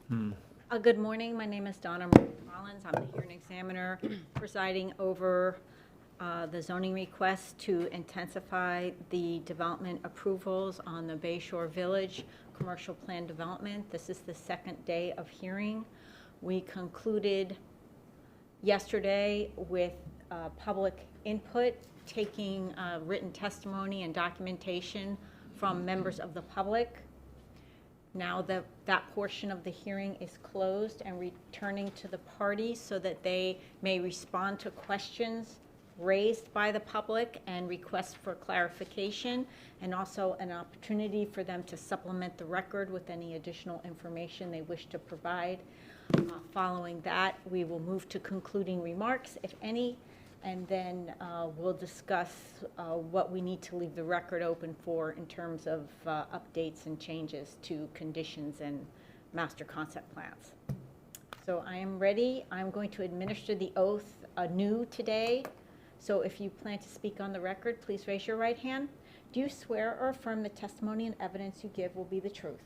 Good morning. My name is Donna Rollins. I'm the hearing examiner presiding over the zoning request to intensify the development approvals on the Bayshore Village commercial plan development. This is the second day of hearing. We concluded yesterday with public input, taking written testimony and documentation from members of the public. Now that portion of the hearing is closed and returning to the parties so that they may respond to questions raised by the public and requests for clarification, and also an opportunity for them to supplement the record with any additional information they wish to provide. Following that, we will move to concluding remarks, if any, and then we'll discuss what we need to leave the record open for in terms of updates and changes to conditions and master concept plans. So I am ready. I'm going to administer the oath anew today. So if you plan to speak on the record, please raise your right hand. Do you swear or affirm the testimony and evidence you give will be the truth?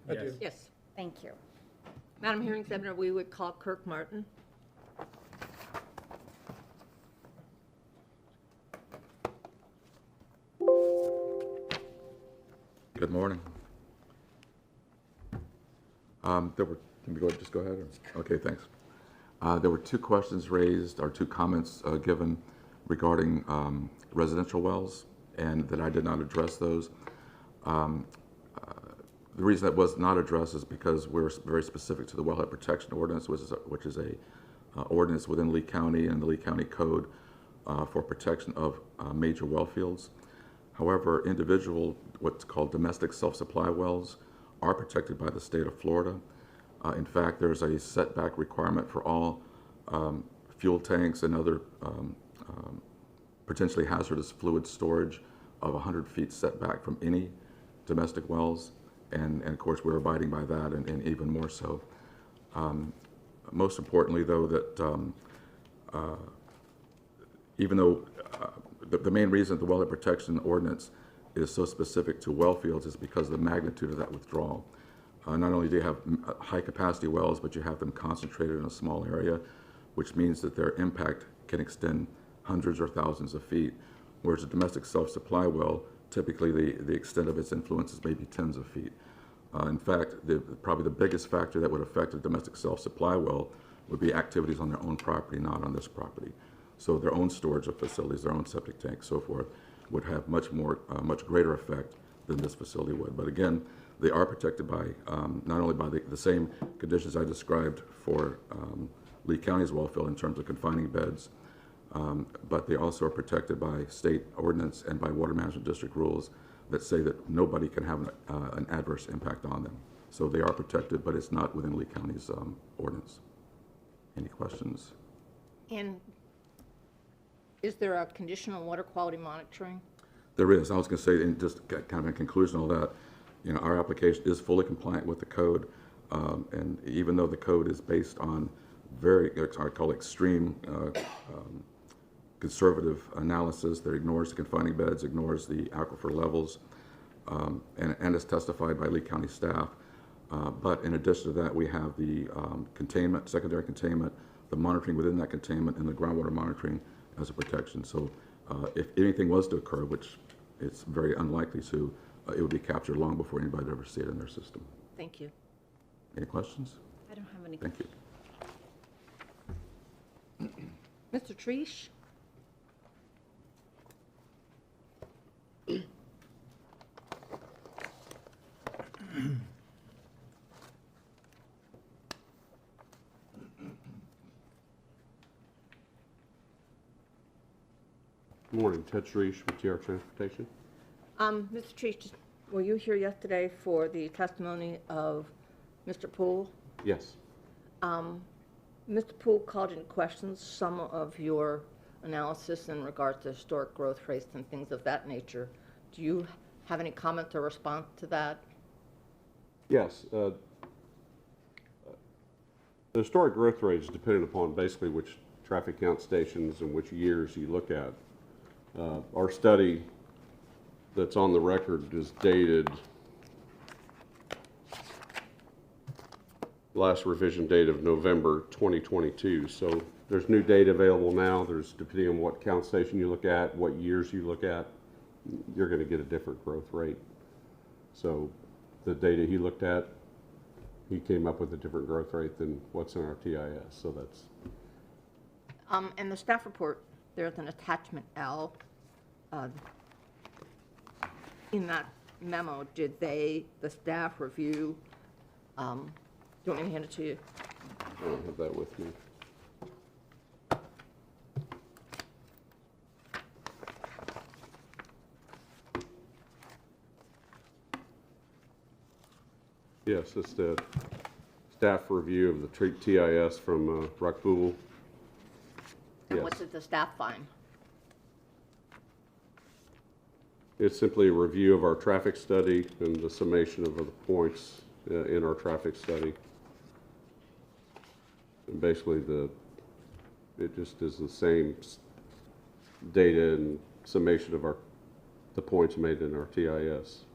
I do. Yes. Thank you. Madam Hearing Examiner, we would call Kirk Martin. Good morning. Can we just go ahead? Okay, thanks. There were two questions raised, or two comments given regarding residential wells, and that I did not address those. The reason that was not addressed is because we're very specific to the Wellhead Protection Ordinance, which is a ordinance within Lee County and the Lee County Code for protection of major well fields. However, individual, what's called domestic self-supply wells, are protected by the state of Florida. In fact, there's a setback requirement for all fuel tanks and other potentially hazardous fluid storage of 100 feet setback from any domestic wells. And of course, we're abiding by that, and even more so. Most importantly, though, that even though the main reason the Wellhead Protection Ordinance is so specific to well fields is because of the magnitude of that withdrawal. Not only do you have high capacity wells, but you have them concentrated in a small area, which means that their impact can extend hundreds or thousands of feet, whereas a domestic self-supply well, typically the extent of its influence is maybe tens of feet. In fact, probably the biggest factor that would affect a domestic self-supply well would be activities on their own property, not on this property. So their own storage facilities, their own septic tanks, so forth, would have much greater effect than this facility would. But again, they are protected by not only by the same conditions I described for Lee County's well field in terms of confining beds, but they also are protected by state ordinance and by water management district rules that say that nobody can have an adverse impact on them. So they are protected, but it's not within Lee County's ordinance. Any questions? And is there a conditional water quality monitoring? There is. I was going to say, in just kind of in conclusion of that, our application is fully compliant with the code, and even though the code is based on very, I call it extreme conservative analysis that ignores the confining beds, ignores the aquifer levels, and is testified by Lee County staff. But in addition to that, we have the containment, secondary containment, the monitoring within that containment, and the groundwater monitoring as a protection. So if anything was to occur, which it's very unlikely to, it would be captured long before anybody would ever see it in their system. Thank you. Any questions? I don't have any. Thank you. Mr. Treesh? Good morning, Ted Shreesh with TR Transportation. Mr. Treesh, were you here yesterday for the testimony of Mr. Poole? Yes. Mr. Poole called into questions some of your analysis in regards to historic growth rates and things of that nature. Do you have any comment or response to that? Yes. The historic growth rate is dependent upon basically which traffic count stations and which years you look at. Our study that's on the record is dated last revision date of November 2022. So there's new data available now. There's, depending on what count station you look at, what years you look at, you're going to get a different growth rate. So the data he looked at, he came up with a different growth rate than what's in our TIS. So that's, In the staff report, there's an attachment L. In that memo, did the staff review, do you want me to hand it to you? I don't have that with me. Yes, it's the staff review of the TIS from Rockpool. And Yes. what did the staff find? It's simply a review of our traffic study and the summation of the points in our traffic study. And basically, it just is the same data and summation of the points made in our TIS.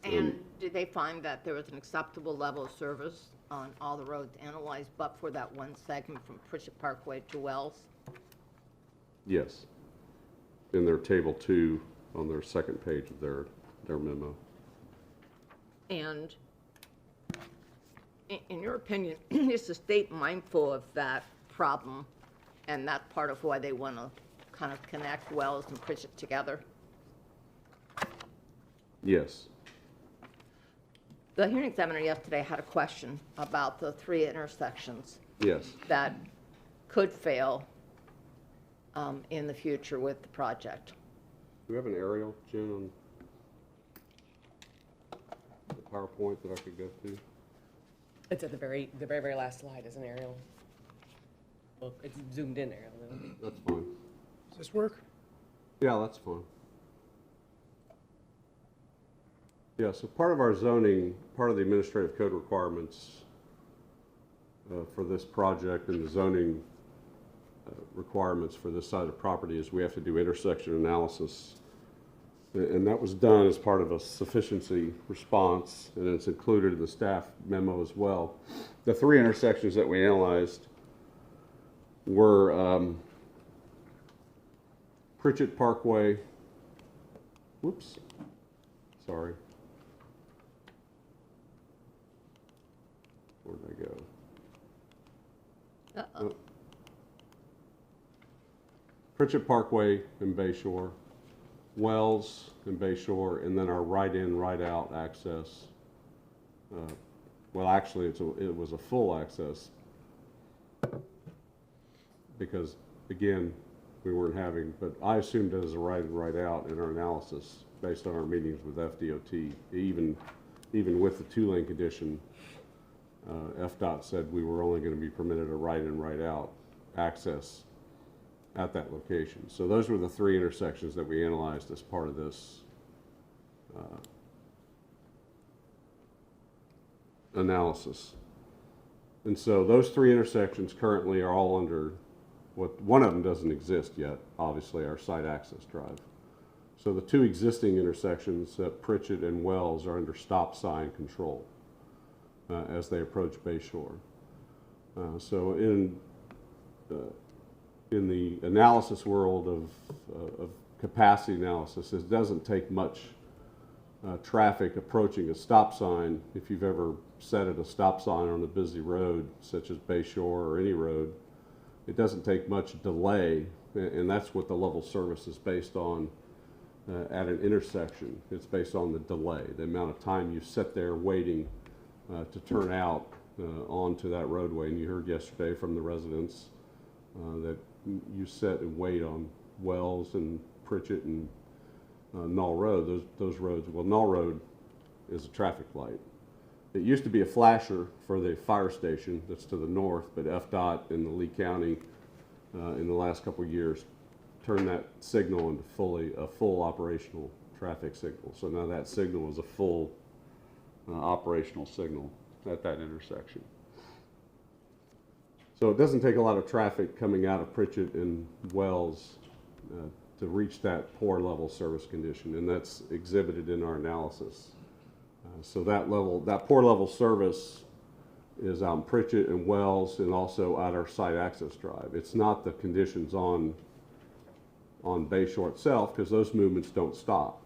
And did they find that there was an acceptable level of service on all the roads analyzed, but for that one segment from Pritchett Parkway to Wells? Yes. In their table 2 on their second page of their memo. And in your opinion, is the state mindful of that problem, and that's part of why they want to kind of connect Wells and Pritchett together? Yes. The hearing examiner yesterday had a question about the 3 intersections Yes. that could fail in the future with the project. Do we have an aerial, Jen, on the PowerPoint that I could go to? It's at the very last slide is an aerial. Well, it's zoomed in aerial. That's fine. Does this work? Yeah, that's fine. Yeah, so part of our zoning, part of the administrative code requirements for this project and the zoning requirements for this side of property is we have to do intersection analysis. And that was done as part of a sufficiency response, and it's included in the staff memo as well. The 3 intersections that we analyzed were Pritchett Parkway, whoops, sorry. Where'd I go? Uh-oh. Pritchett Parkway and Bayshore, Wells and Bayshore, and then our right-in, right-out access. Well, actually, it was a full access because, again, we weren't having, but I assumed it was a right-in, right-out in our analysis based on our meetings with FDOT. Even with the 2-lane condition, FDOT said we were only going to be permitted a right-in, right-out access at that location. So those were the 3 intersections that we analyzed as part of this analysis. And so those 3 intersections currently are all under one of them doesn't exist yet, obviously, our site access drive. So the 2 existing intersections at Pritchett and Wells are under stop sign control as they approach Bayshore. So in the analysis world of capacity analysis, it doesn't take much traffic approaching a stop sign. If you've ever sat at a stop sign on a busy road, such as Bayshore or any road, it doesn't take much delay, and that's what the level of service is based on at an intersection. It's based on the delay, the amount of time you sit there waiting to turn out onto that roadway. And you heard yesterday from the residents that you sit and wait on Wells and Pritchett and Knoll Road, those roads. Well, Knoll Road is a traffic light. It used to be a flasher for the fire station that's to the north, but FDOT in the Lee County in the last couple of years turned that signal into a full operational traffic signal. So now that signal is a full operational signal at that intersection. So it doesn't take a lot of traffic coming out of Pritchett and Wells to reach that poor level service condition, and that's exhibited in our analysis. So that poor level service is out in Pritchett and Wells and also at our site access drive. It's not the conditions on Bayshore itself, because those movements don't stop.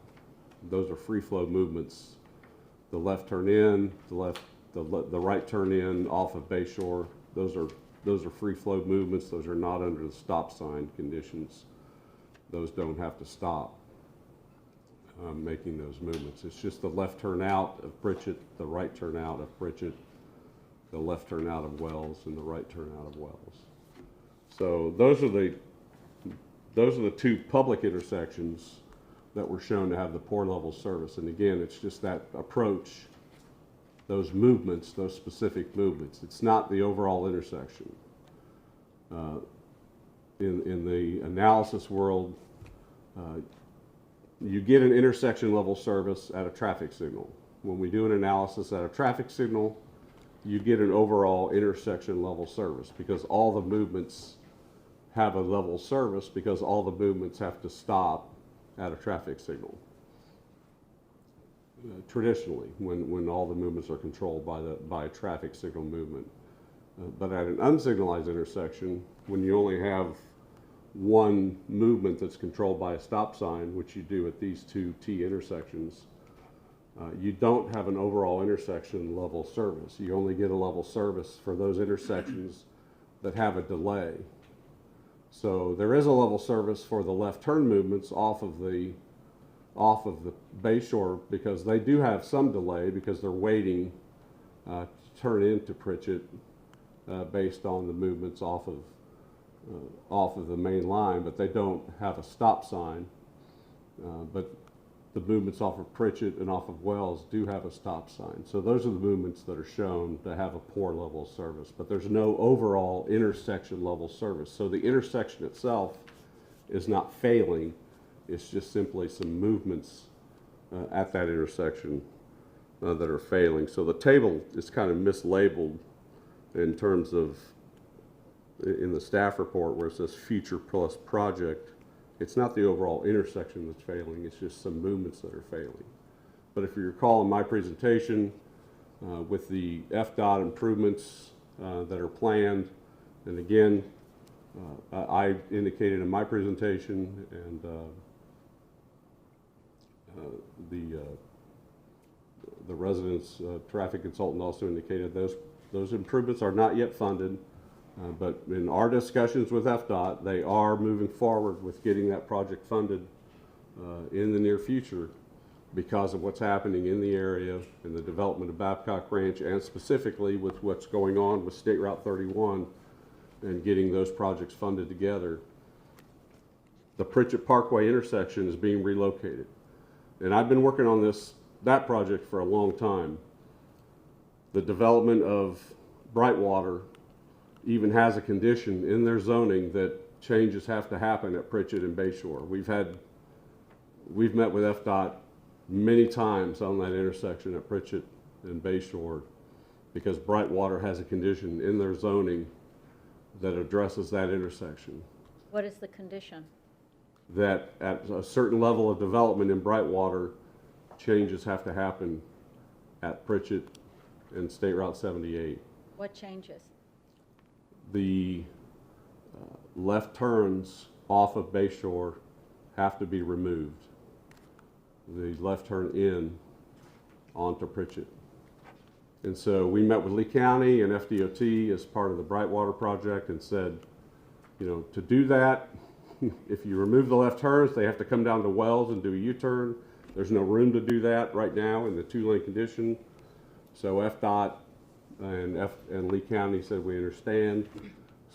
Those are free flow movements. The left turn in, the right turn in off of Bayshore, those are free flow movements. Those are not under the stop sign conditions. Those don't have to stop making those movements. It's just the left turn out of Pritchett, the right turn out of Pritchett, the left turn out of Wells, and the right turn out of Wells. So those are the two public intersections that were shown to have the poor level service. And again, it's just that approach, those movements, those specific movements. It's not the overall intersection. In the analysis world, you get an intersection level service at a traffic signal. When we do an analysis at a traffic signal, you get an overall intersection level service, because all the movements have a level service, because all the movements have to stop at a traffic signal. Traditionally, when all the movements are controlled by a traffic signal movement. But at an unsignalized intersection, when you only have one movement that's controlled by a stop sign, which you do at these two T intersections, you don't have an overall intersection level service. You only get a level service for those intersections that have a delay. So there is a level service for the left turn movements off of the Bayshore, because they do have some delay because they're waiting to turn into Pritchett based on the movements off of the main line, but they don't have a stop sign. But the movements off of Pritchett and off of Wells do have a stop sign. So those are the movements that are shown to have a poor level of service, but there's no overall intersection level service. So the intersection itself is not failing. It's just simply some movements at that intersection that are failing. So the table is kind of mislabeled in terms of, in the staff report where it says future plus project. It's not the overall intersection that's failing, it's just some movements that are failing. But if you recall in my presentation, with the FDOT improvements that are planned, and again, I indicated in my presentation, and the residents traffic consultant also indicated those improvements are not yet funded. But in our discussions with FDOT, they are moving forward with getting that project funded in the near future, because of what's happening in the area and the development of Babcock Ranch, and specifically with what's going on with State Route 31 and getting those projects funded together. The Pritchett Parkway intersection is being relocated. And I've been working on that project for a long time. The development of Brightwater even has a condition in their zoning that changes have to happen at Pritchett and Bayshore. We've met with FDOT many times on that intersection at Pritchett and Bayshore, because Brightwater has a condition in their zoning that addresses that intersection. What is the condition? That at a certain level of development in Brightwater, changes have to happen at Pritchett and State Route 78. What changes? The left turns off of Bayshore have to be removed. The left turn in onto Pritchett. And so we met with Lee County and FDOT as part of the Brightwater project and said, to do that, if you remove the left turns, they have to come down to Wells and do a U-turn. There's no room to do that right now in the two-lane condition. So FDOT and Lee County said, we understand.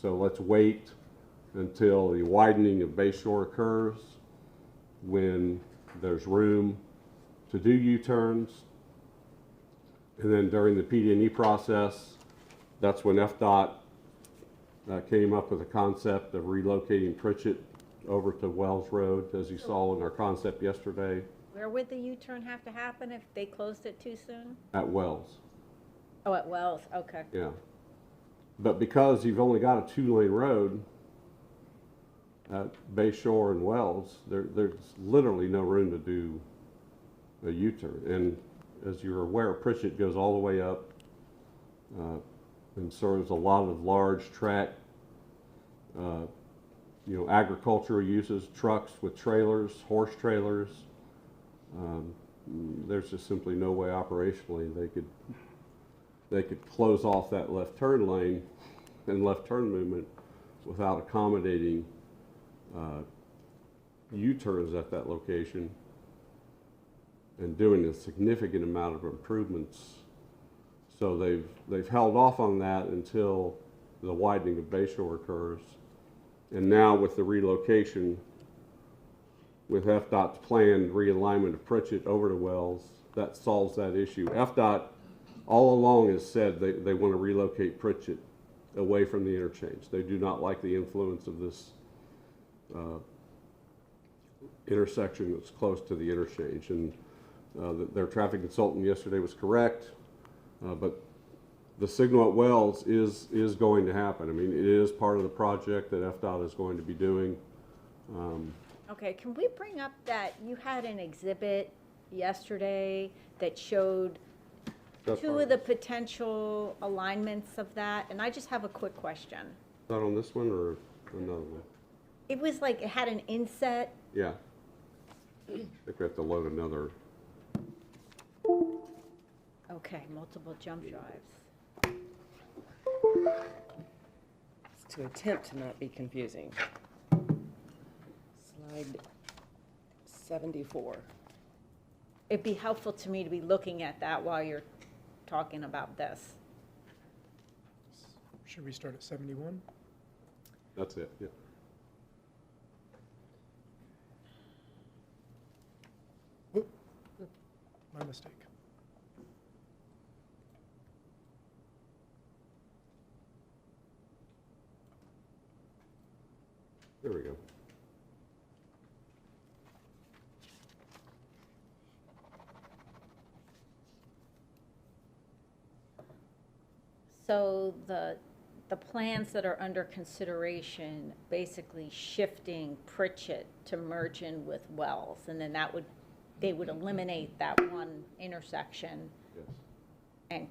So let's wait until the widening of Bayshore occurs, when there's room to do U-turns. And then during the PD&E process, that's when FDOT came up with a concept of relocating Pritchett over to Wells Road, as you saw in our concept yesterday. Where would the U-turn have to happen if they closed it too soon? At Wells. Oh, at Wells, okay. Yeah. But because you've only got a two-lane road at Bayshore and Wells, there's literally no room to do a U-turn. And as you're aware, Pritchett goes all the way up and serves a lot of large tract, agricultural uses, trucks with trailers, horse trailers. There's just simply no way operationally they could close off that left turn lane and left turn movement without accommodating U-turns at that location and doing a significant amount of improvements. So they've held off on that until the widening of Bayshore occurs. And now with the relocation, with FDOT's planned realignment of Pritchett over to Wells, that solves that issue. FDOT all along has said they want to relocate Pritchett away from the interchange. They do not like the influence of this intersection that's close to the interchange. And their traffic consultant yesterday was correct, but the signal at Wells is going to happen. I mean, it is part of the project that FDOT is going to be doing. Okay, can we bring up that you had an exhibit yesterday that showed two of the potential alignments of that? And I just have a quick question. Is that on this one or another one? It was like, it had an inset. Yeah. I think we have to load another. Okay, multiple jump drives. To attempt to not be confusing. Slide 74. It'd be helpful to me to be looking at that while you're talking about this. Should we start at 71? That's it, yeah. Oop, my mistake. There we go. So the plans that are under consideration, basically shifting Pritchett to merge in with Wells, and then they would eliminate that one intersection Yes. and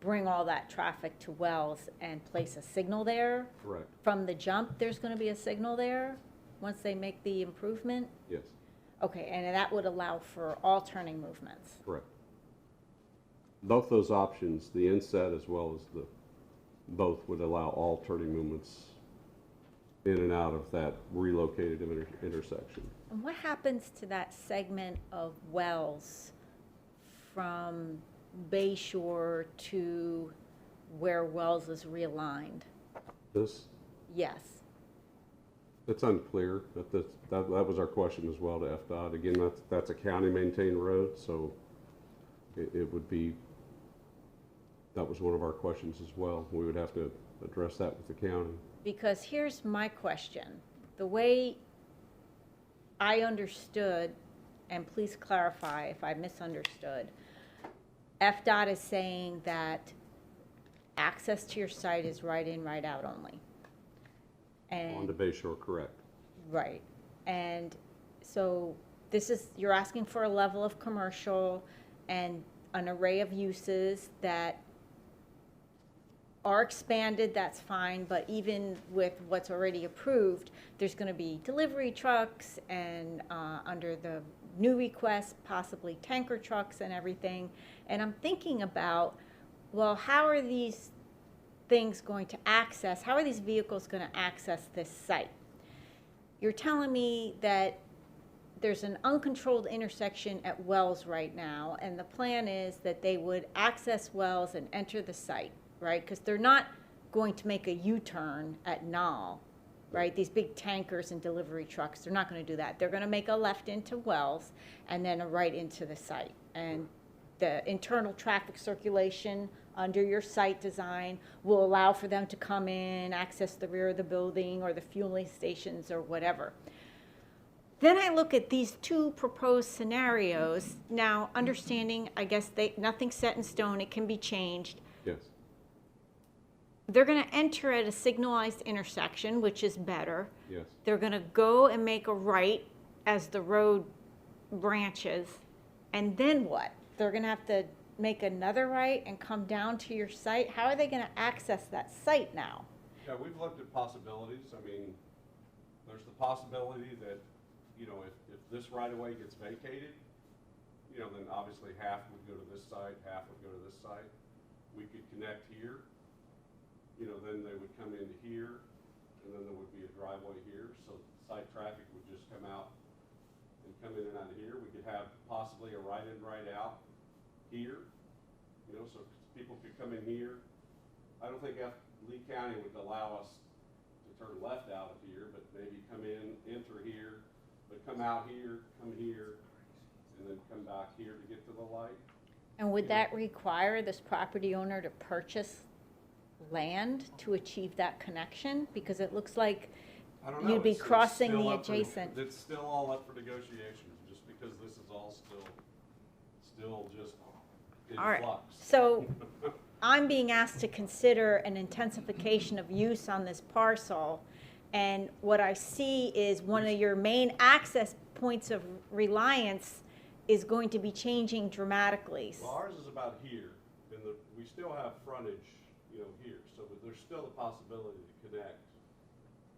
bring all that traffic to Wells and place a signal there. Correct. From the jump, there's gonna be a signal there once they make the improvement? Yes. Okay, and that would allow for all turning movements. Correct. Both those options, the inset as well as both would allow all turning movements in and out of that relocated intersection. And what happens to that segment of Wells from Bayshore to where Wells is realigned? This, Yes. it's unclear. That was our question as well to FDOT. Again, that's a county maintained road, so it would be, that was one of our questions as well. We would have to address that with the county. Because here's my question. The way I understood, and please clarify if I misunderstood, FDOT is saying that access to your site is right in, right out only. On to Bayshore, correct. Right. And so this is, you're asking for a level of commercial and an array of uses that are expanded, that's fine, but even with what's already approved, there's going to be delivery trucks and under the new request, possibly tanker trucks and everything. And I'm thinking about, well, how are these things going to access, how are these vehicles going to access this site? You're telling me that there's an uncontrolled intersection at Wells right now, and the plan is that they would access Wells and enter the site, right? Because they're not going to make a U-turn at Knoll, right? These big tankers and delivery trucks, they're not going to do that. They're going to make a left into Wells and then a right into the site. And the internal traffic circulation under your site design will allow for them to come in, access the rear of the building or the fueling stations or whatever. Then I look at these two proposed scenarios. Now, understanding, I guess nothing's set in stone, it can be changed. Yes. They're going to enter at a signalized intersection, which is better. Yes. They're going to go and make a right as the road branches. And then what? They're going to have to make another right and come down to your site? How are they gonna access that site now? Yeah, we've looked at possibilities. I mean, there's the possibility that, you know, if this right-of-way gets vacated, you know, then obviously half would go to this side, half would go to this side. We could connect here, you know, then they would come into here, and then there would be a driveway here, so site traffic would just come out and come in and out of here. We could have possibly a right-in, right-out here, you know, so people could come in here. I don't think Lee County would allow us to turn left out of here, but maybe come in, enter here, but come out here, and then come back here to get to the light. And would that require this property owner to purchase land to achieve that connection? Because it looks like I don't know. you'd be It's crossing still the up for- adjacent. It's still all up for negotiations, just because this is all still just in All right. flux. So I'm being asked to consider an intensification of use on this parcel. And what I see is one of your main access points of reliance is going to be changing dramatically. Well, ours is about here, and we still have frontage, you know, here, so there's still a possibility to connect,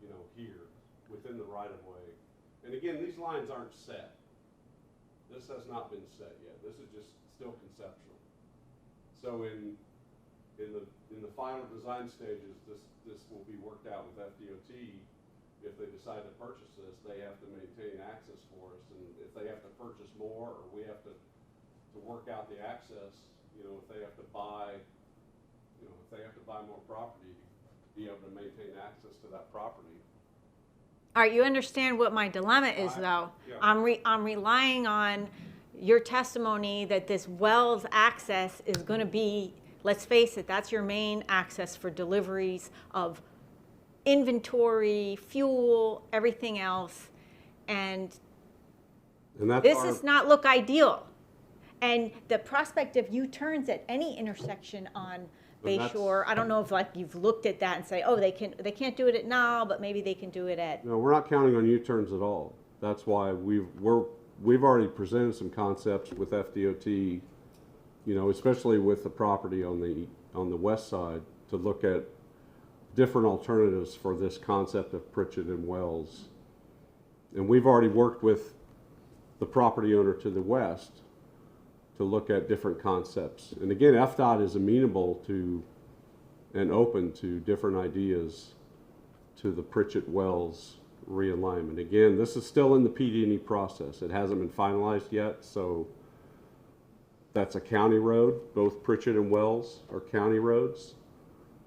you know, here, within the right-of-way. And again, these lines aren't set. This has not been set yet, this is just still conceptual. So in the final design stages, this will be worked out with FDOT. If they decide to purchase this, they have to maintain access for us, and if they have to purchase more, or we have to work out the access, you know, if they have to buy, you know, if they have to buy more property to be able to maintain access to that property. All right, you understand what my dilemma is, though. Yeah. I'm relying on your testimony that this Wells access is going to be, let's face it, that's your main access for deliveries of inventory, fuel, everything else. And And this does not look ideal. And the prospect of U-turns at any intersection on And that's- Bayshore, I don't know if like you've looked at that and say, oh, they can't do it at now, but maybe they can do it at. No, we're not counting on U-turns at all. That's why we've already presented some concepts with FDOT, you know, especially with the property on the west side, to look at different alternatives for this concept of Pritchett and Wells. And we've already worked with the property owner to the west to look at different concepts. And again, FDOT is amenable to and open to different ideas to the Pritchett Wells realignment. Again, this is still in the PD&E process. It hasn't been finalized yet, so that's a county road. Both Pritchett and Wells are county roads.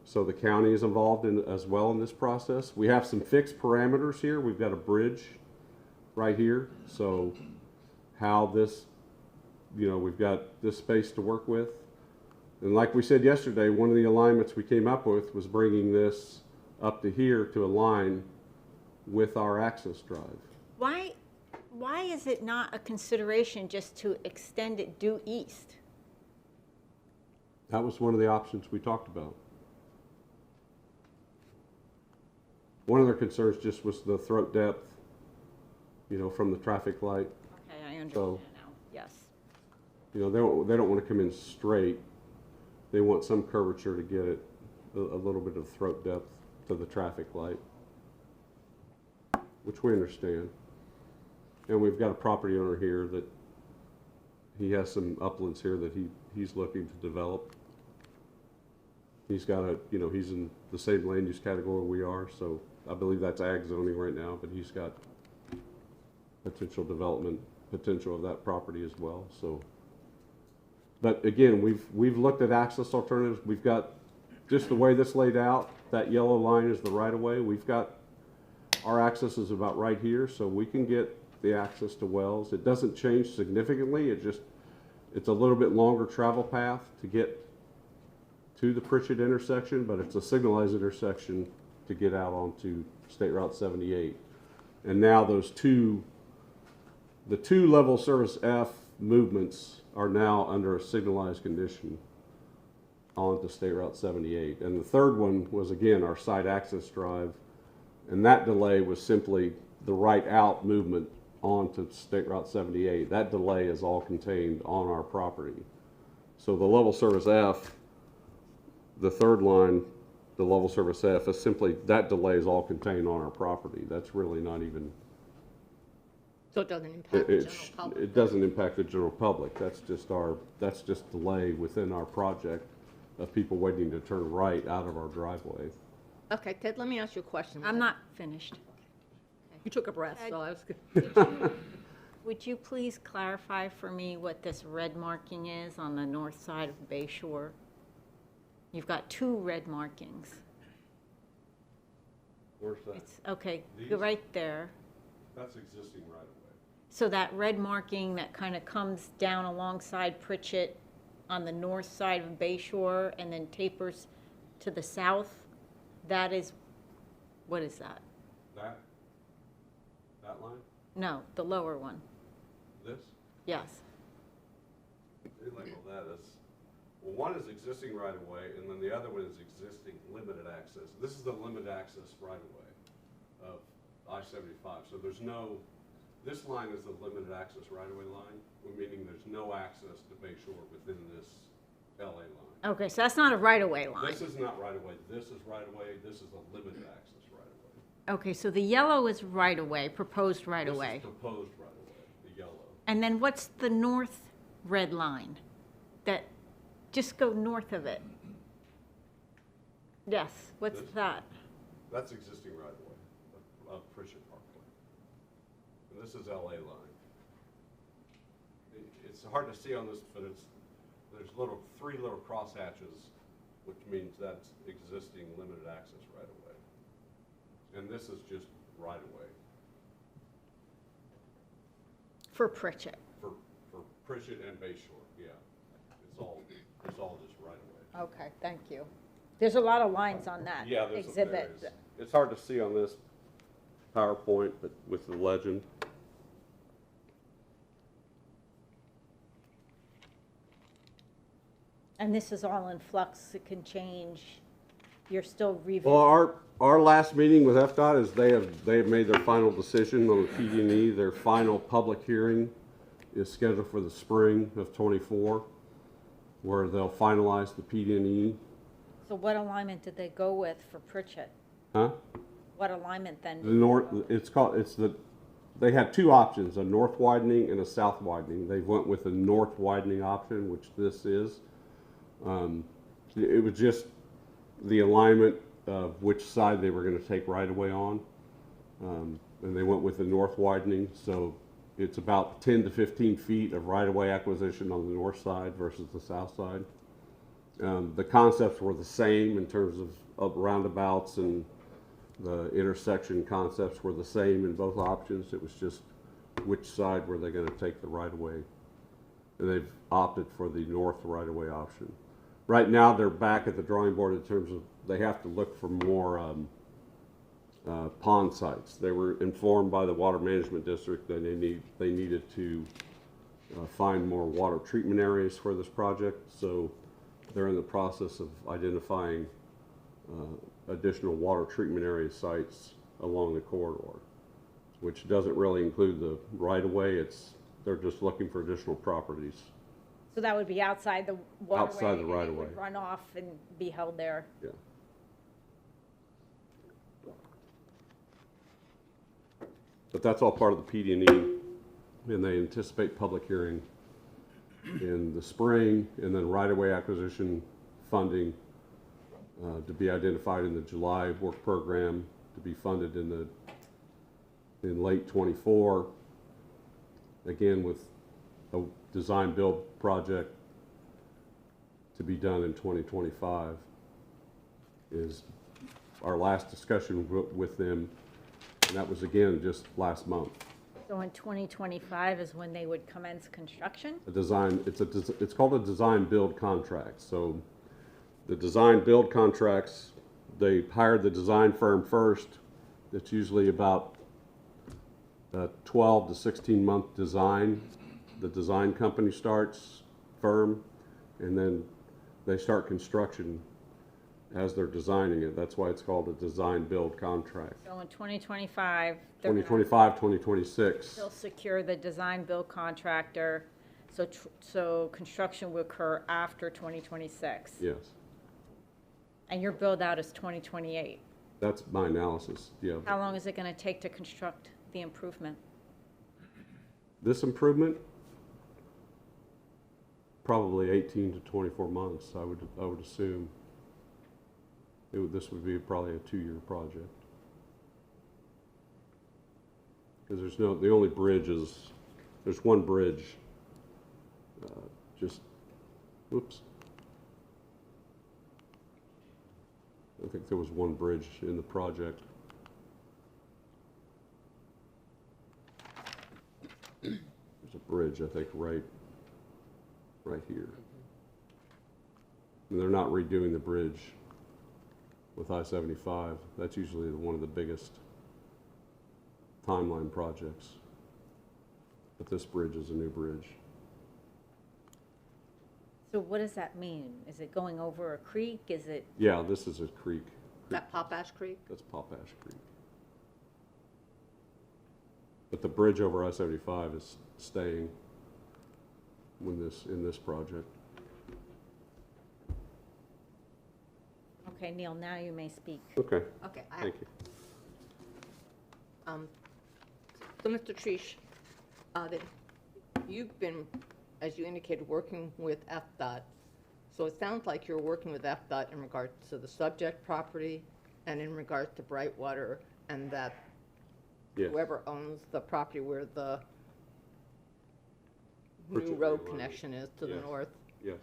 So the county is involved in as well in this process. We have some fixed parameters here. We've got a bridge right here. So how this, you know, we've got this space to work with. And like we said yesterday, one of the alignments we came up with was bringing this up to here to align with our access drive. Why is it not a consideration just to extend it due east? That was one of the options we talked about. One of their concerns just was the throat depth, you know, from the traffic light. Okay, I understand So- now, yes. You know, they don't want to come in straight. They want some curvature to get it a little bit of throat depth to the traffic light, which we understand. And we've got a property owner here that he has some uplands here that he's looking to develop. He's got he's in the same land use category we are, so I believe that's ag zoning right now, but he's got potential development potential of that property as well, so. But again, we've looked at access alternatives. We've got, just the way this laid out, that yellow line is the right of way. We've got, our access is about right here, so we can get the access to Wells. It doesn't change significantly. It's a little bit longer travel path to get to the Pritchett intersection, but it's a signalized intersection to get out onto State Route 78. And now the two level service F movements are now under a signalized condition onto State Route 78. And the third one was, again, our site access drive, and that delay was simply the right out movement onto State Route 78. That delay is all contained on our property. So the level service F, the third line, the level service F, is simply, that delay is all contained on our property. That's really not even, So it doesn't impact the general public? it doesn't impact the general public. That's just delay within our project of people waiting to turn right out of our driveway. Okay, Ted, let me ask you a question. I'm not finished. You took a breath, so I was. Would you please clarify for me what this red marking is on the north side of Bayshore? You've got two red markings. Where's that? It's, okay, These? go right there. That's existing right away. So that red marking that kind of comes down alongside Pritchett on the north side of Bayshore and then tapers to the south, that is, what is that? That line? No, the lower one, This? yes. They label that as, well, one is existing right of way, and then the other one is existing limited access. This is the limited access right of way of I-75. So there's no, this line is the limited access right of way line, meaning there's no access to Bayshore within this LA line. Okay, so that's not a right-of-way line. This is not right of way. This is right of way. This is a limited access right of way. Okay, so the yellow is right-of-way, proposed right-of-way. This is proposed right of way, the yellow. And then what's the north red line? That, just go north of it. Yes, what's This? that? That's existing right of way of Pritchett Parkway. And this is LA line. It's hard to see on this, but there's three little cross hatches, which means that's existing limited access right of way. And this is just right of way For Pritchett. for Pritchett and Bayshore, yeah. It's all just right of way. Okay, thank you. There's a lot of lines on that Yeah, there exhibit. is. It's hard to see on this PowerPoint, but with the legend. And this is all in flux, it can change. You're still Well, reviewing. our last meeting with FDOT is they have made their final decision on the PD&E. Their final public hearing is scheduled for the spring of '24, where they'll finalize the PD&E. So what alignment did they go with for Pritchett? Huh? What alignment then? The north, they had two options, a north widening and a south widening. They went with the north widening option, which this is. It was just the alignment of which side they were going to take right of way on. And they went with the north widening, so it's about 10 to 15 feet of right of way acquisition on the north side versus the south side. The concepts were the same in terms of roundabouts, and the intersection concepts were the same in both options. It was just which side were they going to take the right of way. And they've opted for the north right of way option. Right now, they're back at the drawing board in terms of they have to look for more pond sites. They were informed by the Water Management District that they needed to find more water treatment areas for this project. So they're in the process of identifying additional water treatment area sites along the corridor, which doesn't really include the right-of-way. They're just looking for additional properties. So that would be outside the waterway? Outside the and it right-of-way. would run off and be held there? Yeah. But that's all part of the PD&E, and they anticipate public hearing in the spring, and then right-of-way acquisition funding to be identified in the July work program, to be funded in late '24. Again, with a design-build project to be done in 2025 is our last discussion with them, and that was again just last month. So in 2025 is when they would commence construction? A design, it's called a design-build contract. So the design-build contracts, they hire the design firm first. It's usually about a 12 to 16 month design. The design company starts firm, and then they start construction as they're designing it. That's why it's called a design-build contract. So in 2025, they're gonna 2025, 2026. still secure the design-build contractor. So construction will occur after 2026? Yes. And your build-out is 2028? That's my analysis, yeah. How long is it going to take to construct the improvement? This improvement, probably 18 to 24 months, I would assume. This would be probably a 2-year project. Because the only bridge is, there's one bridge, whoops. I think there was one bridge in the project. There's a bridge, I think, right here. And they're not redoing the bridge with I-75. That's usually one of the biggest timeline projects. But this bridge is a new bridge. So what does that mean? Is it going over a creek? Is it, Yeah, this is a creek. That Potash Creek? That's Potash Creek. But the bridge over I-75 is staying in this project. okay, Neil, now you may speak. Okay, Okay. thank you. So, Mr. Trish, that you've been, as you indicated, working with FDOT. So it sounds like you're working with FDOT in regards to the subject property and in regards to Brightwater, and that Yes. whoever owns the property where the new Pritchett road Road. connection is to the Yes. north. Yes.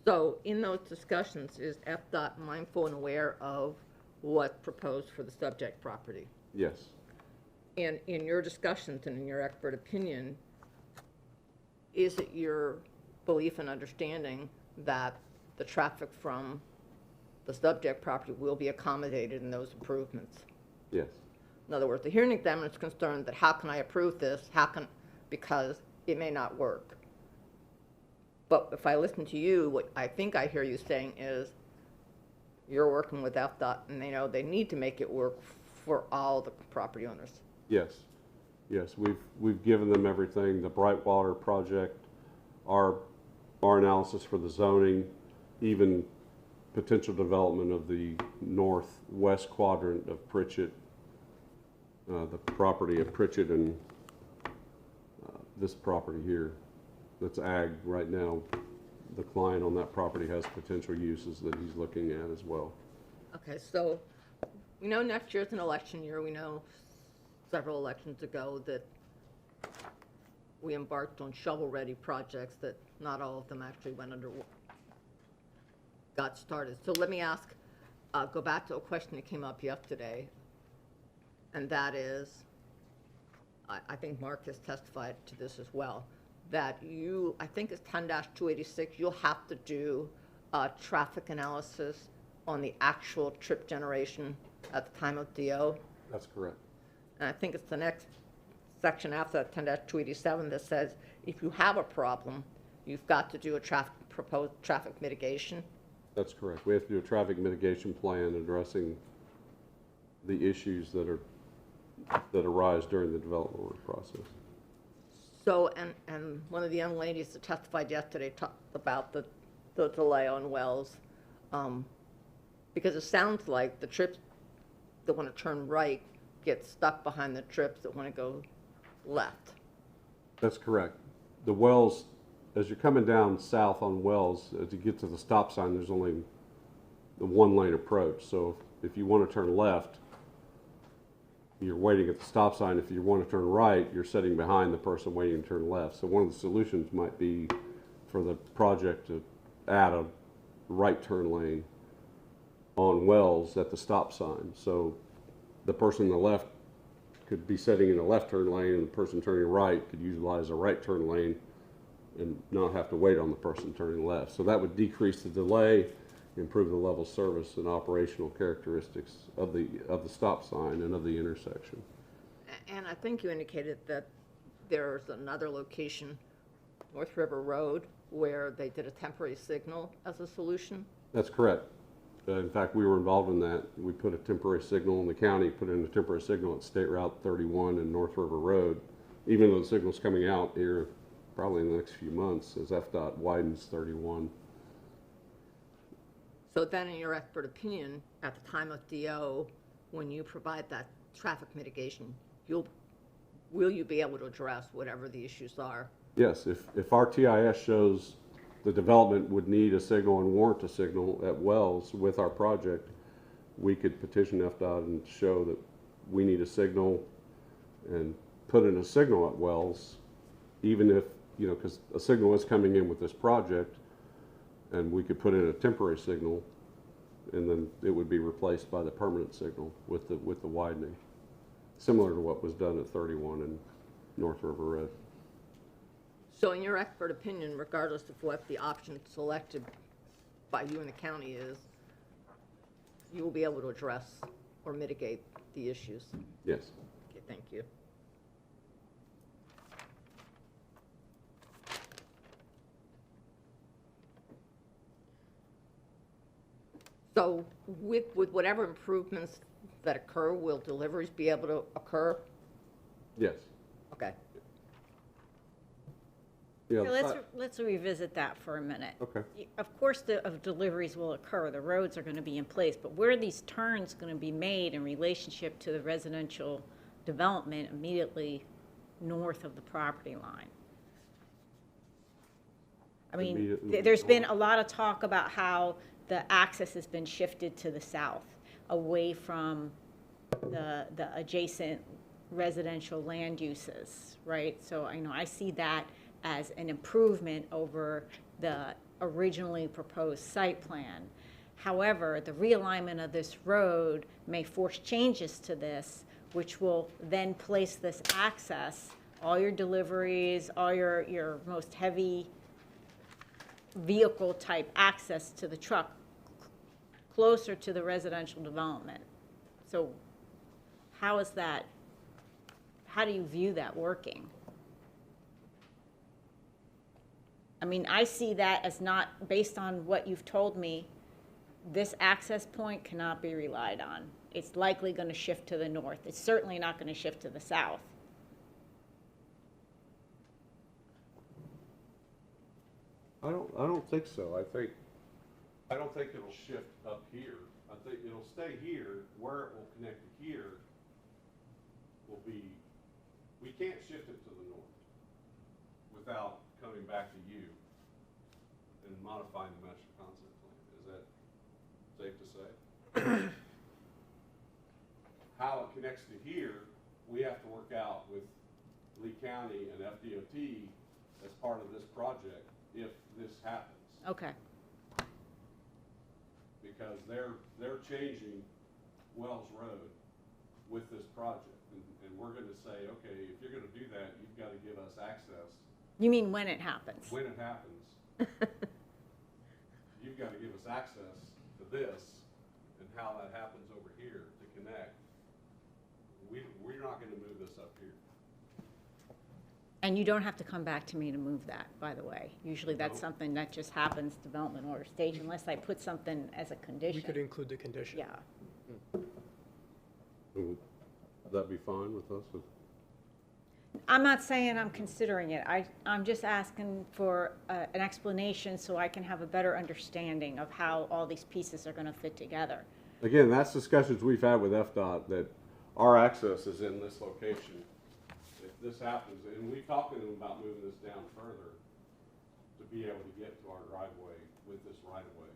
So in those discussions, is FDOT mindful and aware of what's proposed for the subject property? Yes. And in your discussions and in your expert opinion, is it your belief and understanding that the traffic from the subject property will be accommodated in those improvements? Yes. In other words, the hearing examiner is concerned that how can I approve this? Because it may not work. But if I listen to you, what I think I hear you saying is you're working with FDOT and they know they need to make it work for all the property owners. Yes. Yes. We've given them everything. The Brightwater project, our analysis for the zoning, even potential development of the northwest quadrant of Pritchett, the property of Pritchett and this property here that's ag right now. The client on that property has potential uses that he's looking at as well. Okay, so we know next year's an election year. We know several elections ago that we embarked on shovel-ready projects that not all of them actually got started. So let me go back to a question that came up yesterday, and that is, I think Mark has testified to this as well, that I think it's 10-286, you'll have to do a traffic analysis on the actual trip generation at the time of DO. That's correct. And I think it's the next section after that, 10-287, that says if you have a problem, you've got to do a proposed traffic mitigation. That's correct. We have to do a traffic mitigation plan addressing the issues that arise during the development work process. So, and one of the young ladies that testified yesterday talked about the delay on wells, because it sounds like the trips that want to turn right get stuck behind the trips that want to go left. That's correct. The wells, as you're coming down south on Wells, as you get to the stop sign, there's only the one-lane approach. So if you want to turn left, you're waiting at the stop sign. If you want to turn right, you're sitting behind the person waiting to turn left. So one of the solutions might be for the project to add a right turn lane on Wells at the stop sign. So the person on the left could be sitting in a left turn lane, and the person turning right could utilize a right turn lane and not have to wait on the person turning left. So that would decrease the delay, improve the level of service and operational characteristics of the stop sign and of the intersection. And I think you indicated that there's another location, North River Road, where they did a temporary signal as a solution. That's correct. In fact, we were involved in that. We put a temporary signal, and the county put in a temporary signal at State Route 31 and North River Road, even though the signal's coming out here probably in the next few months as FDOT widens 31. So then, in your expert opinion, at the time of DO, when you provide that traffic mitigation, will you be able to address whatever the issues are? Yes, if our TIS shows the development would need a signal and warrant a signal at Wells with our project, we could petition FDOT and show that we need a signal and put in a signal at Wells, even if, you know, because a signal is coming in with this project, and we could put in a temporary signal, and then it would be replaced by the permanent signal with the widening, similar to what was done at 31 and North River Road. So in your expert opinion, regardless of what the option selected by you and the county is, you will be able to address or mitigate the issues? Yes. Okay, thank you. So with whatever improvements that occur, will deliveries be able to occur? Yes. Okay. Yeah. So let's revisit that for a minute. Okay. Of course, deliveries will occur, the roads are going to be in place, but where are these turns going to be made in relationship to the residential development immediately north of the property line? I mean, Immediately there's been north. a lot of talk about how the access has been shifted to the south, away from the adjacent residential land uses, right? So I see that as an improvement over the originally proposed site plan. However, the realignment of this road may force changes to this, which will then place this access, all your deliveries, all your most heavy vehicle type access to the truck closer to the residential development. So how do you view that working? I mean, I see that as not, based on what you've told me, this access point cannot be relied on. It's likely going to shift to the north. It's certainly not going to shift to the south. I don't think so. I don't think it'll shift up here. I think it'll stay here. Where it will connect to here will be, we can't shift it to the north without coming back to you and modifying the master concept plan. Is that safe to say? How it connects to here, we have to work out with Lee County and FDOT as part of this project if this happens. Okay. Because they're changing Wells Road with this project. And we're gonna say, okay, if you're gonna do that, you've gotta give us access. You mean when it happens? When it happens, you've gotta give us access to this and how that happens over here to connect. We're not gonna move this up here. And you don't have to come back to me to move that, by the way. Usually that's No. something that just happens development order stage unless I put something as a We condition. could include the condition. Yeah. Would that be fine with us? I'm not saying I'm considering it. I'm just asking for an explanation so I can have a better understanding of how all these pieces are going to fit together. Again, that's discussions we've had with FDOT, that our access is in this location. If this happens, and we've talked to them about moving this down further to be able to get to our driveway with this right of way.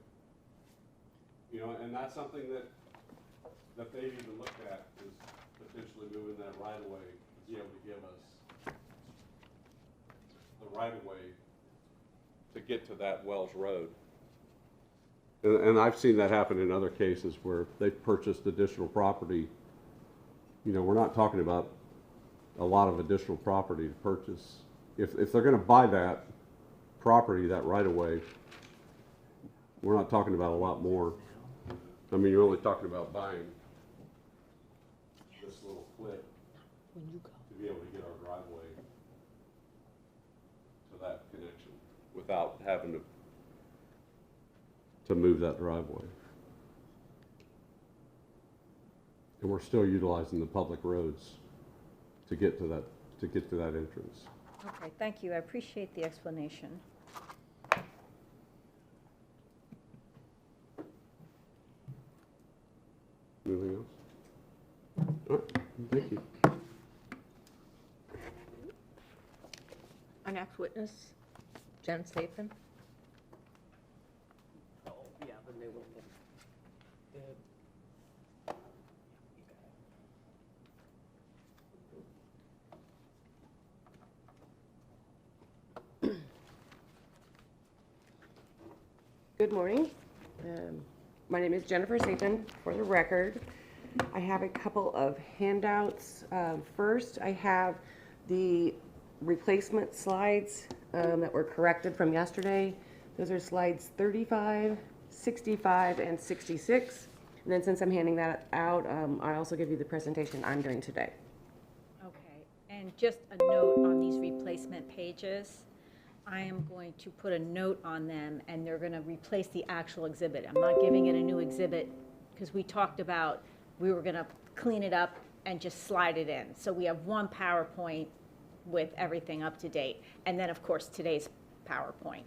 You know, and that's something that they've even looked at, is potentially moving that right of way to be able to give us the right of way to get to that Wells Road. And I've seen that happen in other cases where they've purchased additional property. You know, we're not talking about a lot of additional property to purchase. If they're gonna buy that property, that right of way, we're not talking about a lot more. I mean, you're only talking about buying this little clip to be able to get our driveway to that connection without having to move that driveway. And we're still utilizing the public roads to get to that entrance. Okay, thank you. I appreciate the explanation. Anything else? All right, thank you. Our next witness, Jen Sathan. Oh, yeah, the new one. Good morning. My name is Jennifer Sathan, for the record. I have a couple of handouts. First, I have the replacement slides that were corrected from yesterday. Those are slides 35, 65, and 66. And then since I'm handing that out, I also give you the presentation I'm doing today. Okay, and just a note on these replacement pages. I am going to put a note on them, and they're going to replace the actual exhibit. I'm not giving it a new exhibit, because we talked about we were going to clean it up and just slide it in. So we have one PowerPoint with everything up to date, and then, of course, today's PowerPoint.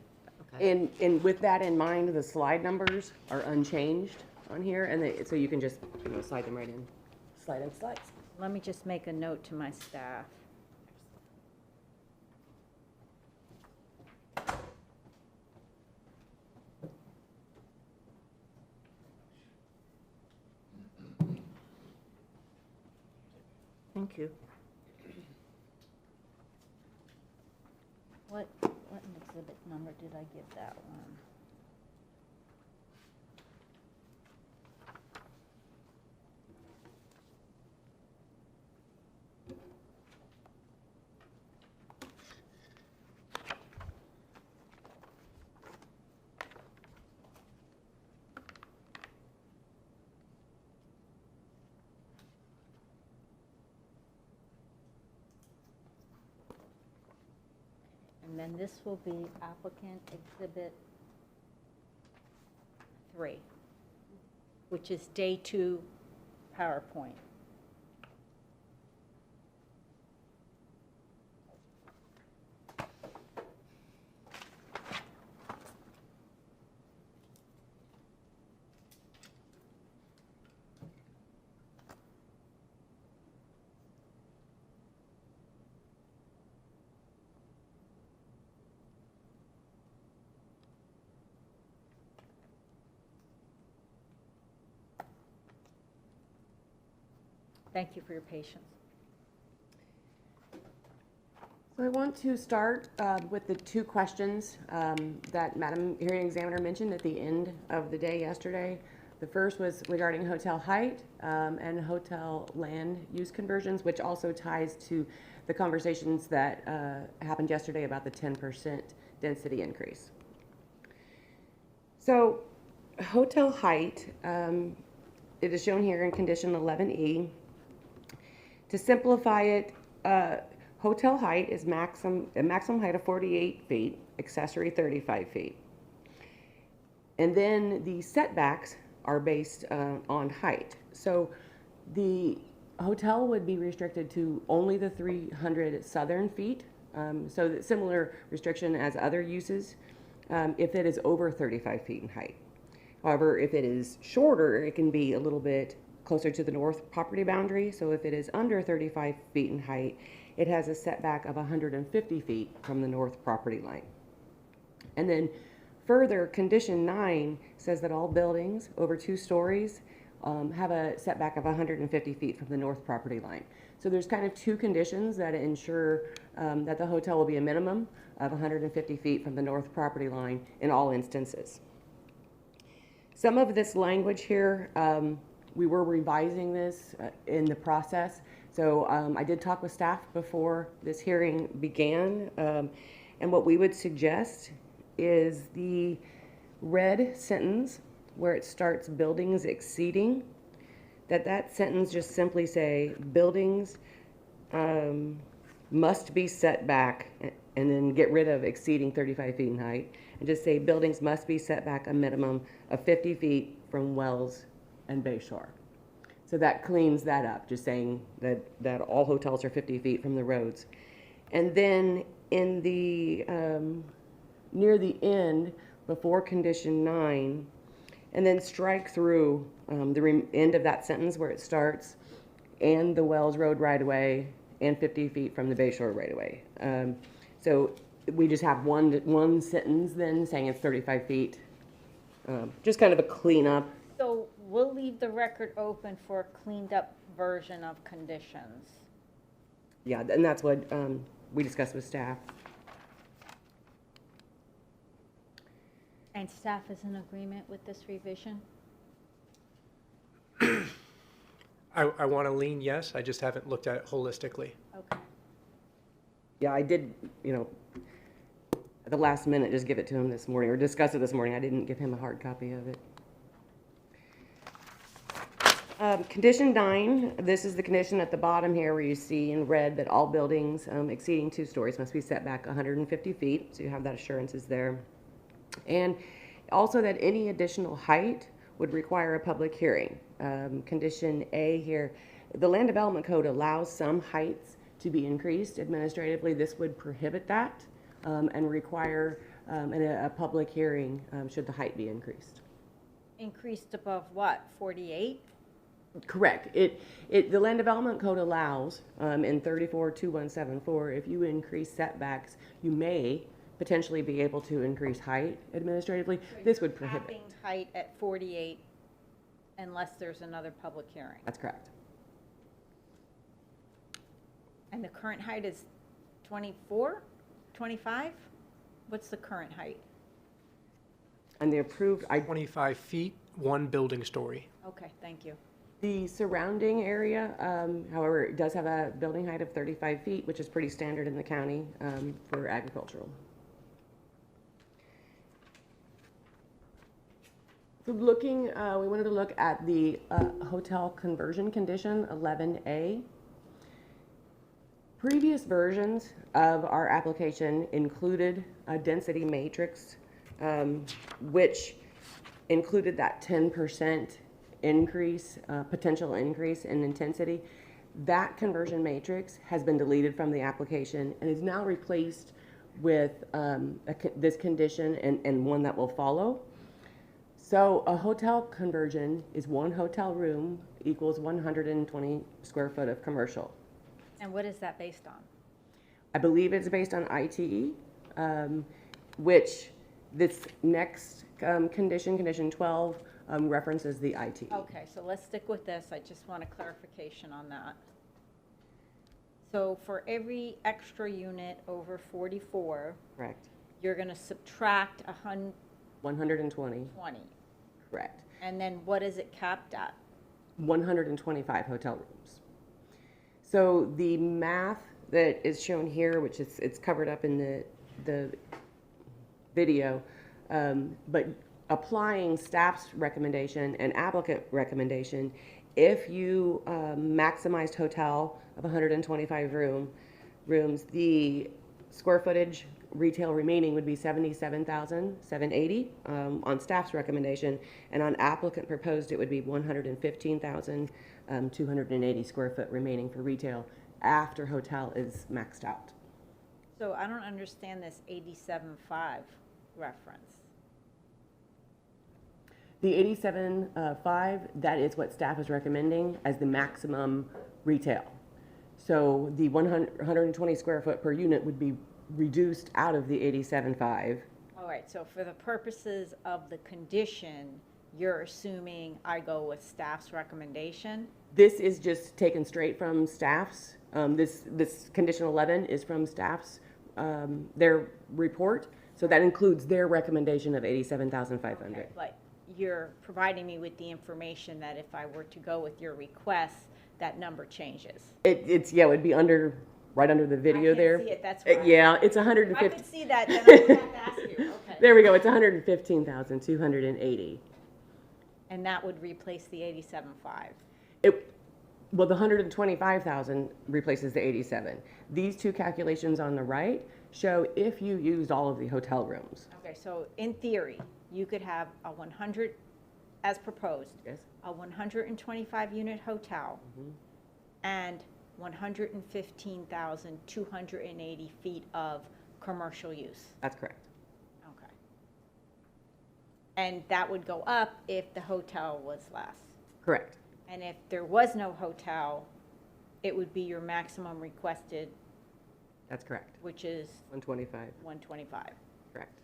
And with that in mind, the slide numbers are unchanged on here, and so you can just, slide them right in. Slide in slides. Let me just make a note to my staff. Thank you. What exhibit number did I give that one? And then this will be applicant exhibit 3, which is day 2 PowerPoint. Thank you for your patience. So I want to start with the two questions that Madam Hearing Examiner mentioned at the end of the day yesterday. The first was regarding hotel height and hotel land use conversions, which also ties to the conversations that happened yesterday about the 10% density increase. So hotel height, it is shown here in condition 11E. To simplify it, hotel height is a maximum height of 48 feet, accessory 35 feet. And then the setbacks are based on height. So the hotel would be restricted to only the 300 southern feet, so that similar restriction as other uses if it is over 35 feet in height. However, if it is shorter, it can be a little bit closer to the north property boundary. So if it is under 35 feet in height, it has a setback of 150 feet from the north property line. And then further, condition 9 says that all buildings over 2 stories have a setback of 150 feet from the north property line. So there's kind of two conditions that ensure that the hotel will be a minimum of 150 feet from the north property line in all instances. Some of this language here, we were revising this in the process. So I did talk with staff before this hearing began. And what we would suggest is the red sentence where it starts buildings exceeding, that sentence just simply say buildings must be set back, and then get rid of exceeding 35 feet in height, and just say buildings must be set back a minimum of 50 feet from wells and Bayshore. So that cleans that up, just saying that all hotels are 50 feet from the roads. And then in the, near the end, before condition 9, and then strike through the end of that sentence where it starts, and the Wells Road right-of-way, and 50 feet from the Bayshore right-of-way. So we just have one sentence then saying it's 35 feet. Just kind of a cleanup. So we'll leave the record open for a cleaned up version of conditions. Yeah, and that's what we discussed with staff. And staff is in agreement with this revision? I want to lean yes, I just haven't looked at it holistically. Okay. Yeah, I did, at the last minute, just give it to him this morning, or discuss it this morning. I didn't give him a hard copy of it. Condition 9, this is the condition at the bottom here where you see in red that all buildings exceeding 2 stories must be set back 150 feet, so you have that assurances there. And also that any additional height would require a public hearing. Condition A here, the Land Development Code allows some heights to be increased administratively. This would prohibit that and require a public hearing should the height be increased. Increased above what, 48? Correct. The Land Development Code allows in 34-2174, if you increase setbacks, you may potentially be able to increase height administratively. This would prohibit. Capping height at 48 unless there's another public hearing. That's correct. And the current height is 24, 25? What's the current height? And the approved, 25 feet, 1 building story. Okay, thank you. the surrounding area, however, it does have a building height of 35 feet, which is pretty standard in the county for agricultural. So looking, we wanted to look at the hotel conversion condition, 11A. Previous versions of our application included a density matrix, which included that 10% increase, potential increase in intensity. That conversion matrix has been deleted from the application and is now replaced with this condition and one that will follow. So a hotel conversion is one hotel room equals 120 square foot of commercial. And what is that based on? I believe it's based on ITE, which this next condition, condition 12, references the ITE. Okay, so let's stick with this. I just want a clarification on that. So for every extra unit over 44, Correct. you're going to subtract 120, 20. correct. And then what is it capped at? 125 hotel rooms. So the math that is shown here, which is it's covered up in the video, but applying staff's recommendation and applicant recommendation, if you maximized hotel of 125 rooms, the square footage retail remaining would be 77,780 on staff's recommendation, and on applicant proposed it would be 115,280 square foot remaining for retail after hotel is maxed out. So I don't understand this 87.5 reference. The 87.5, that is what staff is recommending as the maximum retail. So the 120 square foot per unit would be reduced out of the 87.5. All right, so for the purposes of the condition, you're assuming I go with staff's recommendation? This is just taken straight from staff's. This condition 11 is from staff's, their report. So that includes their recommendation of 87,500. Okay, but you're providing me with the information that if I were to go with your request, that number changes. It would be right under the video there. I can't see it, that's why. Yeah, it's If I 150. could see that, then I would have to ask you, okay. There we go. It's 115,280. And that would replace the 87.5. Well, the 125,000 replaces the 87. These two calculations on the right show if you used all of the hotel rooms. Okay, so in theory, you could have a 100, as proposed, Yes. a 125 unit hotel and 115,280 feet of commercial use. That's correct. Okay. And that would go up if the hotel was less. Correct. And if there was no hotel, it would be your maximum requested, That's correct. which is 125. 125. Correct.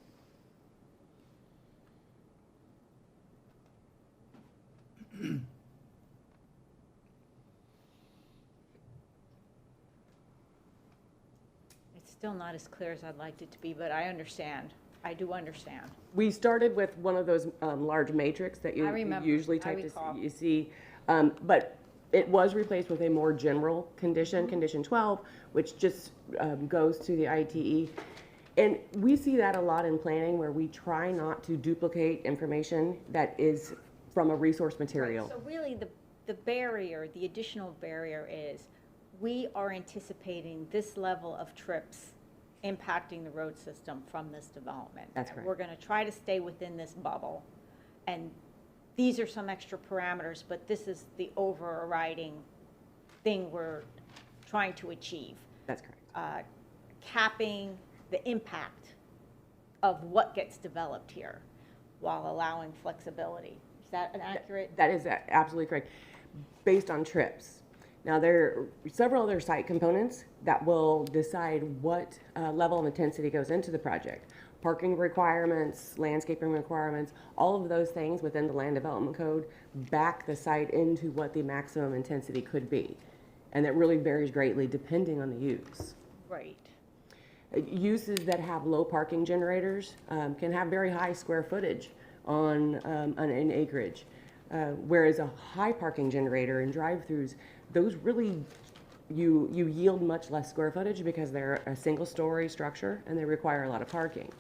It's still not as clear as I'd like it to be, but I understand. I do understand. We started with one of those large matrix that I you remember. usually I type to recall. you see, but it was replaced with a more general condition, condition 12, which just goes to the ITE. And we see that a lot in planning where we try not to duplicate information that is from a resource material. So really, the barrier, the additional barrier is, we are anticipating this level of trips impacting the road system from this development. That's And correct. we're gonna try to stay within this bubble. And these are some extra parameters, but this is the overriding thing we're trying to achieve. That's correct. Capping the impact of what gets developed here while allowing flexibility. Is that an accurate? That is absolutely correct, based on trips. Now, there are several other site components that will decide what level of intensity goes into the project. Parking requirements, landscaping requirements, all of those things within the land development code back the site into what the maximum intensity could be. And that really varies greatly depending on the use. Right. Uses that have low parking generators can have very high square footage on an acreage, whereas a high parking generator and drive-throughs, those really, you yield much less square footage because they're a single-story structure and they require a lot of parking.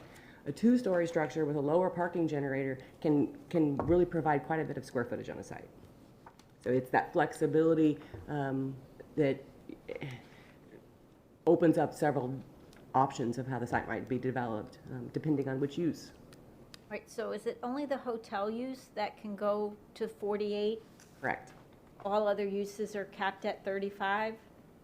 A two-story structure with a lower parking generator can really provide quite a bit of square footage on a site. So it's that flexibility that opens up several options of how the site might be developed, depending on which use. Right, so is it only the hotel use that can go to 48? Correct. All other uses are capped at 35?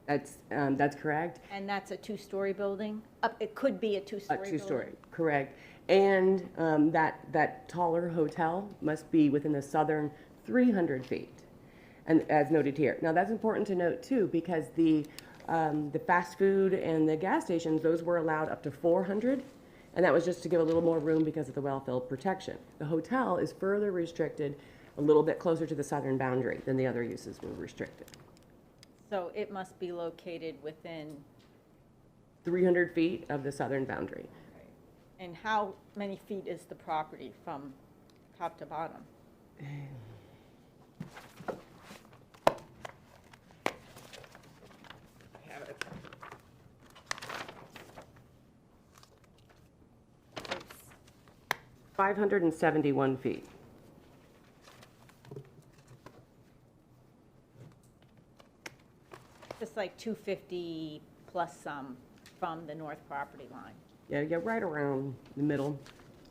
That's correct. And that's a two-story building? It could be a two-story building? Two-story, correct. And that taller hotel must be within the southern 300 feet, and as noted here. Now, that's important to note, too, because the fast food and the gas stations, those were allowed up to 400, and that was just to give a little more room because of the well field protection. The hotel is further restricted a little bit closer to the southern boundary than the other uses were restricted. So it must be located within, 300 feet of the southern boundary. and how many feet is the property from top to bottom? I have it. 571 feet. Just like 250 plus some from the north property line. Yeah, right around the middle.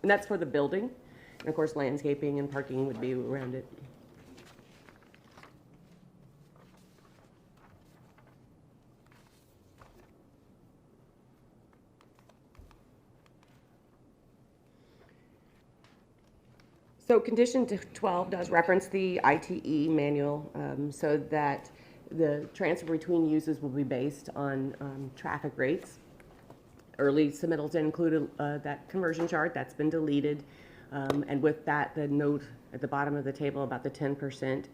And that's for the building. And of course, landscaping and parking would be around it. So condition 12 does reference the ITE manual, so that the transfer between uses will be based on traffic rates. Early submittals included that conversion chart that's been deleted, and with that, the note at the bottom of the table about the 10%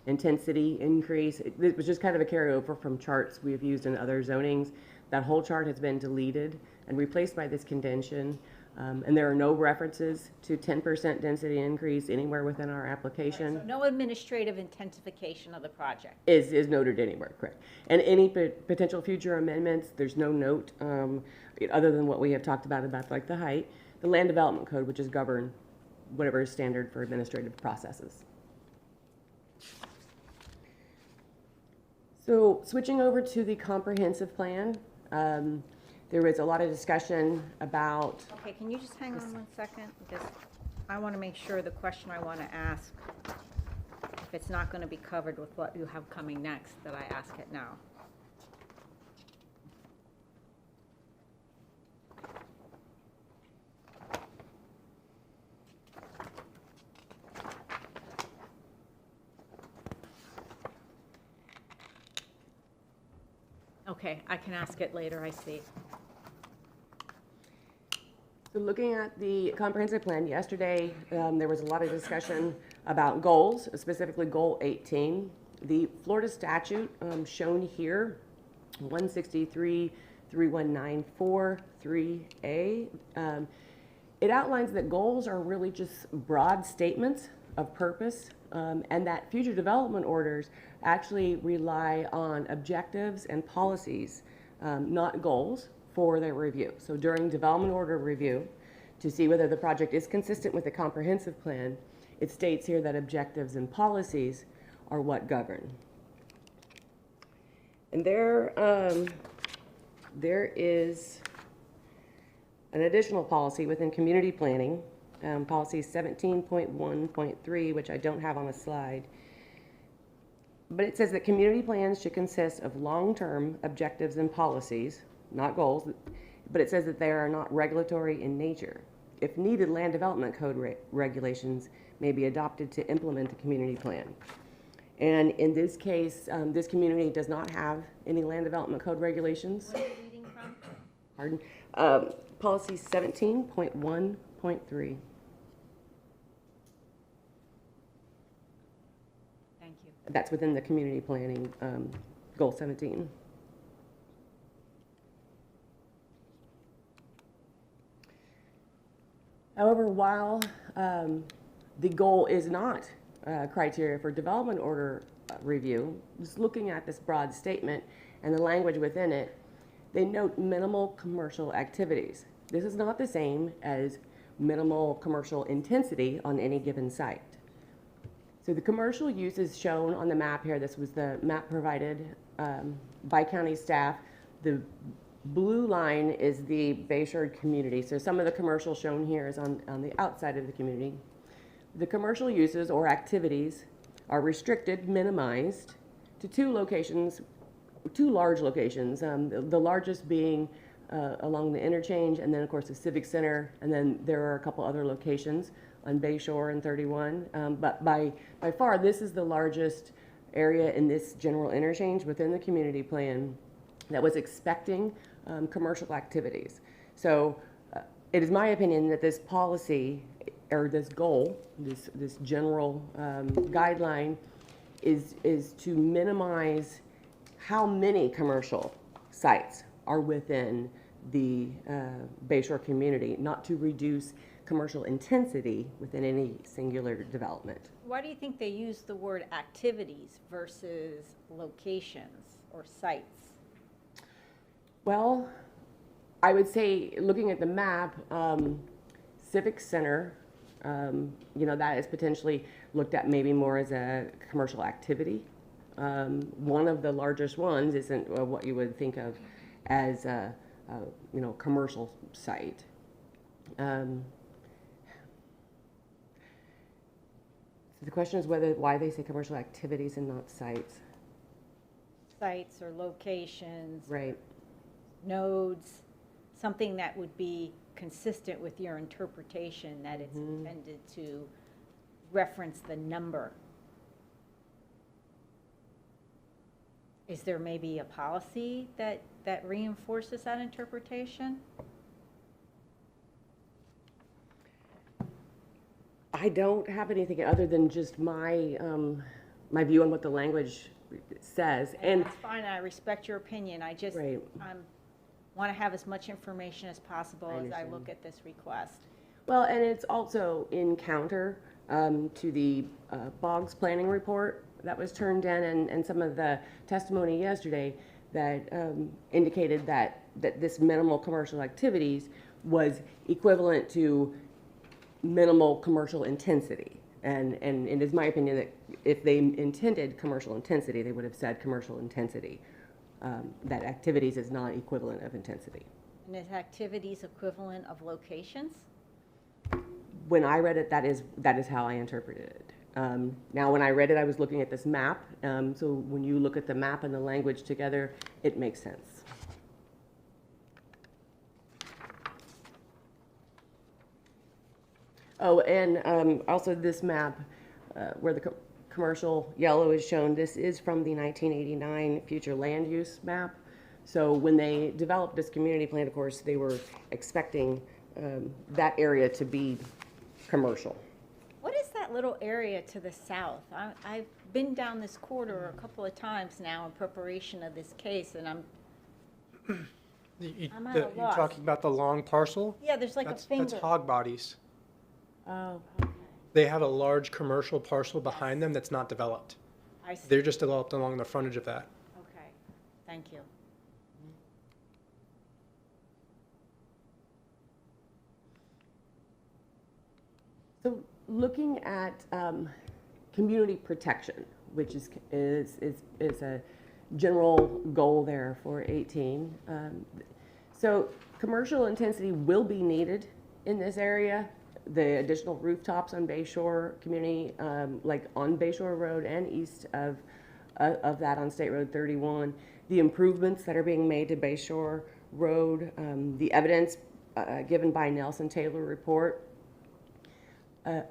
intensity increase. It was just kind of a carryover from charts we've used in other zonings. That whole chart has been deleted and replaced by this condition. And there are no references to 10% density increase anywhere within our application. So no administrative intensification of the project. Is noted anywhere, correct. And any potential future amendments, there's no note, other than what we have talked about like the height, the land development code, which is govern whatever is standard for administrative processes. So switching over to the comprehensive plan, there was a lot of discussion about, Okay, can you just hang on one second? Because I want to make sure the question I want to ask, if it's not going to be covered with what you have coming next, that I ask it now. Okay, I can ask it later, I see. So looking at the comprehensive plan, yesterday, there was a lot of discussion about goals, specifically Goal 18. The Florida statute shown here, 163-31943A, it outlines that goals are really just broad statements of purpose, and that future development orders actually rely on objectives and policies, not goals, for their review. So during development order review, to see whether the project is consistent with the comprehensive plan, it states here that objectives and policies are what govern. And there is an additional policy within community planning, policy 17.1.3, which I don't have on the slide. But it says that community plans should consist of long-term objectives and policies, not goals, but it says that they are not regulatory in nature. If needed, land development code regulations may be adopted to implement the community plan. And in this case, this community does not have any land development code regulations. What are you reading from? Pardon? Policy 17.1.3. Thank you. That's within the community planning, goal 17. However, while the goal is not criteria for development order review, just looking at this broad statement and the language within it, they note minimal commercial activities. This is not the same as minimal commercial intensity on any given site. So the commercial use is shown on the map here. This was the map provided by county staff. The blue line is the Bayshore community. So some of the commercial shown here is on the outside of the community. The commercial uses or activities are restricted, minimized to two large locations, the largest being along the interchange, and then of course the Civic Center, and then there are a couple other locations on Bayshore and 31. But by far, this is the largest area in this general interchange within the community plan that was expecting commercial activities. So it is my opinion that this policy, or this goal, this general guideline is to minimize how many commercial sites are within the Bayshore community, not to reduce commercial intensity within any singular development. Why do you think they use the word activities versus locations or sites? Well, I would say, looking at the map, Civic Center, that is potentially looked at maybe more as a commercial activity. One of the largest ones isn't what you would think of as a commercial site. So the question is why they say commercial activities and not sites. Sites or locations, Right. nodes, something that would be consistent with your interpretation that it's intended to reference the number. Is there maybe a policy that reinforces that interpretation? I don't have anything other than just my my view on what the language says. And That's fine, I respect your opinion, I just, Right. want to have as much information as possible as I understand. look at this request. well, and it's also in counter to the Boggs planning report that was turned in, and some of the testimony yesterday that indicated that this minimal commercial activities was equivalent to minimal commercial intensity. And it is my opinion that if they intended commercial intensity, they would have said commercial intensity. That activities is not equivalent of intensity. And is activities equivalent of locations? When I read it, that is how I interpreted it. Now, when I read it, I was looking at this map. So when you look at the map and the language together, it makes sense. Oh, and also this map, where the commercial yellow is shown, this is from the 1989 future land use map. So when they developed this community plan, of course, they were expecting that area to be commercial. What is that little area to the south? I've been down this corridor a couple of times now in preparation of this case, and I'm at a You're loss. talking about the long parcel? Yeah, there's like a That's finger. hog bodies. Oh, okay. They have a large commercial parcel behind them that's not developed. I see. They're just developed along the frontage of that. Okay, thank you. So looking at community protection, which is a general goal there for 18. So commercial intensity will be needed in this area. The additional rooftops on Bayshore community, like on Bayshore Road and east of that on State Road 31, the improvements that are being made to Bayshore Road, the evidence given by Nelson Taylor report.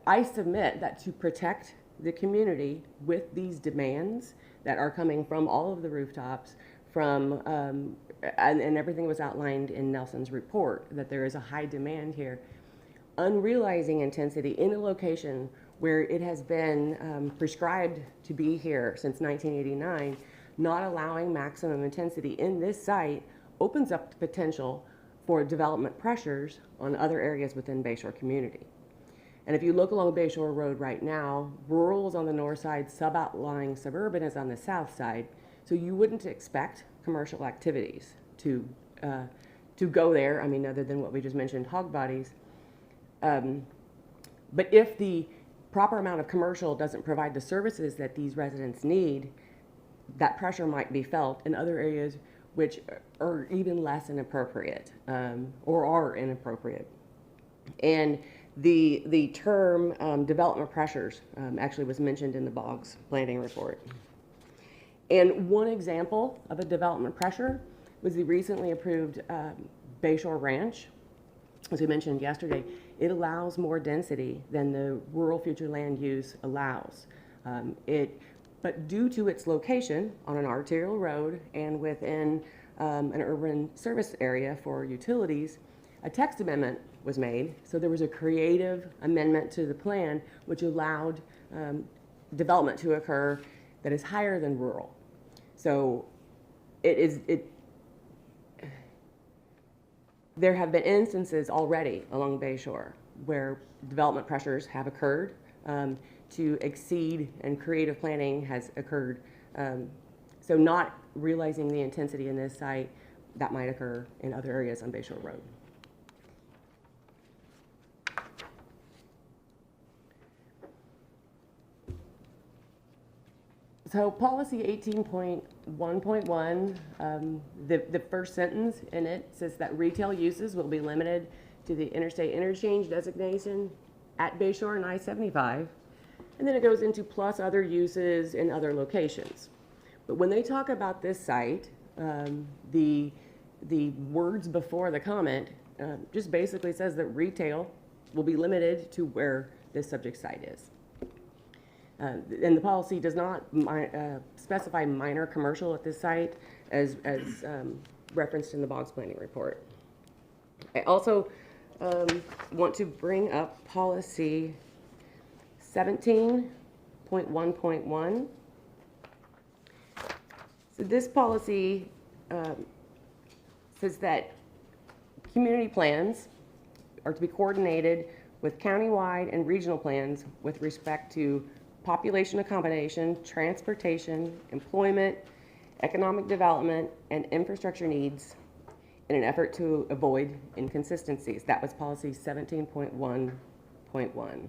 I submit that to protect the community with these demands that are coming from all of the rooftops, from and everything was outlined in Nelson's report, that there is a high demand here. Unrealizing intensity in a location where it has been prescribed to be here since 1989, not allowing maximum intensity in this site opens up the potential for development pressures on other areas within Bayshore community. And if you look along Bayshore Road right now, rural is on the north side, sub-outlying suburban is on the south side. So you wouldn't expect commercial activities to go there. I mean, other than what we just mentioned, hog bodies. But if the proper amount of commercial doesn't provide the services that these residents need, that pressure might be felt in other areas which are even less inappropriate or are inappropriate. And the term development pressures actually was mentioned in the Boggs planning report. And one example of a development pressure was the recently approved Bayshore Ranch. As we mentioned yesterday, it allows more density than the rural future land use allows. But due to its location on an arterial road and within an urban service area for utilities, a text amendment was made. So there was a creative amendment to the plan which allowed development to occur that is higher than rural. So there have been instances already along Bayshore where development pressures have occurred to exceed, and creative planning has occurred. So not realizing the intensity in this site, that might occur in other areas on Bayshore Road. So policy 18.1.1, the first sentence in it says that retail uses will be limited to the interstate interchange designation at Bayshore and I-75. And then it goes into plus other uses in other locations. But when they talk about this site, the words before the comment just basically says that retail will be limited to where this subject site is. And the policy does not specify minor commercial at this site as referenced in the Boggs planning report. I also want to bring up policy 17.1.1. So this policy says that community plans are to be coordinated with countywide and regional plans with respect to population accommodation, transportation, employment, economic development, and infrastructure needs in an effort to avoid inconsistencies. That was policy 17.1.1.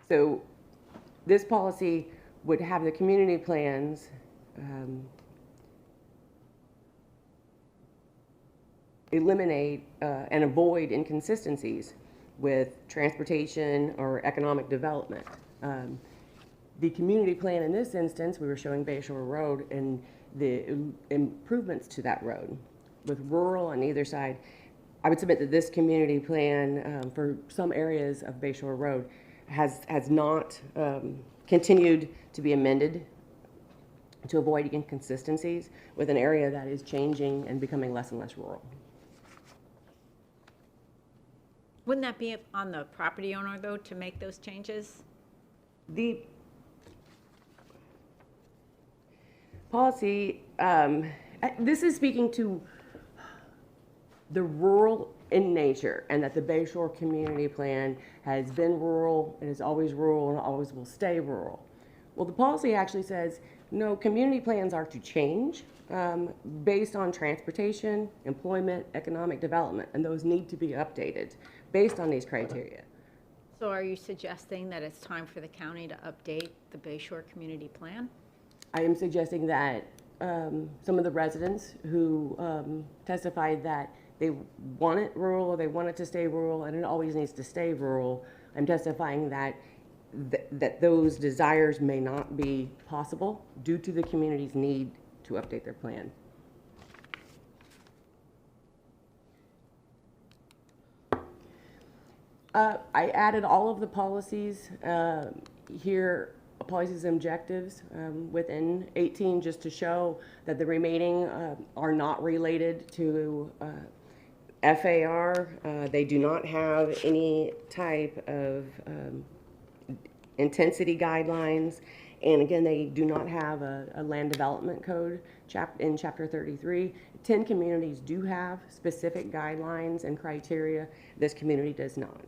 So this policy would have the community plans eliminate and avoid inconsistencies with transportation or economic development. The community plan in this instance, we were showing Bayshore Road and the improvements to that road with rural on either side. I would submit that this community plan for some areas of Bayshore Road has not continued to be amended to avoid inconsistencies with an area that is changing and becoming less and less rural. Wouldn't that be on the property owner, though, to make those changes? The policy, this is speaking to the rural in nature, and that the Bayshore Community Plan has been rural, it is always rural, and always will stay rural. Well, the policy actually says, no, community plans are to change based on transportation, employment, economic development, and those need to be updated based on these criteria. So are you suggesting that it's time for the county to update the Bayshore Community Plan? I am suggesting that some of the residents who testified that they want it rural, or they want it to stay rural, and it always needs to stay rural, I'm testifying that that those desires may not be possible due to the community's need to update their plan. I added all of the policies here, policies and objectives within 18, just to show that the remaining are not related to FAR. They do not have any type of intensity guidelines. And again, they do not have a land development code in Chapter 33. 10 communities do have specific guidelines and criteria. This community does not.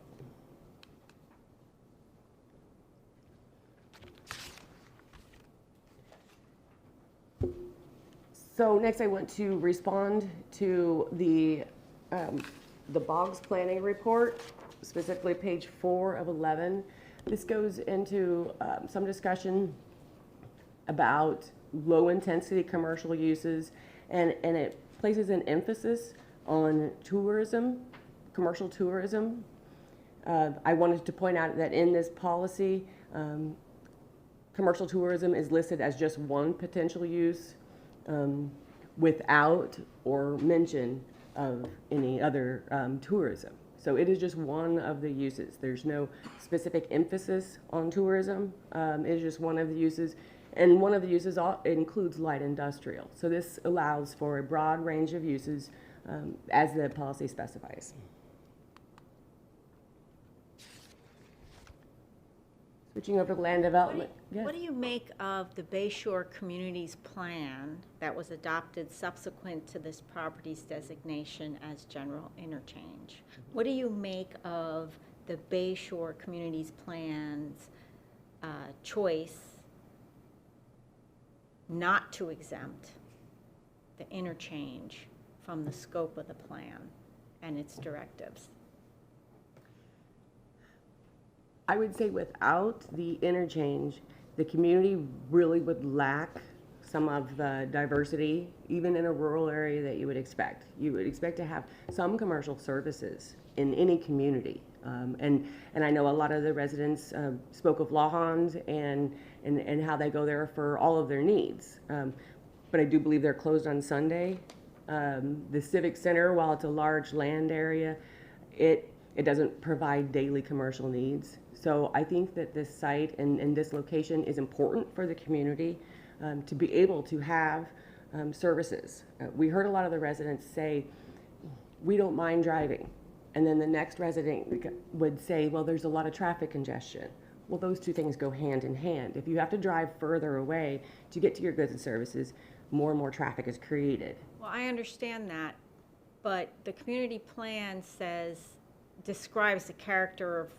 So next I want to respond to the Boggs Planning Report, specifically page 4 of 11. This goes into some discussion about low-intensity commercial uses, and it places an emphasis on tourism, commercial tourism. I wanted to point out that in this policy, commercial tourism is listed as just one potential use without or mention of any other tourism. So it is just one of the uses. There's no specific emphasis on tourism. It is just one of the uses. And one of the uses includes light industrial. So this allows for a broad range of uses as the policy specifies. Switching over to land development. Yes. What do you make of the Bayshore Communities Plan that was adopted subsequent to this property's designation as general interchange? What do you make of the Bayshore Communities Plan's choice not to exempt the interchange from the scope of the plan and its directives? I would say without the interchange, the community really would lack some of the diversity, even in a rural area, that you would expect. You would expect to have some commercial services in any community. And I know a lot of the residents spoke of Lawhons and how they go there for all of their needs. But I do believe they're closed on Sunday. The Civic Center, while it's a large land area, it doesn't provide daily commercial needs. So I think that this site and this location is important for the community to be able to have services. We heard a lot of the residents say, we don't mind driving. And then the next resident would say, well, there's a lot of traffic congestion. Well, those two things go hand in hand. If you have to drive further away to get to your goods and services, more and more traffic is created. Well, I understand that, but the community plan describes the character of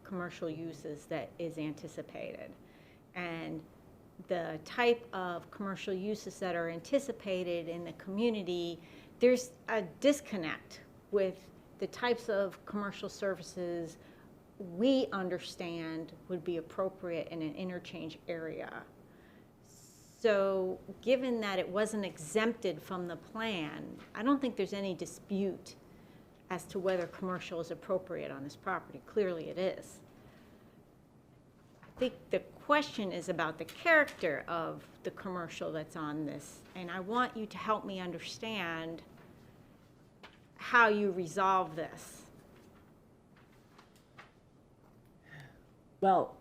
commercial uses that is anticipated. And the type of commercial uses that are anticipated in the community, there's a disconnect with the types of commercial services we understand would be appropriate in an interchange area. So given that it wasn't exempted from the plan, I don't think there's any dispute as to whether commercial is appropriate on this property. Clearly it is. I think the question is about the character of the commercial that's on this, and I want you to help me understand how you resolve this. Well,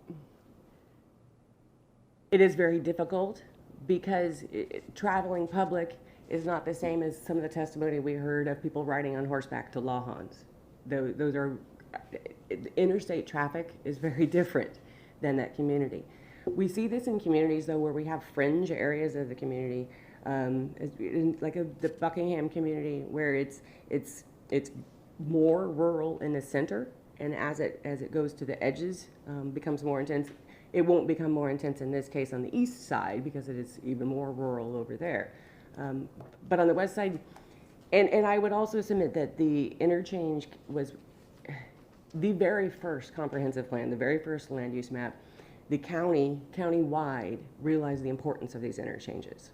It is very difficult because traveling public is not the same as some of the testimony we heard of people riding on horseback to Lawhons. Those are, interstate traffic is very different than that community. We see this in communities though where we have fringe areas of the community, the Buckingham community where it's more rural in the center, and as it goes to the edges, becomes more intense. It won't become more intense in this case on the east side because it is even more rural over there. But on the west side, and I would also submit that the interchange was the very first comprehensive plan, the very first land use map. The county-wide realized the importance of these interchanges.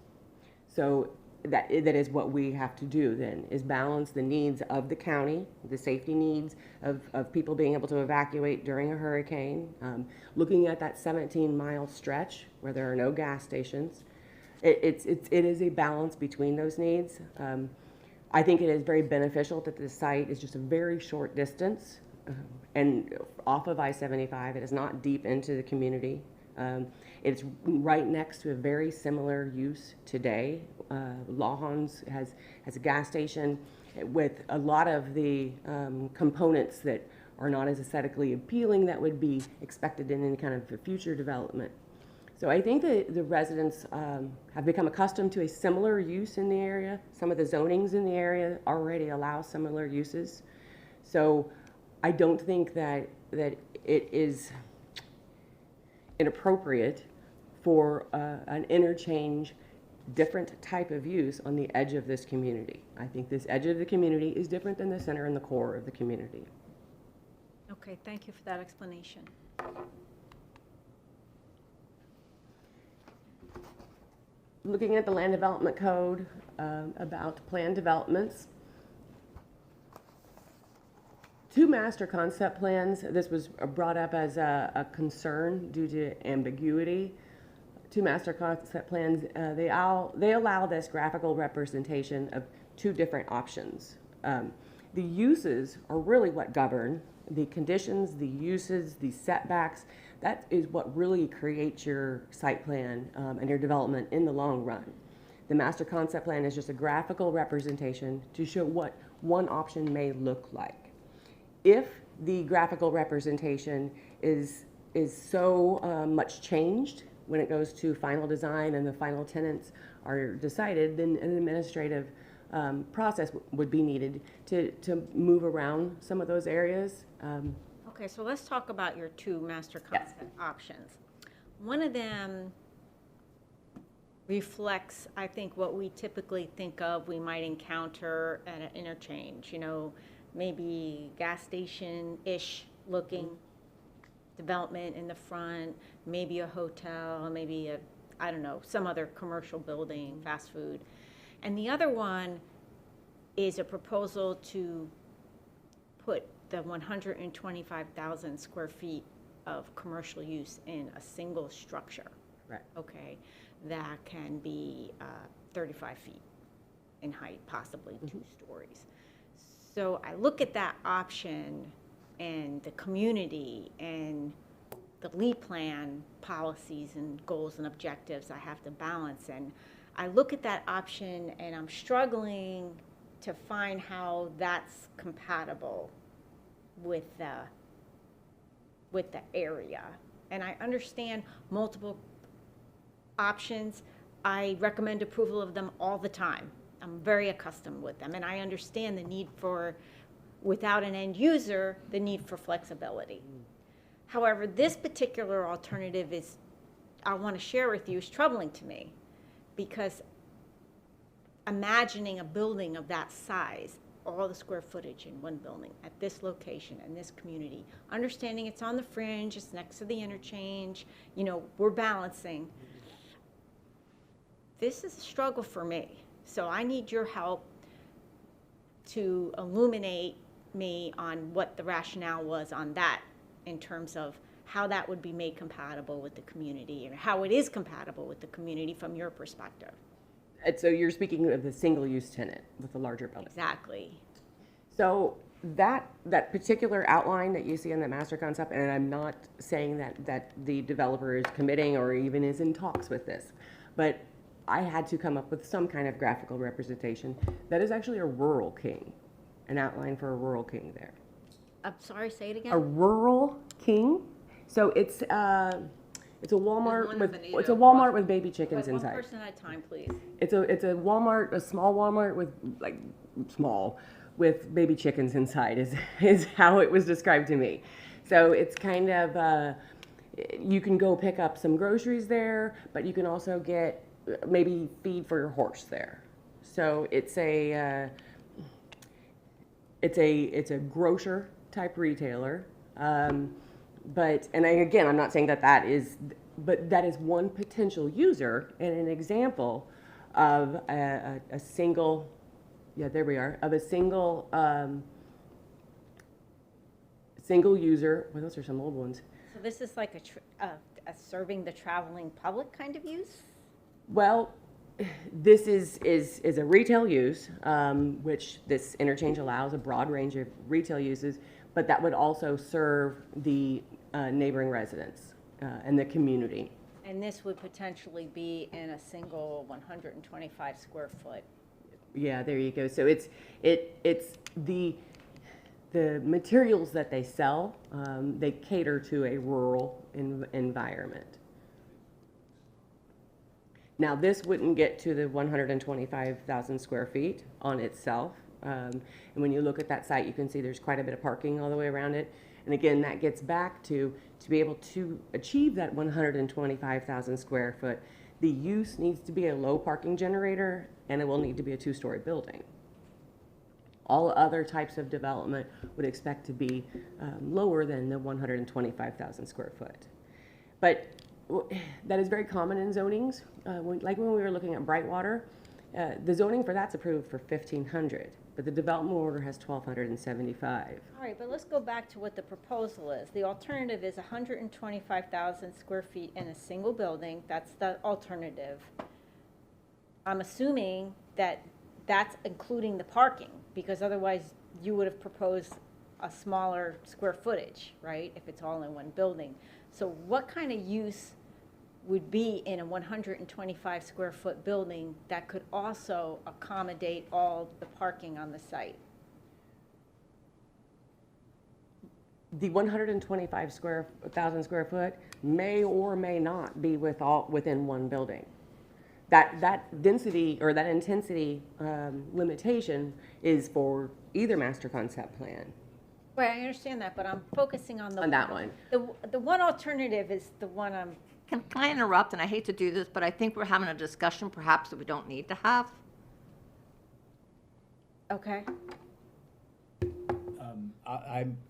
So that is what we have to do then, is balance the needs of the county, the safety needs of people being able to evacuate during a hurricane, looking at that 17-mile stretch where there are no gas stations. It is a balance between those needs. I think it is very beneficial that the site is just a very short distance and off of I-75. It is not deep into the community. It's right next to a very similar use today. Lawhons has a gas station with a lot of the components that are not as aesthetically appealing that would be expected in any kind of a future development. So I think that the residents have become accustomed to a similar use in the area. Some of the zonings in the area already allow similar uses. So I don't think that it is inappropriate for an interchange, different type of use on the edge of this community. I think this edge of the community is different than the center and the core of the community. Okay, thank you for that explanation. Looking at the land development code about planned developments, 2 master concept plans. This was brought up as a concern due to ambiguity. 2 master concept plans, they allow this graphical representation of 2 different options. The uses are really what govern. The conditions, the uses, the setbacks, that is what really creates your site plan and your development in the long run. The master concept plan is just a graphical representation to show what one option may look like. If the graphical representation is so much changed when it goes to final design and the final tenants are decided, then an administrative process would be needed to move around some of those areas. Okay, so let's talk about your 2 master concept options. One of them reflects, I think, what we typically think of we might encounter at an interchange, maybe gas station-ish looking development in the front, maybe a hotel, maybe I don't know, some other commercial building, fast food. And the other one is a proposal to put the 125,000 square feet of commercial use in a single structure. Right. Okay, that can be 35 feet in height, possibly 2 stories. So I look at that option and the community and the LEED plan policies and goals and objectives I have to balance. And I look at that option and I'm struggling to find how that's compatible with the area. And I understand multiple options. I recommend approval of them all the time. I'm very accustomed with them, and I understand the need for, without an end user, the need for flexibility. However, this particular alternative is, I want to share with you, is troubling to me, because imagining a building of that size, all the square footage in one building at this location in this community, understanding it's on the fringe, it's next to the interchange, we're balancing. This is a struggle for me. So I need your help to illuminate me on what the rationale was on that in terms of how that would be made compatible with the community, or how it is compatible with the community from your perspective. And so you're speaking of the single-use tenant with the larger building. Exactly. So that particular outline that you see in that master concept, and I'm not saying that the developer is committing or even is in talks with this, but I had to come up with some kind of graphical representation that is actually a rural king, an outline for a rural king there. I'm sorry, say it A again? rural king, so it's a Walmart one with, of it's a Anita Walmart with baby chickens Wait, one inside. person at a time, please. It's a Walmart, a small Walmart with, like, small, with baby chickens inside is how it was described to me. So it's kind of, you can go pick up some groceries there, but you can also get maybe feed for your horse there. So it's a grocer type retailer. But, and again, I'm not saying that is, but that is one potential user and an example of a single, yeah, there we are, of a single, single user, well, those are some old ones. So this is like a serving the traveling public kind of use? Well, this is a retail use, which this interchange allows a broad range of retail uses, but that would also serve the neighboring residents and the community. And this would potentially be in a single 125 square foot. Yeah, there you go. So it's the materials that they sell, they cater to a rural environment. Now, this wouldn't get to the 125,000 square feet on itself. And when you look at that site, you can see there's quite a bit of parking all the way around it. And again, that gets back to be able to achieve that 125,000 square foot, the use needs to be a low parking generator, and it will need to be a two-story building. All other types of development would expect to be lower than the 125,000 square foot. But that is very common in zonings. Like when we were looking at Brightwater, the zoning for that's approved for 1,500, but the development order has 1,275. All right, but let's go back to what the proposal is. The alternative is 125,000 square feet in a single building. That's the alternative. I'm assuming that that's including the parking, because otherwise you would have proposed a smaller square footage, right, if it's all in one building. So what kind of use would be in a 125 square foot building that could also accommodate all the parking on the site? The 125,000 square foot may or may not be within one building. That density or that intensity limitation is for either master concept plan. Right, I understand that, but I'm focusing on that one. The one alternative is the one I'm, Can I interrupt? And I hate to do this, but I think we're having a discussion perhaps that we don't need to have. okay.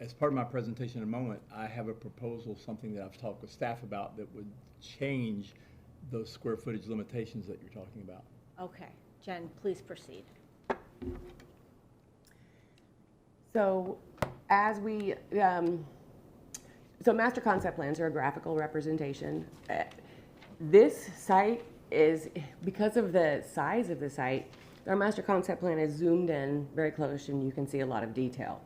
As part of my presentation in a moment, I have a proposal, something that I've talked with staff about that would change those square footage limitations that you're talking about. Okay, Jen, please proceed. So as we, so master concept plans are a graphical representation. This site is, because of the size of the site, our master concept plan is zoomed in very close and you can see a lot of detail.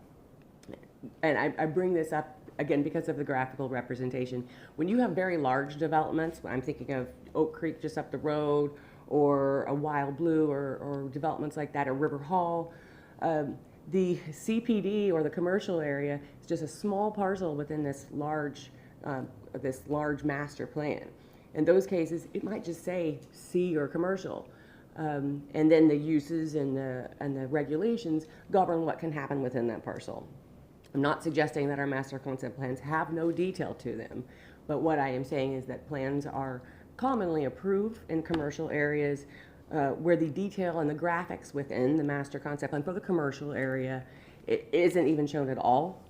And I bring this up again because of the graphical representation. When you have very large developments, I'm thinking of Oak Creek just up the road, or a Wild Blue, or developments like that, or River Hall, the CPD or the commercial area is just a small parcel within this large master plan. In those cases, it might just say C or commercial. And then the uses and the regulations govern what can happen within that parcel. I'm not suggesting that our master concept plans have no detail to them, but what I am saying is that plans are commonly approved in commercial areas where the detail and the graphics within the master concept plan for the commercial area it isn't even shown at all,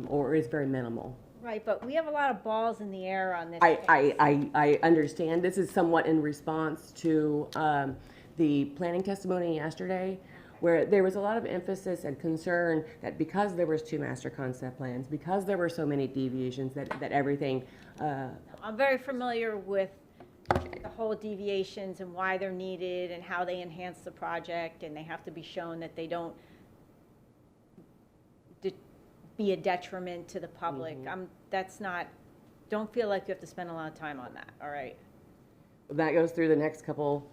or is very minimal. Right, but we have a lot of balls in the air on this. I understand. This is somewhat in response to the planning testimony yesterday, where there was a lot of emphasis and concern that because there was two master concept plans, because there were so many deviations, that everything. I'm very familiar with the whole deviations and why they're needed and how they enhance the project, and they have to be shown that they don't be a detriment to the public. That's not, don't feel like you have to spend a lot of time on that, all right? That goes through the next couple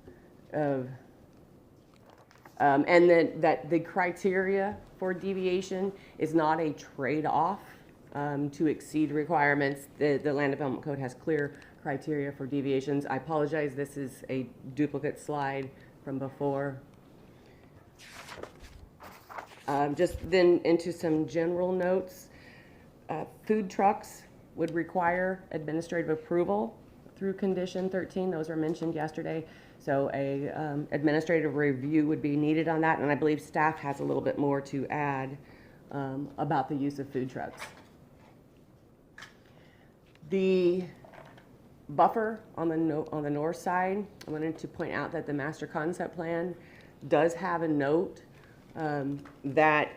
of, and then that the criteria for deviation is not a trade-off to exceed requirements. The Land Development Code has clear criteria for deviations. I apologize, this is a duplicate slide from before. Just then into some general notes. Food trucks would require administrative approval through condition 13. Those were mentioned yesterday. So a administrative review would be needed on that, and I believe staff has a little bit more to add about the use of food trucks. The buffer on the north side, I wanted to point out that the master concept plan does have a note that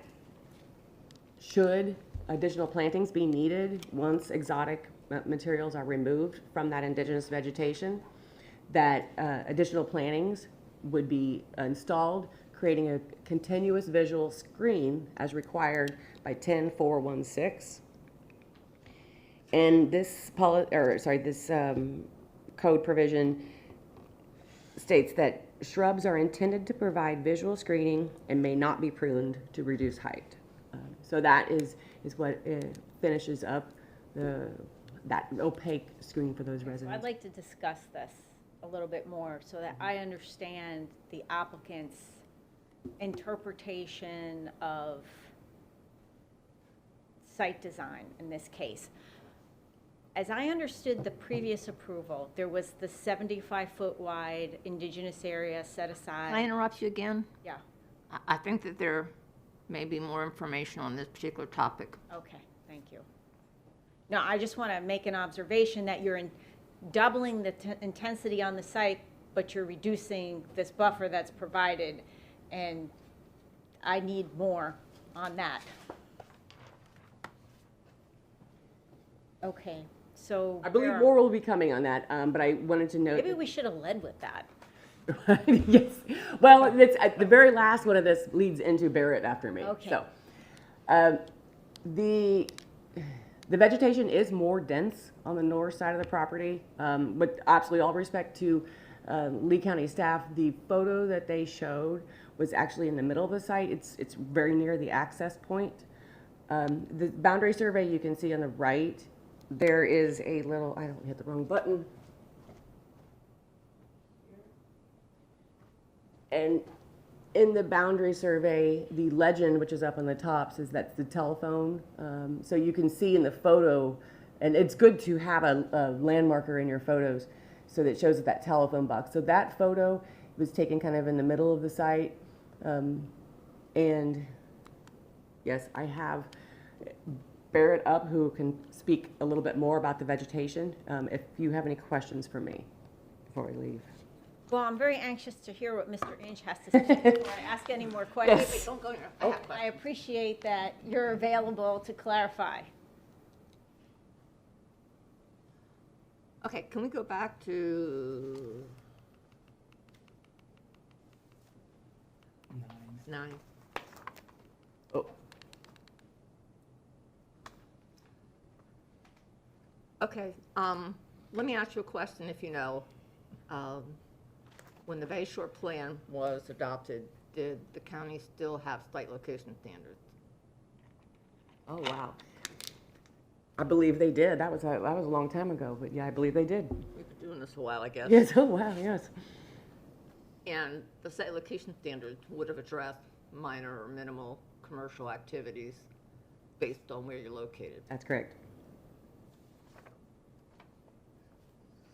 should additional plantings be needed once exotic materials are removed from that indigenous vegetation, that additional plantings would be installed, creating a continuous visual screen as required by 10416. And this code provision states that shrubs are intended to provide visual screening and may not be pruned to reduce height. So that is what finishes up that opaque screen for those residents. I'd like to discuss this a little bit more so that I understand the applicant's interpretation of site design in this case. As I understood the previous approval, there was the 75-foot wide indigenous area set aside. Can I interrupt you again? Yeah, I think that there may be more information on this particular topic. okay, thank you. No, I just want to make an observation that you're doubling the intensity on the site, but you're reducing this buffer that's provided, and I need more on that. Okay, so. I believe more will be coming on that, but I wanted to note. Maybe we should have led with that. Yes. Well, it's, the very last one of this leads into Barrett after me. Okay. So, the vegetation is more dense on the north side of the property, but absolutely all respect to Lee County staff, the photo that they showed was actually in the middle of the site. It's very near the access point. The boundary survey you can see on the right, there is a little, I don't hit the wrong button. And in the boundary survey, the legend, which is up on the top, says that's the telephone. So you can see in the photo, and it's good to have a landmarker in your photos so that it shows that telephone box. So that photo was taken kind of in the middle of the site. And yes, I have Barrett up who can speak a little bit more about the vegetation. If you have any questions for me before we leave. Well, I'm very anxious to hear what Mr. Inch has to say before I ask any more questions. Yes. Don't go there. I appreciate that you're available to clarify. Okay, can we go back to 9? Oh, Okay, let me ask you a question if you know. When the Bayshore plan was adopted, did the county still have site location standards? oh wow. I believe they did. That was a long time ago, but yeah, I believe they did. We've been doing this a while, I guess. Yes, oh wow, yes. And the site location standards would have addressed minor or minimal commercial activities based on where you're located. That's correct.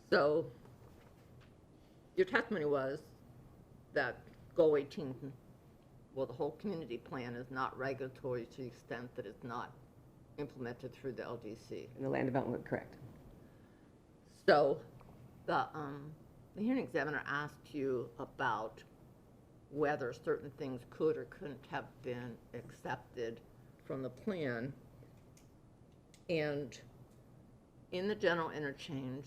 So your testimony was that Goal 18, well, the whole community plan is not regulatory to the extent that it's not implemented through the LDC. And the land development, correct. So the hearing examiner asked you about whether certain things could or couldn't have been accepted from the plan. And in the general interchange,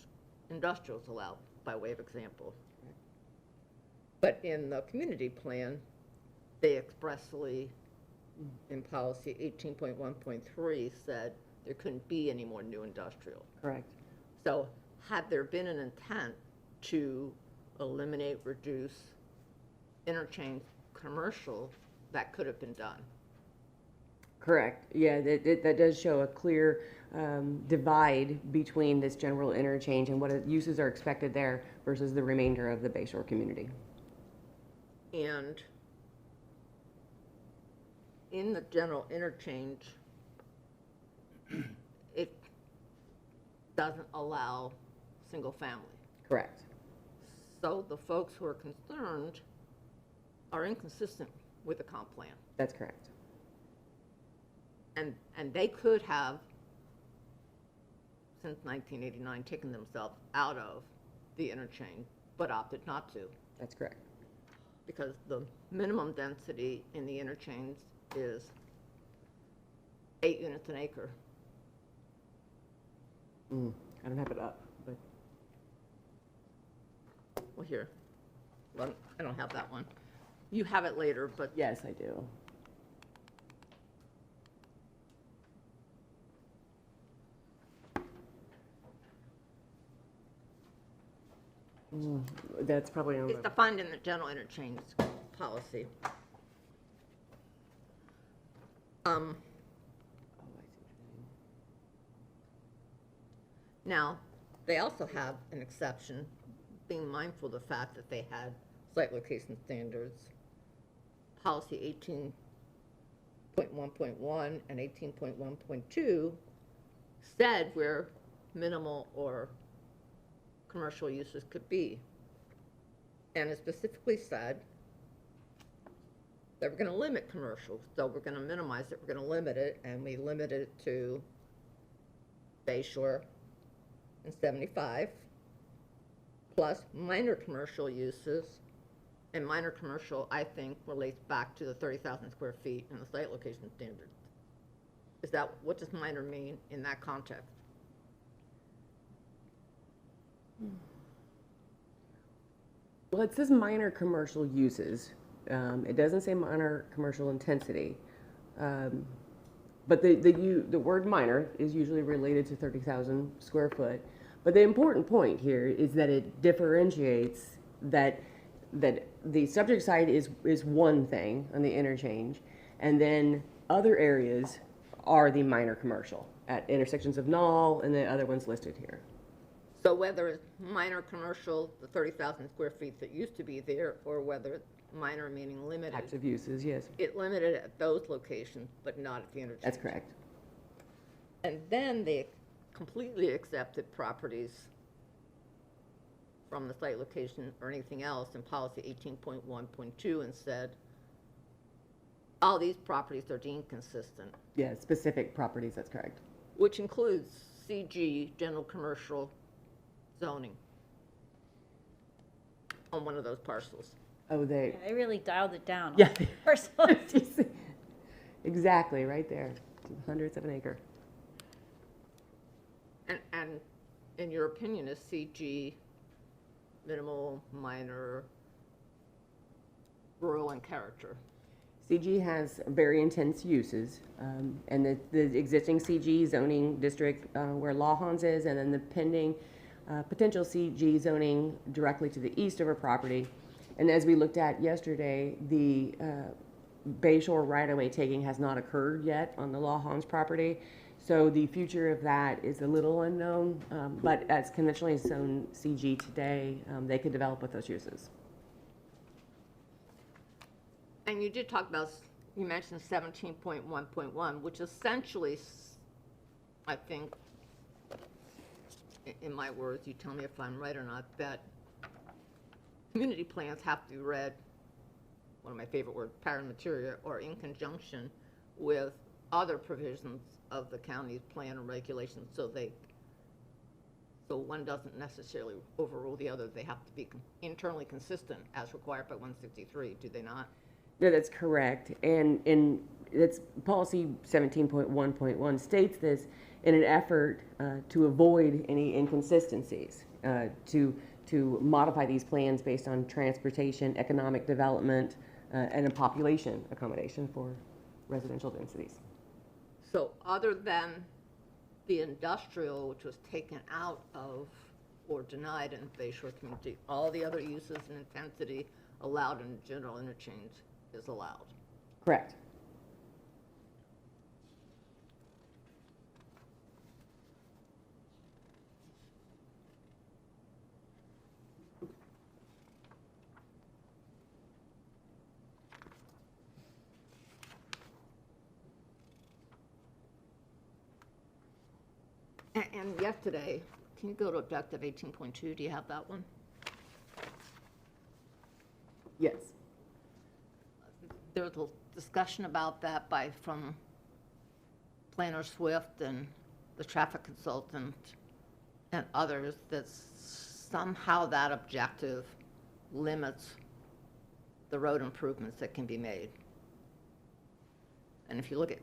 industrial is allowed by way of example. But in the community plan, they expressly in policy 18.1.3 said there couldn't be any more new industrial. Correct. So had there been an intent to eliminate, reduce, interchange commercial, that could have been done. Correct. Yeah, that does show a clear divide between this general interchange and what uses are expected there versus the remainder of the Bayshore community. And in the general interchange, it doesn't allow single family. Correct. So the folks who are concerned are inconsistent with the comp plan. That's correct. And they could have, since 1989, taken themselves out of the interchange, but opted not to, That's correct. because the minimum density in the interchange is 8 units an acre. I don't have it up, but Well, here, well, I don't have that one. You have it later, but yes, I do. That's probably on it's the, defined in the general interchange policy. Now, they also have an exception, being mindful of the fact that they had site location standards. Policy 18.1.1 and 18.1.2 said where minimal or commercial uses could be. And it specifically said that we're going to limit commercial, so we're going to minimize it, we're going to limit it, and we limited it to Bayshore and 75, plus minor commercial uses. And minor commercial, I think, relates back to the 30,000 square feet in the site location standards. Is that, what does minor mean in that context? well, it says minor commercial uses. It doesn't say minor commercial intensity. But the word minor is usually related to 30,000 square foot. But the important point here is that it differentiates that the subject site is one thing on the interchange, and then other areas are the minor commercial at intersections of Knoll and the other ones listed here. So whether it's minor commercial, the 30,000 square feet that used to be there, or whether it's minor meaning limited. Types of uses, yes. It limited at those locations, but not at the interchange. That's correct. And then they completely accepted properties from the site location or anything else in policy 18.1.2 and said, all these properties are deemed consistent, Yeah, specific properties, that's correct. which includes CG, general commercial zoning, on one of those parcels. Oh, Yeah, they really dialed it down. Yeah. Personally. Exactly, right there, hundredths of an acre. And in your opinion, is CG minimal, minor, rural in character? CG has very intense uses, and the existing CG zoning district where Lawhans is, and then the pending potential CG zoning directly to the east of our property. And as we looked at yesterday, the Bayshore right-of-way taking has not occurred yet on the Lawhans property. So the future of that is a little unknown, but as conventionally zoned CG today, they could develop with those uses. And you did talk about, you mentioned 17.1.1, which essentially, I think, in my words, you tell me if I'm right or not, that community plans have to be read, one of my favorite words, paramateria, or in conjunction with other provisions of the county's plan and regulations, so one doesn't necessarily overrule the other. They have to be internally consistent as required by 163, do they not? No, that's correct. And it's policy 17.1.1 states this in an effort to avoid any inconsistencies, to modify these plans based on transportation, economic development, and a population accommodation for residential densities. So other than the industrial, which was taken out of or denied in Bayshore community, all the other uses and intensity allowed in general interchange is allowed. Correct. And yesterday, can you go to objective 18.2? Do you have that one? Yes. There was a discussion about that from Planner Swift and the traffic consultant and others, that somehow that objective limits the road improvements that can be made. And if you look at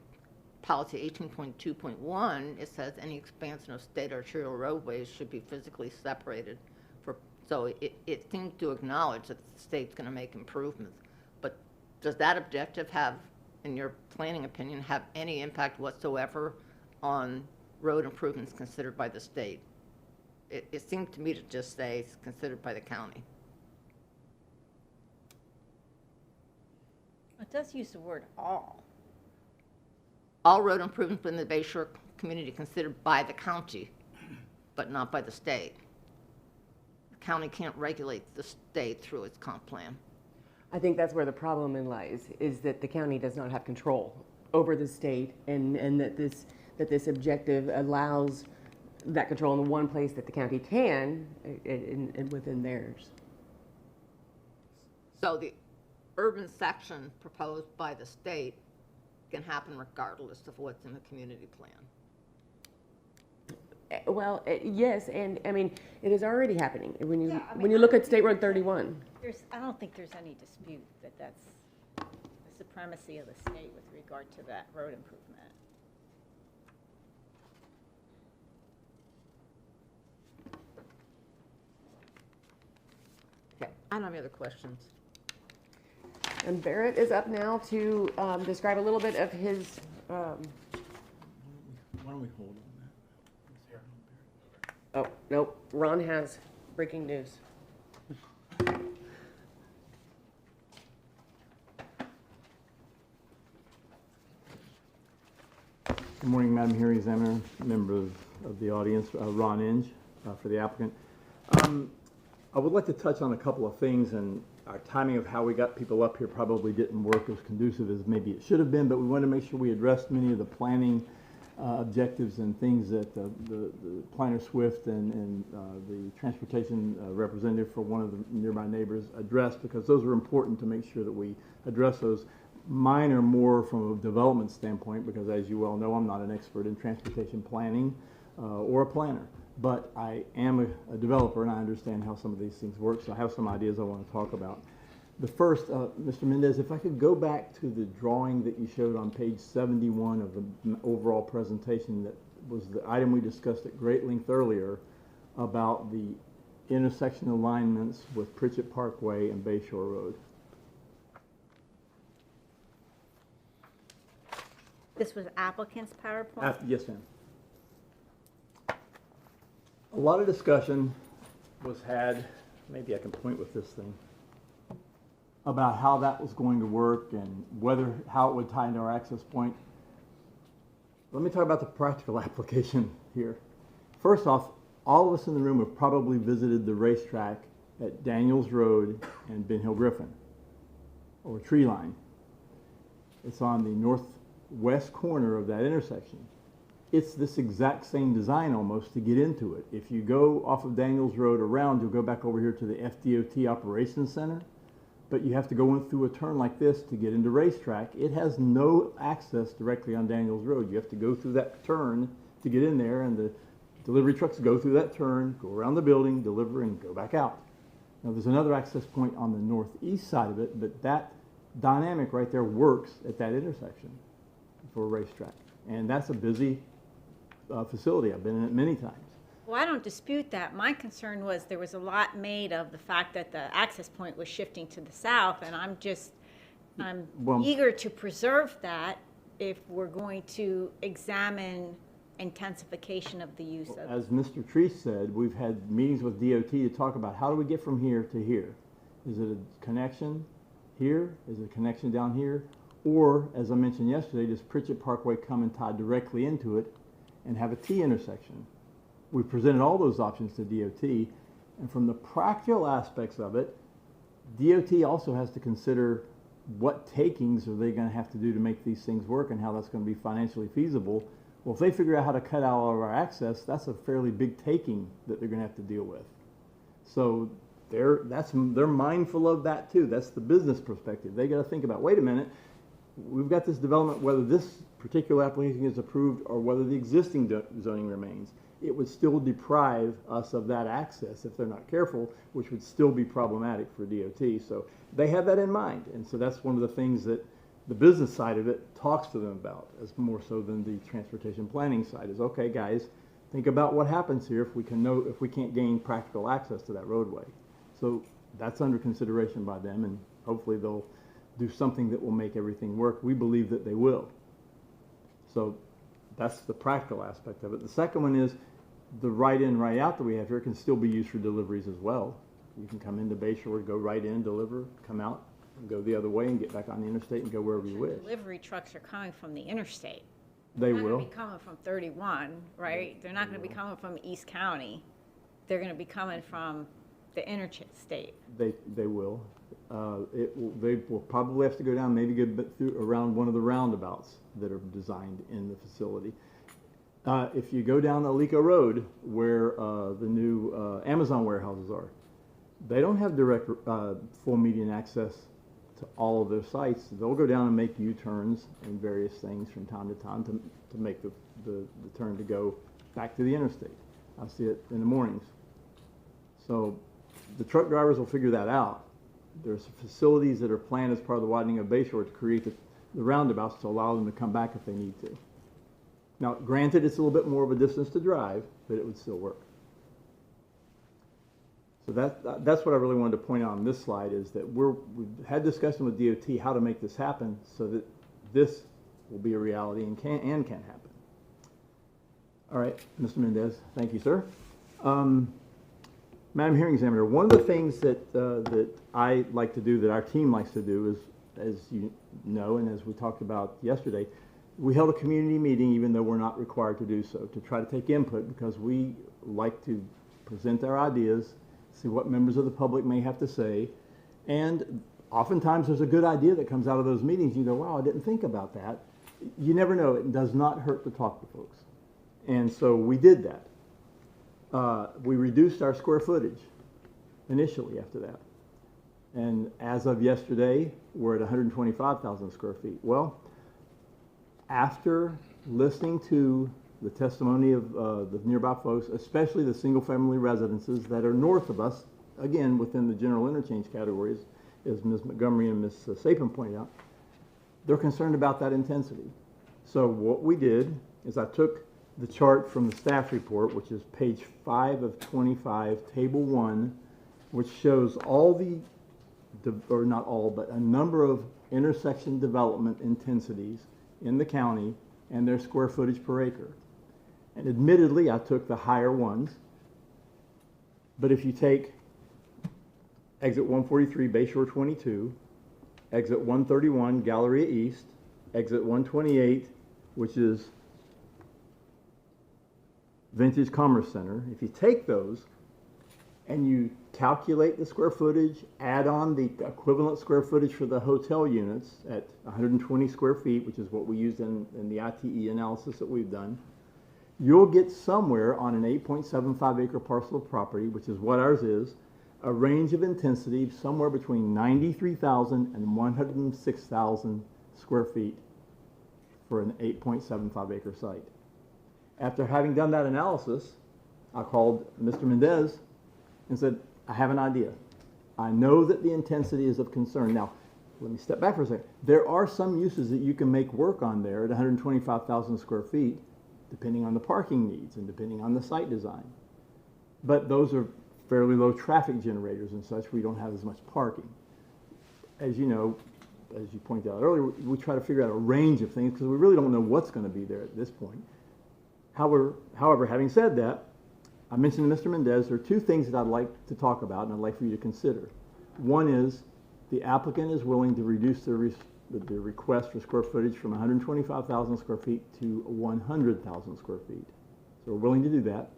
policy 18.2.1, it says any expansion of state arterial roadways should be physically separated. So it seems to acknowledge that the state's going to make improvements. But does that objective have, in your planning opinion, have any impact whatsoever on road improvements considered by the state? It seemed to me to just say it's considered by the county. It does use the word all. All road improvements in the Bayshore community considered by the county, but not by the state. The county can't regulate the state through its comp plan. I think that's where the problem lies, is that the county does not have control over the state, and that this objective allows that control in the one place that the county can, and within theirs. So the urban section proposed by the state can happen regardless of what's in the community plan. Well, yes, and I mean, it is already happening. When you, Yeah, I mean, when you look at State Road 31. I don't think there's any dispute that that's the supremacy of the state with regard to that road improvement. Okay, I don't have any other questions. And Barrett is up now to describe a little bit of his, Why don't we hold on that? oh, nope, Ron has breaking news. Good morning, Madam Hearing Examiner, members of the audience, Ron Inge for the applicant. I would like to touch on a couple of things, and our timing of how we got people up here probably didn't work as conducive as maybe it should have been, but we wanted to make sure we addressed many of the planning objectives and things that the Planner Swift and the transportation representative for one of the nearby neighbors addressed, because those are important to make sure that we address those. Mine are more from a development standpoint, because as you well know, I'm not an expert in transportation planning or a planner, but I am a developer and I understand how some of these things work, so I have some ideas I want to talk about. The first, Mr. Mendez, if I could go back to the drawing that you showed on page 71 of the overall presentation, that was the item we discussed at great length earlier about the intersection alignments with Pritchett Parkway and Bayshore Road. This was applicant's PowerPoint? Yes, ma'am. A lot of discussion was had, maybe I can point with this thing, about how that was going to work and how it would tie into our access point. Let me talk about the practical application here. First off, all of us in the room have probably visited the racetrack at Daniels Road and Ben Hill Griffin, or Tree Line. It's on the northwest corner of that intersection. It's this exact same design almost to get into it. If you go off of Daniels Road around, you'll go back over here to the FDOT Operations Center, but you have to go in through a turn like this to get into racetrack. It has no access directly on Daniels Road. You have to go through that turn to get in there, and the delivery trucks go through that turn, go around the building, deliver, and go back out. Now, there's another access point on the northeast side of it, but that dynamic right there works at that intersection for a racetrack. And that's a busy facility. I've been in it many times. Well, I don't dispute that. My concern was there was a lot made of the fact that the access point was shifting to the south, and I'm Well- eager to preserve that if we're going to examine intensification of the use of. As Mr. Treese said, we've had meetings with DOT to talk about how do we get from here to here? Is it a connection here? Is it a connection down here? Or, as I mentioned yesterday, does Pritchett Parkway come and tie directly into it and have a T intersection? We presented all those options to DOT, and from the practical aspects of it, DOT also has to consider what takings are they going to have to do to make these things work and how that's going to be financially feasible. Well, if they figure out how to cut out all of our access, that's a fairly big taking that they're going to have to deal with. So they're mindful of that too. That's the business perspective. They got to think about, wait a minute, we've got this development, whether this particular application is approved or whether the existing zoning remains, it would still deprive us of that access if they're not careful, which would still be problematic for DOT. So they have that in mind. And so that's one of the things that the business side of it talks to them about, as more so than the transportation planning side is, okay, guys, think about what happens here if we can't gain practical access to that roadway. So that's under consideration by them, and hopefully they'll do something that will make everything work. We believe that they will. So that's the practical aspect of it. The second one is the right in, right out that we have here can still be used for deliveries as well. You can come into Bayshore, go right in, deliver, come out, and go the other way and get back on the interstate and go wherever you wish. Delivery trucks are coming from the interstate. They They're not will. going to be coming from 31, right? They're not going to be coming from East County. They're going to be coming from the interstate. They will. They will probably have to go down, maybe get a bit through around one of the roundabouts that are designed in the facility. If you go down Alico Road, where the new Amazon warehouses are, they don't have direct full median access to all of their sites. They'll go down and make U-turns and various things from time to time to make the turn to go back to the interstate. I see it in the mornings. So the truck drivers will figure that out. There's facilities that are planned as part of the widening of Bayshore to create the roundabouts to allow them to come back if they need to. Now, granted, it's a little bit more of a distance to drive, but it would still work. So that's what I really wanted to point out on this slide, is that we've had discussion with DOT how to make this happen so that this will be a reality and can happen. All right, Mr. Mendez, thank you, sir. Madam Hearing Examiner, one of the things that I like to do, that our team likes to do, is, as you know, and as we talked about yesterday, we held a community meeting, even though we're not required to do so, to try to take input, because we like to present our ideas, see what members of the public may have to say, and oftentimes there's a good idea that comes out of those meetings. You go, wow, I didn't think about that. You never know. It does not hurt to talk to folks. And so we did that. We reduced our square footage initially after that. And as of yesterday, we're at 125,000 square feet. Well, after listening to the testimony of the nearby folks, especially the single-family residences that are north of us, again, within the general interchange categories, as Ms. Montgomery and Ms. Sapin pointed out, they're concerned about that intensity. So what we did is I took the chart from the staff report, which is page 5 of 25, table 1, which shows all the, or not all, but a number of intersection development intensities in the county and their square footage per acre. And admittedly, I took the higher ones, but if you take exit 143, Bayshore 22, exit 131, Galleria East, exit 128, which is Vintage Commerce Center, if you take those and you calculate the square footage, add on the equivalent square footage for the hotel units at 120 square feet, which is what we used in the ITE analysis that we've done, you'll get somewhere on an 8.75 acre parcel of property, which is what ours is, a range of intensity somewhere between 93,000 and 106,000 square feet for an 8.75 acre site. After having done that analysis, I called Mr. Mendez and said, I have an idea. I know that the intensity is of concern. Now, let me step back for a second. There are some uses that you can make work on there at 125,000 square feet, depending on the parking needs and depending on the site design. But those are fairly low traffic generators and such. We don't have as much parking. As you know, as you pointed out earlier, we try to figure out a range of things because we really don't know what's going to be there at this point. However, having said that, I mentioned to Mr. Mendez, there are two things that I'd like to talk about and I'd like for you to consider. One is the applicant is willing to reduce the request for square footage from 125,000 square feet to 100,000 square feet. So we're willing to do that.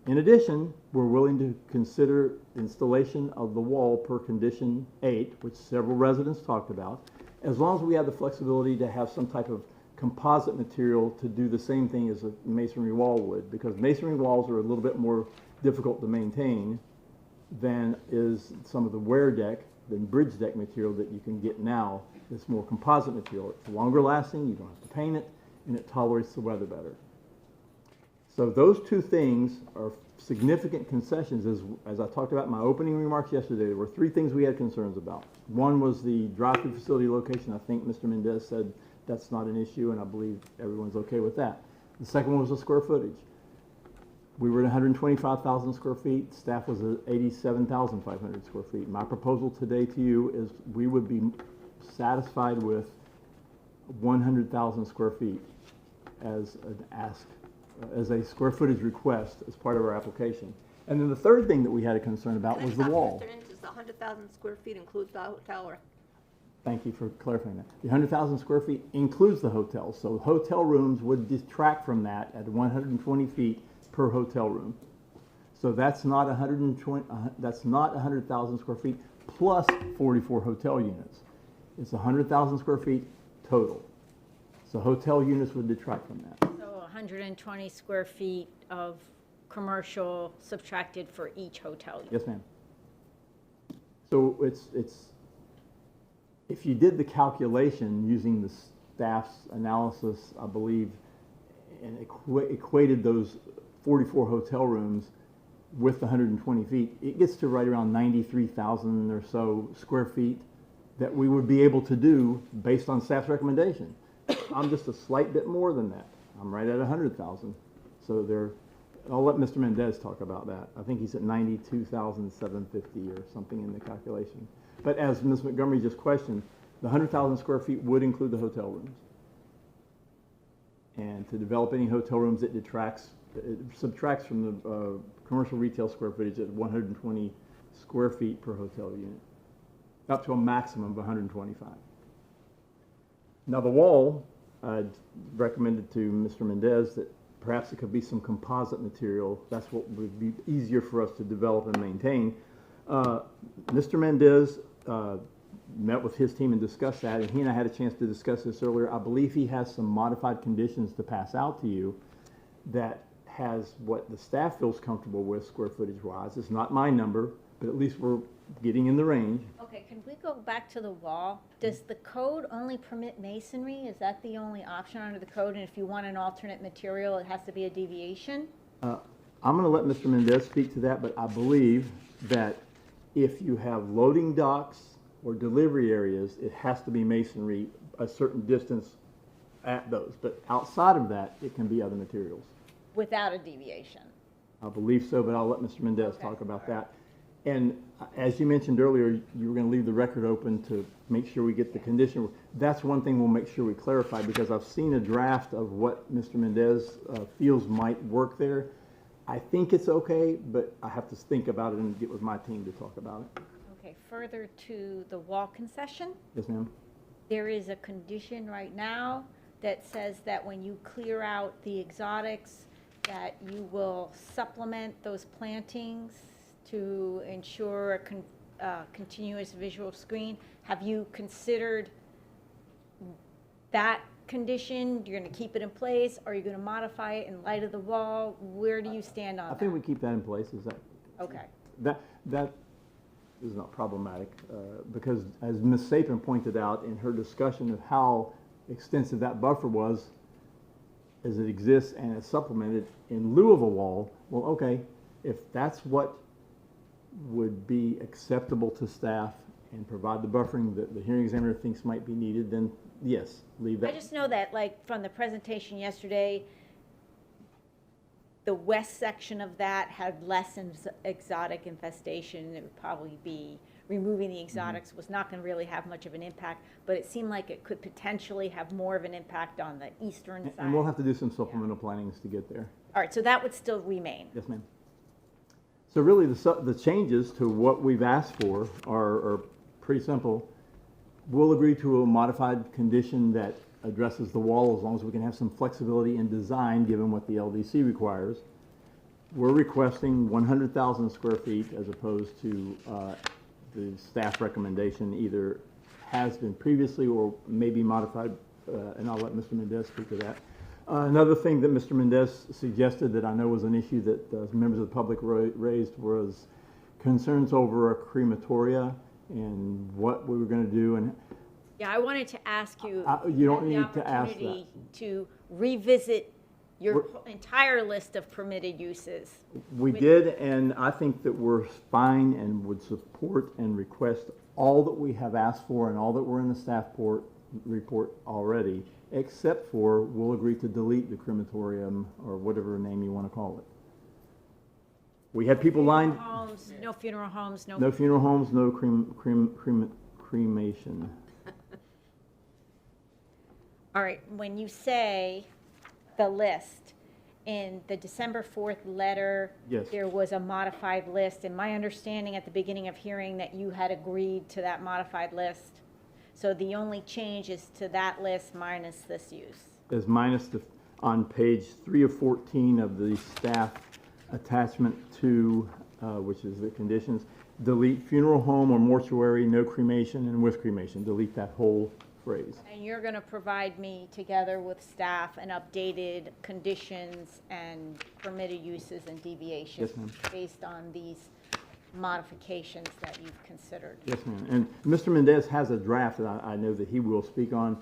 In addition, we're willing to consider installation of the wall per condition 8, which several residents talked about, as long as we have the flexibility to have some type of composite material to do the same thing as a masonry wall would, because masonry walls are a little bit more difficult to maintain than is some of the wear deck, the bridge deck material that you can get now. It's more composite material. It's longer lasting, you don't have to paint it, and it tolerates the weather better. So those two things are significant concessions. As I talked about in my opening remarks yesterday, there were three things we had concerns about. One was the drive-through facility location. I think Mr. Mendez said that's not an issue, and I believe everyone's okay with that. The second one was the square footage. We were at 125,000 square feet. Staff was at 87,500 square feet. My proposal today to you is we would be satisfied with 100,000 square feet as an ask, as a square footage request as part of our application. And then the third thing that we had a concern about was the wall. Mr. Inch, does the 100,000 square feet include the hotel or? Thank you for clarifying that. The 100,000 square feet includes the hotel, so hotel rooms would detract from that at 120 feet per hotel room. So that's not 100,000 square feet plus 44 hotel units. It's 100,000 square feet total. So hotel units would detract from that. So 120 square feet of commercial subtracted for each hotel unit. Yes, ma'am. So it's if you did the calculation using the staff's analysis, I believe, and equated those 44 hotel rooms with the 120 feet, it gets to right around 93,000 or so square feet that we would be able to do based on staff's recommendation. I'm just a slight bit more than that. I'm right at 100,000. So I'll let Mr. Mendez talk about that. I think he's at 92,750 or something in the calculation. But as Ms. Montgomery just questioned, the 100,000 square feet would include the hotel rooms. And to develop any hotel rooms, it subtracts from the commercial retail square footage at 120 square feet per hotel unit, up to a maximum of 125. Now the wall, I recommended to Mr. Mendez that perhaps it could be some composite material. That's what would be easier for us to develop and maintain. Mr. Mendez met with his team and discussed that, and he and I had a chance to discuss this earlier. I believe he has some modified conditions to pass out to you that has what the staff feels comfortable with square footage wise. It's not my number, but at least we're getting in the range. Okay, can we go back to the wall? Does the code only permit masonry? Is that the only option under the code? And if you want an alternate material, it has to be a deviation? I'm going to let Mr. Mendez speak to that, but I believe that if you have loading docks or delivery areas, it has to be masonry a certain distance at those. But outside of that, it can be other materials. Without a deviation? I believe so, but I'll let Mr. Mendez talk about that. And as you mentioned earlier, you were going to leave the record open to make sure we get the condition. That's one thing we'll make sure we clarify, because I've seen a draft of what Mr. Mendez feels might work there. I think it's okay, but I have to think about it and get with my team to talk about it. Okay, further to the wall concession, Yes, ma'am? there is a condition right now that says that when you clear out the exotics, that you will supplement those plantings to ensure a continuous visual screen. Have you considered that condition? You're going to keep it in place? Are you going to modify it in light of the wall? Where do you stand on I that? think we keep that in place. Is that Okay. that is not problematic because, as Ms. Sapin pointed out in her discussion of how extensive that buffer was, as it exists and it's supplemented in lieu of a wall, well, okay, if that's what would be acceptable to staff and provide the buffering that the hearing examiner thinks might be needed, then yes, leave that. I just know that, like, from the presentation yesterday, the west section of that had less exotic infestation. It would probably be removing the exotics was not going to really have much of an impact, but it seemed like it could potentially have more of an impact on the eastern side. And we'll have to do some supplemental plannings to get there. All right, so that would still remain. Yes, ma'am. So really, the changes to what we've asked for are pretty simple. We'll agree to a modified condition that addresses the wall as long as we can have some flexibility in design given what the LDC requires. We're requesting 100,000 square feet as opposed to the staff recommendation either has been previously or may be modified, and I'll let Mr. Mendez speak to that. Another thing that Mr. Mendez suggested that I know was an issue that members of the public raised was concerns over a crematoria and what we were going to do. And Yeah, I wanted to ask you. you don't the need to ask that. opportunity to revisit your entire list of permitted uses. We did, and I think that we're fine and would support and request all that we have asked for and all that were in the staff report already, except for we'll agree to delete the crematorium or whatever name you want to call it. We had people lined, Homes, no funeral homes, no funeral homes, no cremation. All right, when you say the list, in the December 4th letter, Yes. there was a modified list, and my understanding at the beginning of hearing that you had agreed to that modified list. So the only change is to that list minus this use. Is minus on page 3 of 14 of the staff attachment 2, which is the conditions. Delete funeral home or mortuary, no cremation, and with cremation. Delete that whole phrase. And you're going to provide me, together with staff, an updated conditions and permitted uses and deviations Yes, ma'am. based on these modifications that you've considered. Yes, ma'am. And Mr. Mendez has a draft that I know that he will speak on.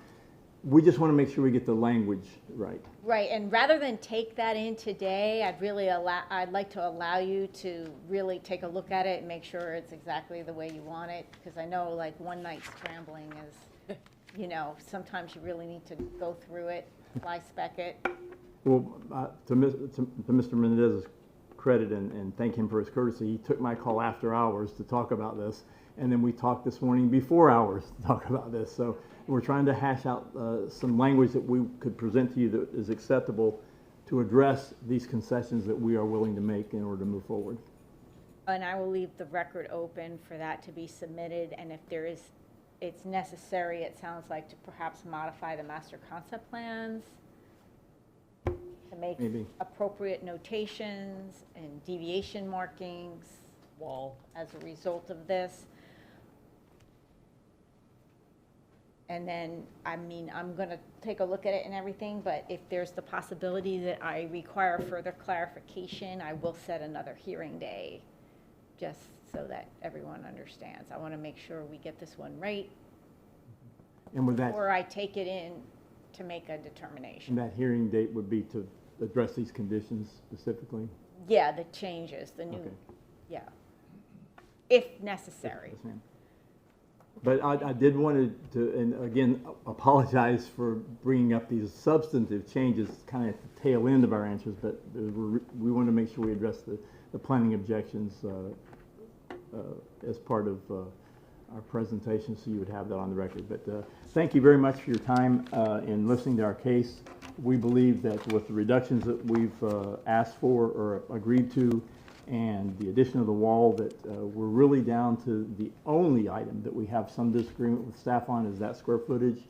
We just want to make sure we get the language right. Right, and rather than take that in today, I'd like to allow you to really take a look at it and make sure it's exactly the way you want it, because I know like one night scrambling is, you know, sometimes you really need to go through it, fly spec it. Well, to Mr. Mendez's credit and thank him for his courtesy, he took my call after hours to talk about this, and then we talked this morning before hours to talk about this. So we're trying to hash out some language that we could present to you that is acceptable to address these concessions that we are willing to make in order to move forward. And I will leave the record open for that to be submitted, and if it's necessary, it sounds like, to perhaps modify the master concept plans to make Maybe. appropriate notations and deviation markings Wall. as a result of this. And then, I mean, I'm going to take a look at it and everything, but if there's the possibility that I require further clarification, I will set another hearing day, just so that everyone understands. I want to make sure we get this one right, And with that, or I take it in to make a determination. that hearing date would be to address these conditions specifically. Yeah, the changes, the new, Okay. yeah, if necessary. Yes, ma'am. But I did want to, and again, apologize for bringing up these substantive changes kind of at the tail end of our answers, but we want to make sure we address the planning objections as part of our presentation, so you would have that on the record. But thank you very much for your time in listening to our case. We believe that with the reductions that we've asked for or agreed to, and the addition of the wall, that we're really down to the only item that we have some disagreement with staff on is that square footage.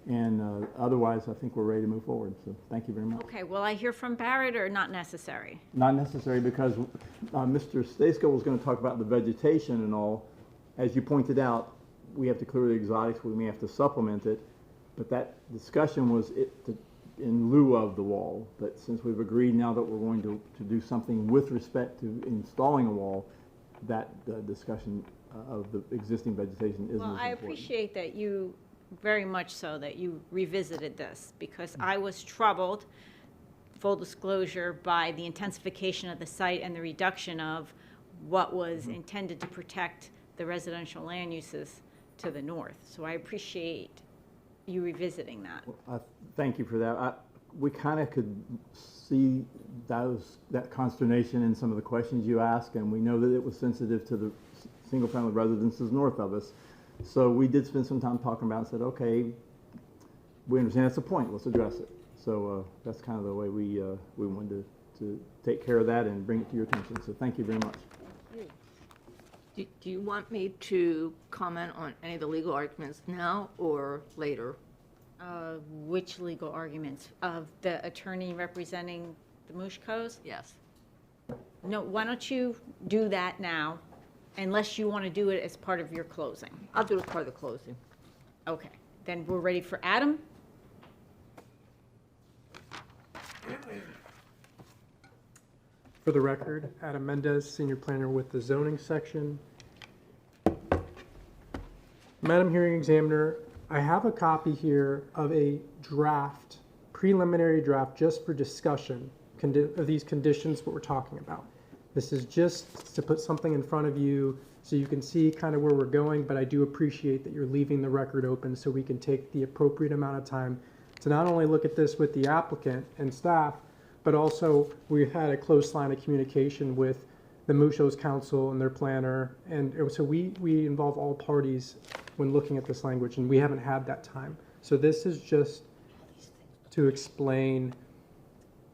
And otherwise, I think we're ready to move forward. So thank you very much. Okay, will I hear from Barrett or not necessary? Not necessary, because Mr. Stasko was going to talk about the vegetation and all. As you pointed out, we have to clear the exotics, we may have to supplement it, but that discussion was in lieu of the wall. But since we've agreed now that we're going to do something with respect to installing a wall, that discussion of the existing vegetation isn't as Well, important. I appreciate that you, very much so, that you revisited this, because I was troubled, full disclosure, by the intensification of the site and the reduction of what was intended to protect the residential land uses to the north. So I appreciate you revisiting that. Thank you for that. We kind of could see that consternation in some of the questions you asked, and we know that it was sensitive to the single-family residences north of us. So we did spend some time talking about it and said, okay, we understand that's the point, let's address it. So that's kind of the way we wanted to take care of that and bring it to your attention. So thank you very much. Do you want me to comment on any of the legal arguments now or later? Which legal arguments? Of the attorney representing the Mushkos? Yes. No, why don't you do that now, unless you want to do it as part of your closing? I'll do it as part of the closing. Okay, then we're ready for Adam? For the record, Adam Mendez, Senior Planner with the Zoning Section. Madam Hearing Examiner, I have a copy here of a draft, preliminary draft, just for discussion of these conditions, what we're talking about. This is just to put something in front of you so you can see kind of where we're going, but I do appreciate that you're leaving the record open so we can take the appropriate amount of time to not only look at this with the applicant and staff, but also we had a close line of communication with the Mushos Council and their planner. And so we involve all parties when looking at this language, and we haven't had that time. So this is just to explain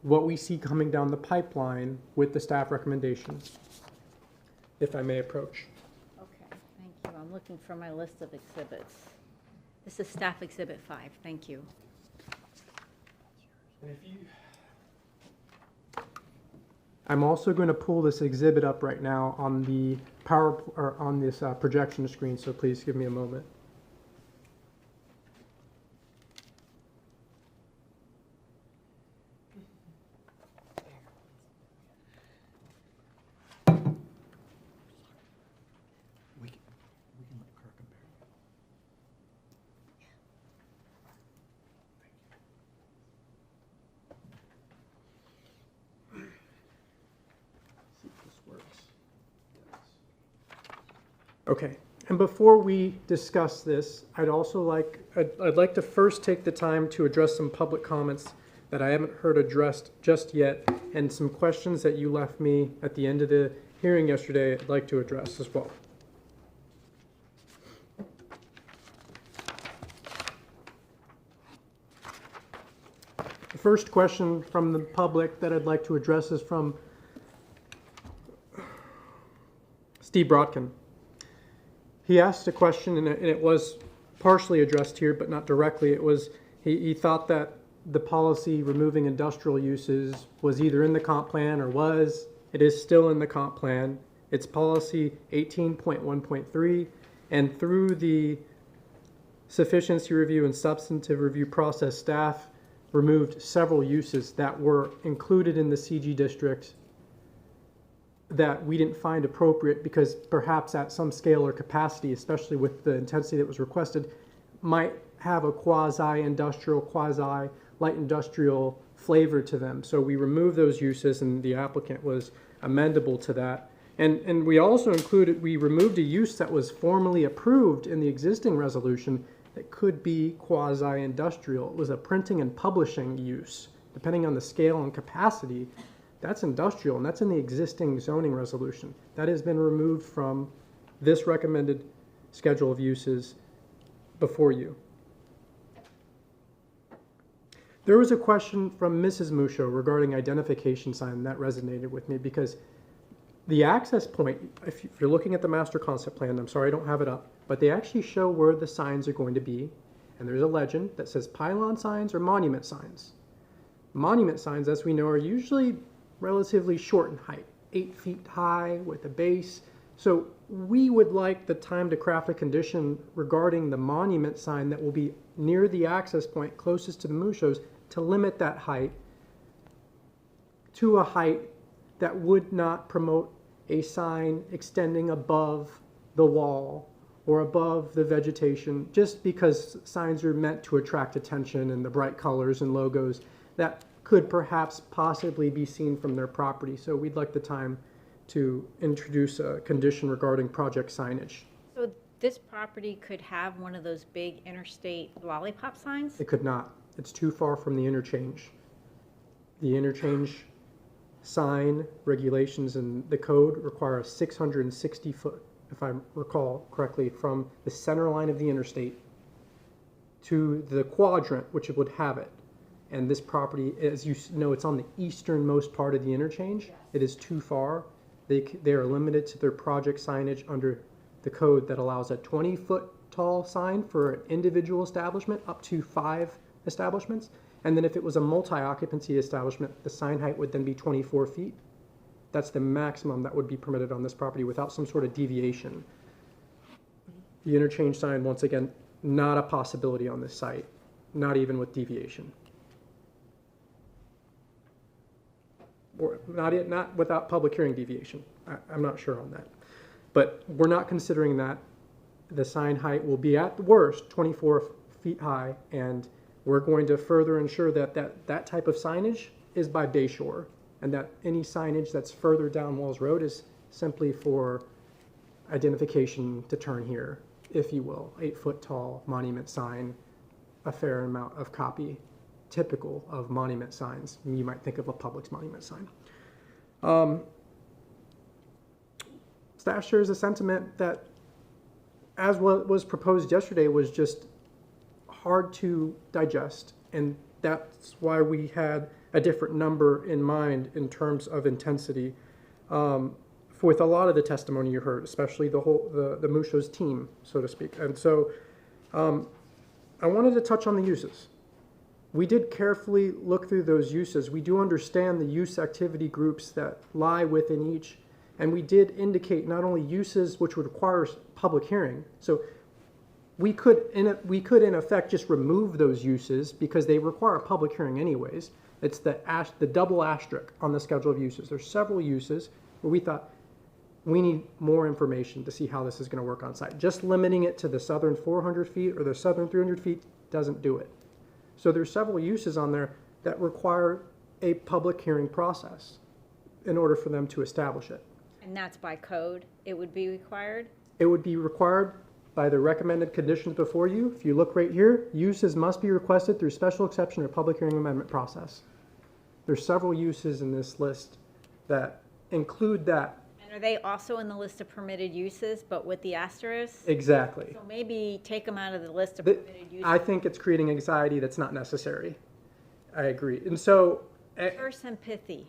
what we see coming down the pipeline with the staff recommendations, if I may approach. Okay, thank you. I'm looking for my list of exhibits. This is Staff Exhibit 5. Thank you. I'm also going to pull this exhibit up right now on the on this projection screen, so please give me a moment. Okay, and before we discuss this, I'd like to first take the time to address some public comments that I haven't heard addressed just yet, and some questions that you left me at the end of the hearing yesterday I'd like to address as well. The first question from the public that I'd like to address is from Steve Brodkin. He asked a question, and it was partially addressed here, but not directly. It was, he thought that the policy removing industrial uses was either in the comp plan or it is still in the comp plan. It's policy 18.1.3, and through the sufficiency review and substantive review process, staff removed several uses that were included in the CG district that we didn't find appropriate because perhaps at some scale or capacity, especially with the intensity that was requested, might have a quasi-industrial, quasi-light industrial flavor to them. So we removed those uses, and the applicant was amendable to that. And we also we removed a use that was formally approved in the existing resolution that could be quasi-industrial. It was a printing and publishing use. Depending on the scale and capacity, that's industrial, and that's in the existing zoning resolution. That has been removed from this recommended schedule of uses before you. There was a question from Mrs. Musho regarding identification sign that resonated with me because the access point, if you're looking at the master concept plan, I'm sorry I don't have it up, but they actually show where the signs are going to be, and there's a legend that says pylon signs or monument signs. Monument signs, as we know, are usually relatively short in height, 8 feet high with a base. So we would like the time to craft a condition regarding the monument sign that will be near the access point closest to the Mushos to limit that height to a height that would not promote a sign extending above the wall or above the vegetation, just because signs are meant to attract attention and the bright colors and logos that could perhaps possibly be seen from their property. So we'd like the time to introduce a condition regarding project signage. So this property could have one of those big interstate lollipop signs? It could not. It's too far from the interchange. The interchange sign regulations and the code require a 660-foot if I recall correctly, from the center line of the interstate to the quadrant, which it would have it. And this property, as you know, it's on the easternmost part of the interchange. It is too far. They are limited to their project signage under the code that allows a 20-foot tall sign for an individual establishment up to 5 establishments. And then if it was a multi-occupancy establishment, the sign height would then be 24 feet. That's the maximum that would be permitted on this property without some sort of deviation. The interchange sign, once again, not a possibility on this site, not even with deviation. Or not without public hearing deviation. I'm not sure on that. But we're not considering that. The sign height will be at the worst 24 feet high, and we're going to further ensure that that type of signage is by Bayshore, and that any signage that's further down Walls Road is simply for identification to turn here, if you will. 8-foot tall monument sign, a fair amount of copy, typical of monument signs. You might think of a Publix monument sign. Staff shares a sentiment that, as what was proposed yesterday, was just hard to digest, and that's why we had a different number in mind in terms of intensity. With a lot of the testimony you heard, especially the Musho's team, so to speak. And so I wanted to touch on the uses. We did carefully look through those uses. We do understand the use activity groups that lie within each, and we did indicate not only uses which would require public hearing. So we could in effect just remove those uses because they require a public hearing anyways. It's the double asterisk on the schedule of uses. There's several uses where we thought we need more information to see how this is going to work on site. Just limiting it to the southern 400 feet or the southern 300 feet doesn't do it. So there's several uses on there that require a public hearing process in order for them to establish it. And that's by code, it would be required? It would be required by the recommended conditions before you. If you look right here, uses must be requested through special exception or public hearing amendment process. There's several uses in this list that include that. And are they also in the list of permitted uses, but with the asterisk? Exactly. So maybe take them out of the list of permitted uses. I think it's creating anxiety that's not necessary. I agree. And so, Or some pithy.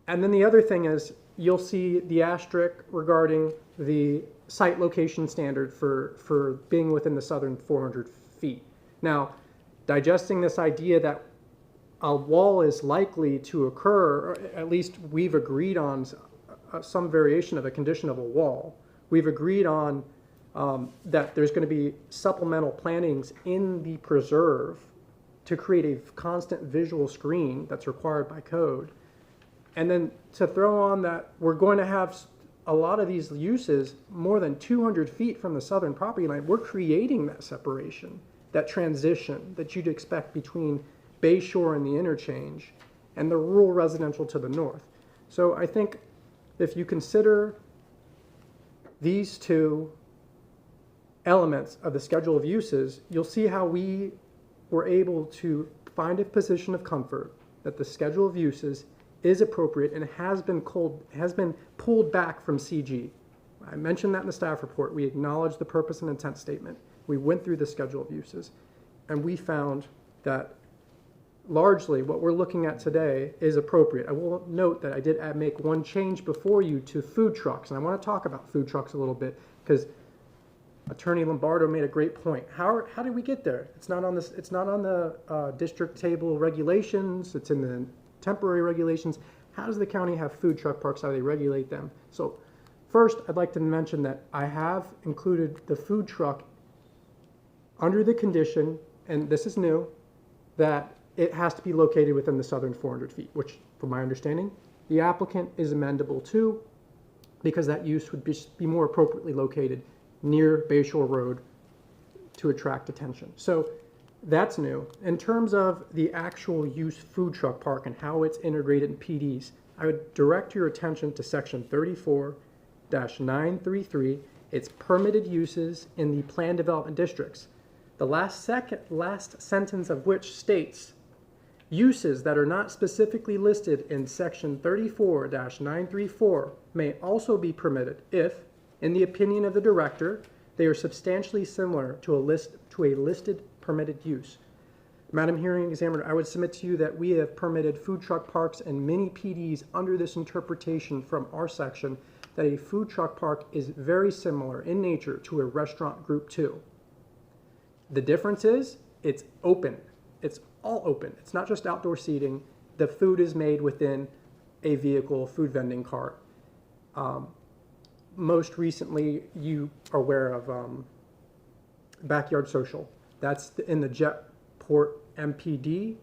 and then the other thing is, you'll see the asterisk regarding the site location standard for being within the southern 400 feet. Now, digesting this idea that a wall is likely to occur, or at least we've agreed on some variation of a condition of a wall. We've agreed on that there's going to be supplemental plantings in the preserve to create a constant visual screen that's required by code. And then to throw on that we're going to have a lot of these uses more than 200 feet from the southern property line. We're creating that separation, that transition that you'd expect between Bayshore and the interchange and the rural residential to the north. So I think if you consider these two elements of the schedule of uses, you'll see how we were able to find a position of comfort that the schedule of uses is appropriate and has been pulled back from CG. I mentioned that in the staff report. We acknowledged the purpose and intent statement. We went through the schedule of uses, and we found that largely what we're looking at today is appropriate. I will note that I did make one change before you to food trucks, and I want to talk about food trucks a little bit because Attorney Lombardo made a great point. How did we get there? It's not on this. It's not on the district table regulations. It's in the temporary regulations. How does the county have food truck parks? How do they regulate them? So first, I'd like to mention that I have included the food truck under the condition, and this is new, that it has to be located within the southern 400 feet, which, from my understanding, the applicant is amendable to, because that use would be more appropriately located near Bayshore Road to attract attention. So that's new. In terms of the actual use food truck park and how it's integrated in PDs, I would direct your attention to section 34-933. It's permitted uses in the planned development districts. The last sentence of which states, uses that are not specifically listed in section 34-934 may also be permitted if In the opinion of the director, they are substantially similar to a listed permitted use. Madam Hearing Examiner, I would submit to you that we have permitted food truck parks and mini PDs under this interpretation from our section that a food truck park is very similar in nature to a restaurant group 2. The difference is it's open. It's all open. It's not just outdoor seating. The food is made within a vehicle, food vending cart. Most recently, you are aware of Backyard Social. That's in the Jetport MPD.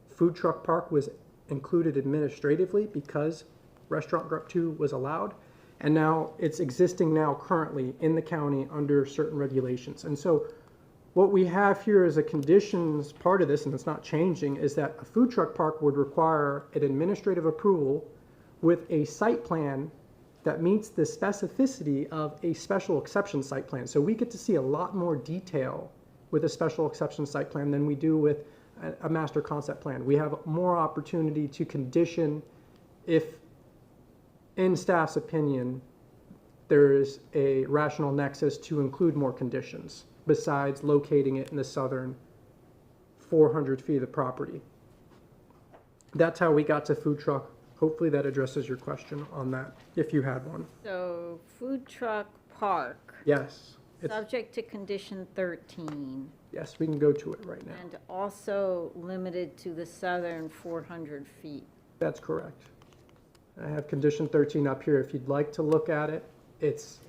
Food truck park was included administratively because restaurant group 2 was allowed. And now it's existing now currently in the county under certain regulations. And so what we have here as a conditions part of this, and it's not changing, is that a food truck park would require an administrative approval with a site plan that meets the specificity of a special exception site plan. So we get to see a lot more detail with a special exception site plan than we do with a master concept plan. We have more opportunity to condition if, in staff's opinion, there is a rational nexus to include more conditions besides locating it in the southern 400 feet of the property. That's how we got to food truck. Hopefully that addresses your question on that, if you had one. So food truck park, Yes, subject to condition 13, yes, we can go to it right now. and also limited to the southern 400 feet. That's correct. I have condition 13 up here. If you'd like to look at it, it's,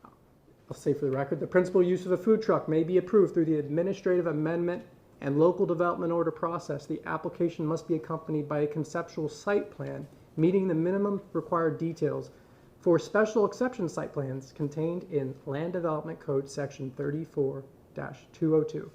I'll say for the record, the principal use of a food truck may be approved through the administrative amendment and local development order process. The application must be accompanied by a conceptual site plan meeting the minimum required details for special exception site plans contained in Land Development Code Section 34-202.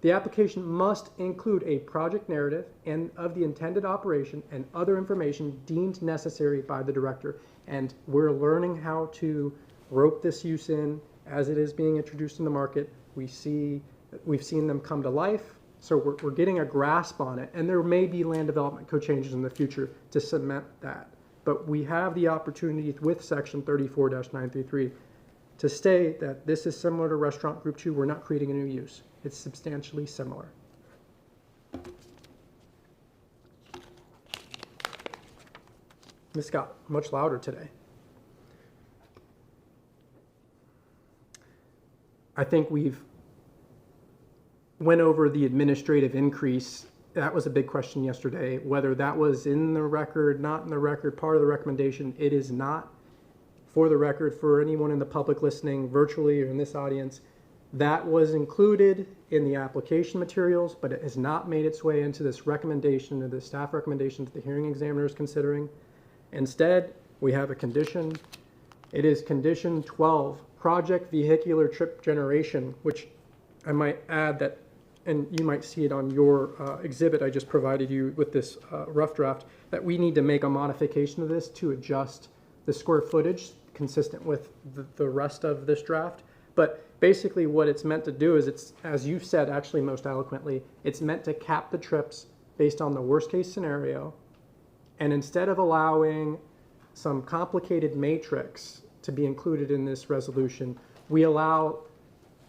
The application must include a project narrative and of the intended operation and other information deemed necessary by the director. And we're learning how to rope this use in as it is being introduced in the market. We've seen them come to life, so we're getting a grasp on it. And there may be land development code changes in the future to cement that. But we have the opportunity with Section 34-933 to state that this is similar to Restaurant Group 2. We're not creating a new use. It's substantially similar. Ms. Scott, much louder today. I think we've went over the administrative increase. That was a big question yesterday, whether that was in the record, not in the record, part of the recommendation. It is not. For the record, for anyone in the public listening virtually or in this audience, that was included in the application materials, but it has not made its way into this recommendation or the staff recommendation that the hearing examiner is considering. Instead, we have a condition. It is condition 12, project vehicular trip generation, which I might add that, and you might see it on your exhibit I just provided you with this rough draft, that we need to make a modification of this to adjust the square footage consistent with the rest of this draft. But basically what it's meant to do is it's, as you said actually most eloquently, it's meant to cap the trips based on the worst case scenario. And instead of allowing some complicated matrix to be included in this resolution, we allow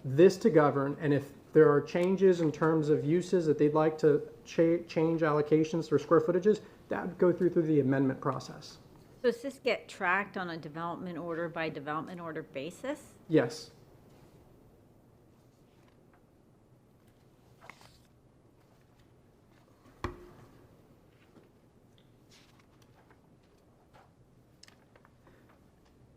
this to govern. And if there are changes in terms of uses that they'd like to change allocations for square footages, that would go through the amendment process. So does this get tracked on a development order by development order basis? Yes.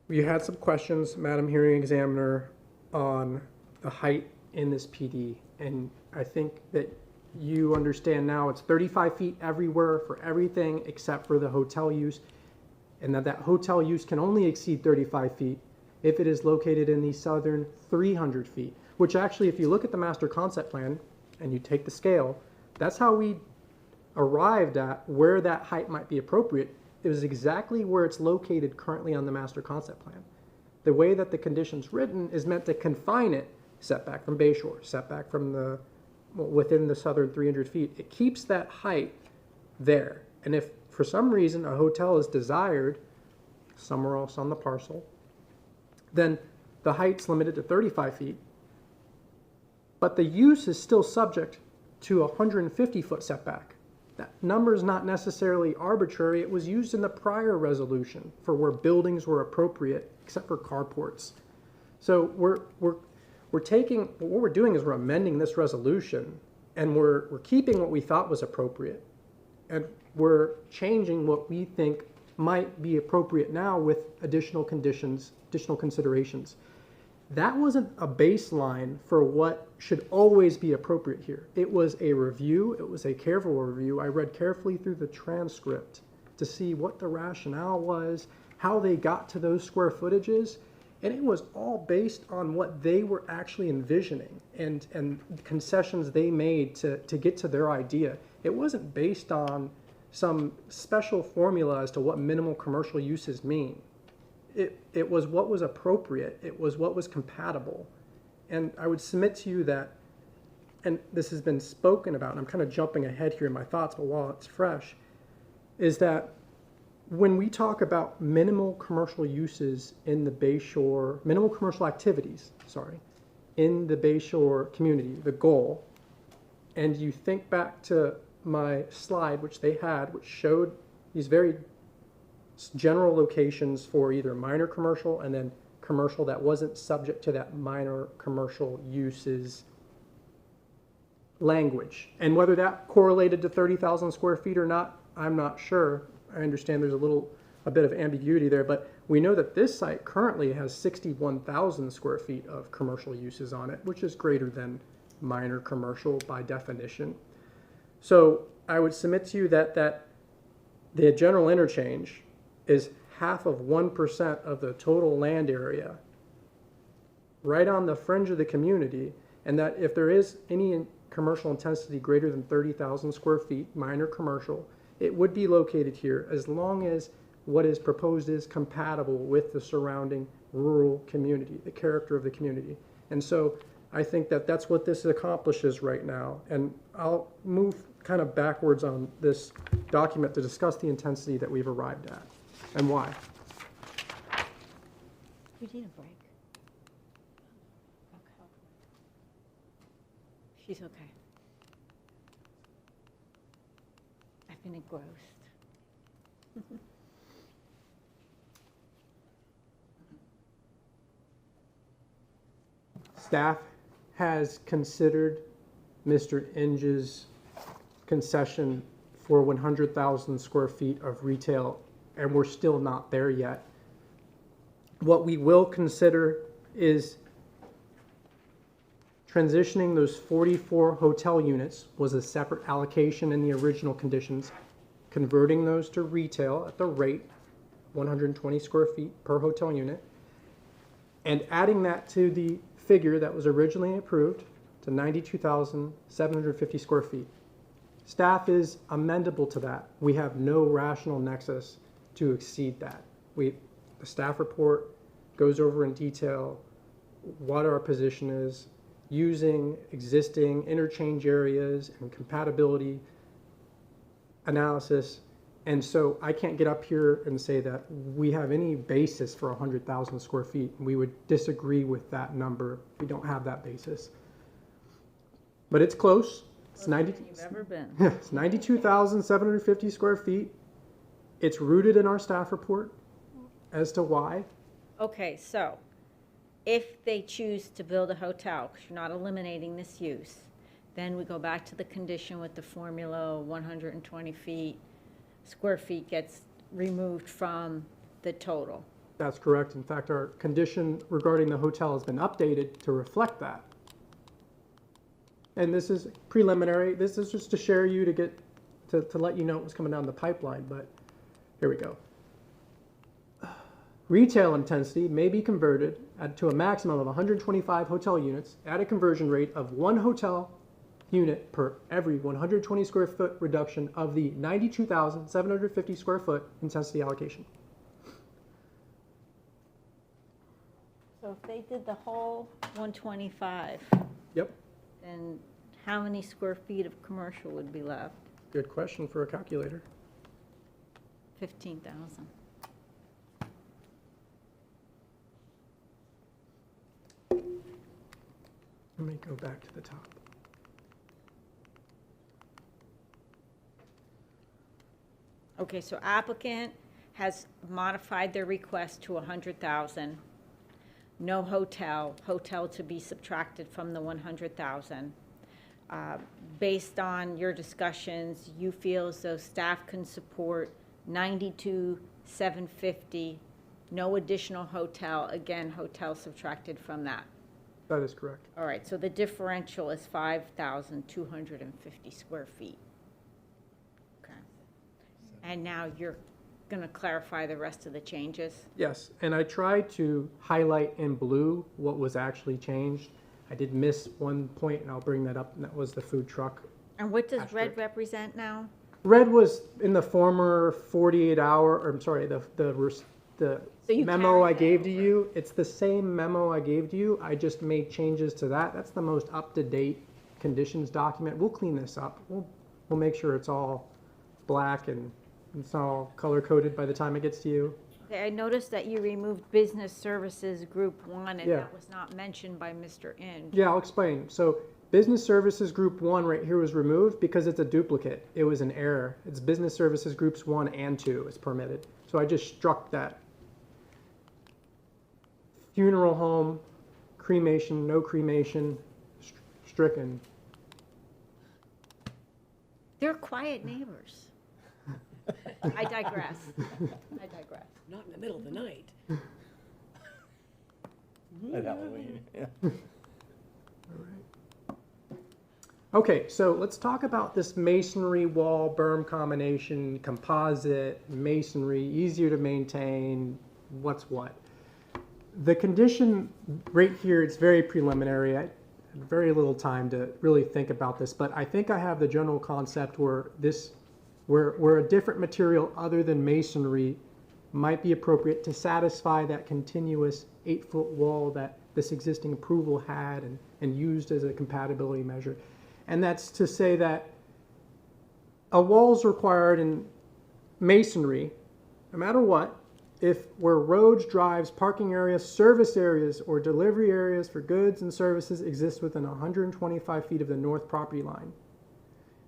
We had some questions, Madam Hearing Examiner, on the height in this PD, and I think that you understand now it's 35 feet everywhere for everything except for the hotel use, and that hotel use can only exceed 35 feet if it is located in the southern 300 feet, which actually, if you look at the master concept plan and you take the scale, that's how we arrived at where that height might be appropriate. It was exactly where it's located currently on the master concept plan. The way that the condition's written is meant to confine it, setback from Bayshore, setback from within the southern 300 feet. It keeps that height there. And if for some reason a hotel is desired somewhere else on the parcel, then the height's limited to 35 feet, but the use is still subject to a 150-foot setback. That number is not necessarily arbitrary. It was used in the prior resolution for where buildings were appropriate, except for carports. So we're taking, what we're doing is we're amending this resolution, and we're keeping what we thought was appropriate, and we're changing what we think might be appropriate now with additional conditions, additional considerations. That wasn't a baseline for what should always be appropriate here. It was a review. It was a careful review. I read carefully through the transcript to see what the rationale was, how they got to those square footages, and it was all based on what they were actually envisioning and concessions they made to get to their idea. It wasn't based on some special formula as to what minimal commercial uses mean. It was what was appropriate. It was what was compatible. And I would submit to you that, and this has been spoken about, and I'm kind of jumping ahead here in my thoughts, but while it's fresh, is that when we talk about minimal commercial uses in the Bayshore, minimal commercial activities, sorry, in the Bayshore community, the goal, and you think back to my slide, which they had, which showed these very general locations for either minor commercial and then commercial that wasn't subject to that minor commercial uses language. And whether that correlated to 30,000 square feet or not, I'm not sure. I understand there's a bit of ambiguity there, but we know that this site currently has 61,000 square feet of commercial uses on it, which is greater than minor commercial by definition. So I would submit to you that the general interchange is half of 1% of the total land area right on the fringe of the community, and that if there is any commercial intensity greater than 30,000 square feet, minor commercial, it would be located here as long as what is proposed is compatible with the surrounding rural community, the character of the community. And so I think that that's what this accomplishes right now. And I'll move kind of backwards on this document to discuss the intensity that we've arrived at and why. We need a break. Okay. She's okay. I've been engrossed. Staff has considered Mr. Inge's concession for 100,000 square feet of retail, and we're still not there yet. What we will consider is transitioning those 44 hotel units was a separate allocation in the original conditions, converting those to retail at the rate 120 square feet per hotel unit, and adding that to the figure that was originally approved to 92,750 square feet. Staff is amendable to that. We have no rational nexus to exceed that. The staff report goes over in detail what our position is, using existing interchange areas and compatibility analysis. And so I can't get up here and say that we have any basis for 100,000 square feet. We would disagree with that number. We don't have that basis. But it's close. It's 90. Closer than you've ever been. It's 92,750 square feet. It's rooted in our staff report as to why. Okay, so if they choose to build a hotel, because you're not eliminating this use, then we go back to the condition with the formula, 120 square feet gets removed from the total. That's correct. In fact, our condition regarding the hotel has been updated to reflect that. And this is preliminary. This is just to share you to let you know what's coming down the pipeline, but here we go. Retail intensity may be converted to a maximum of 125 hotel units at a conversion rate of 1 hotel unit per every 120 square foot reduction of the 92,750 square foot intensity allocation. So if they did the whole 125, Yep, then how many square feet of commercial would be left? good question for a calculator. 15,000. Let me go back to the top. Okay, so applicant has modified their request to 100,000. No hotel, hotel to be subtracted from the 100,000. Based on your discussions, you feel as though staff can support 92,750, no additional hotel, again, hotel subtracted from that. That is correct. All right, so the differential is 5,250 square feet. Okay. And now you're going to clarify the rest of the changes? Yes, and I tried to highlight in blue what was actually changed. I did miss one point, and I'll bring that up, and that was the food truck. And what does red Asterisk. represent now? Red was in the former 48-hour, or I'm sorry, the you memo I carried gave that to you. It's the same memo I gave to you. I just made changes to that. That's the most up-to-date conditions document. We'll clean this up. We'll make sure it's all black and it's all color-coded by the time it gets to you. Okay, I noticed that you removed business services group 1, and Yeah. that was not mentioned by Mr. Ind. Yeah, I'll explain. So business services group 1 right here was removed because it's a duplicate. It was an error. It's business services groups 1 and 2 is permitted. So I just struck that. Funeral home, cremation, no cremation, stricken. They're quiet neighbors. I digress. I digress. Not in the middle of the night. At Halloween, yeah. Okay, so let's talk about this masonry wall berm combination, composite, masonry, easier to maintain, what's what. The condition right here, it's very preliminary. I had very little time to really think about this, but I think I have the general concept where where a different material other than masonry might be appropriate to satisfy that continuous 8-foot wall that this existing approval had and used as a compatibility measure. And that's to say that a wall's required in masonry, no matter what, if where roads, drives, parking areas, service areas, or delivery areas for goods and services exist within 125 feet of the north property line.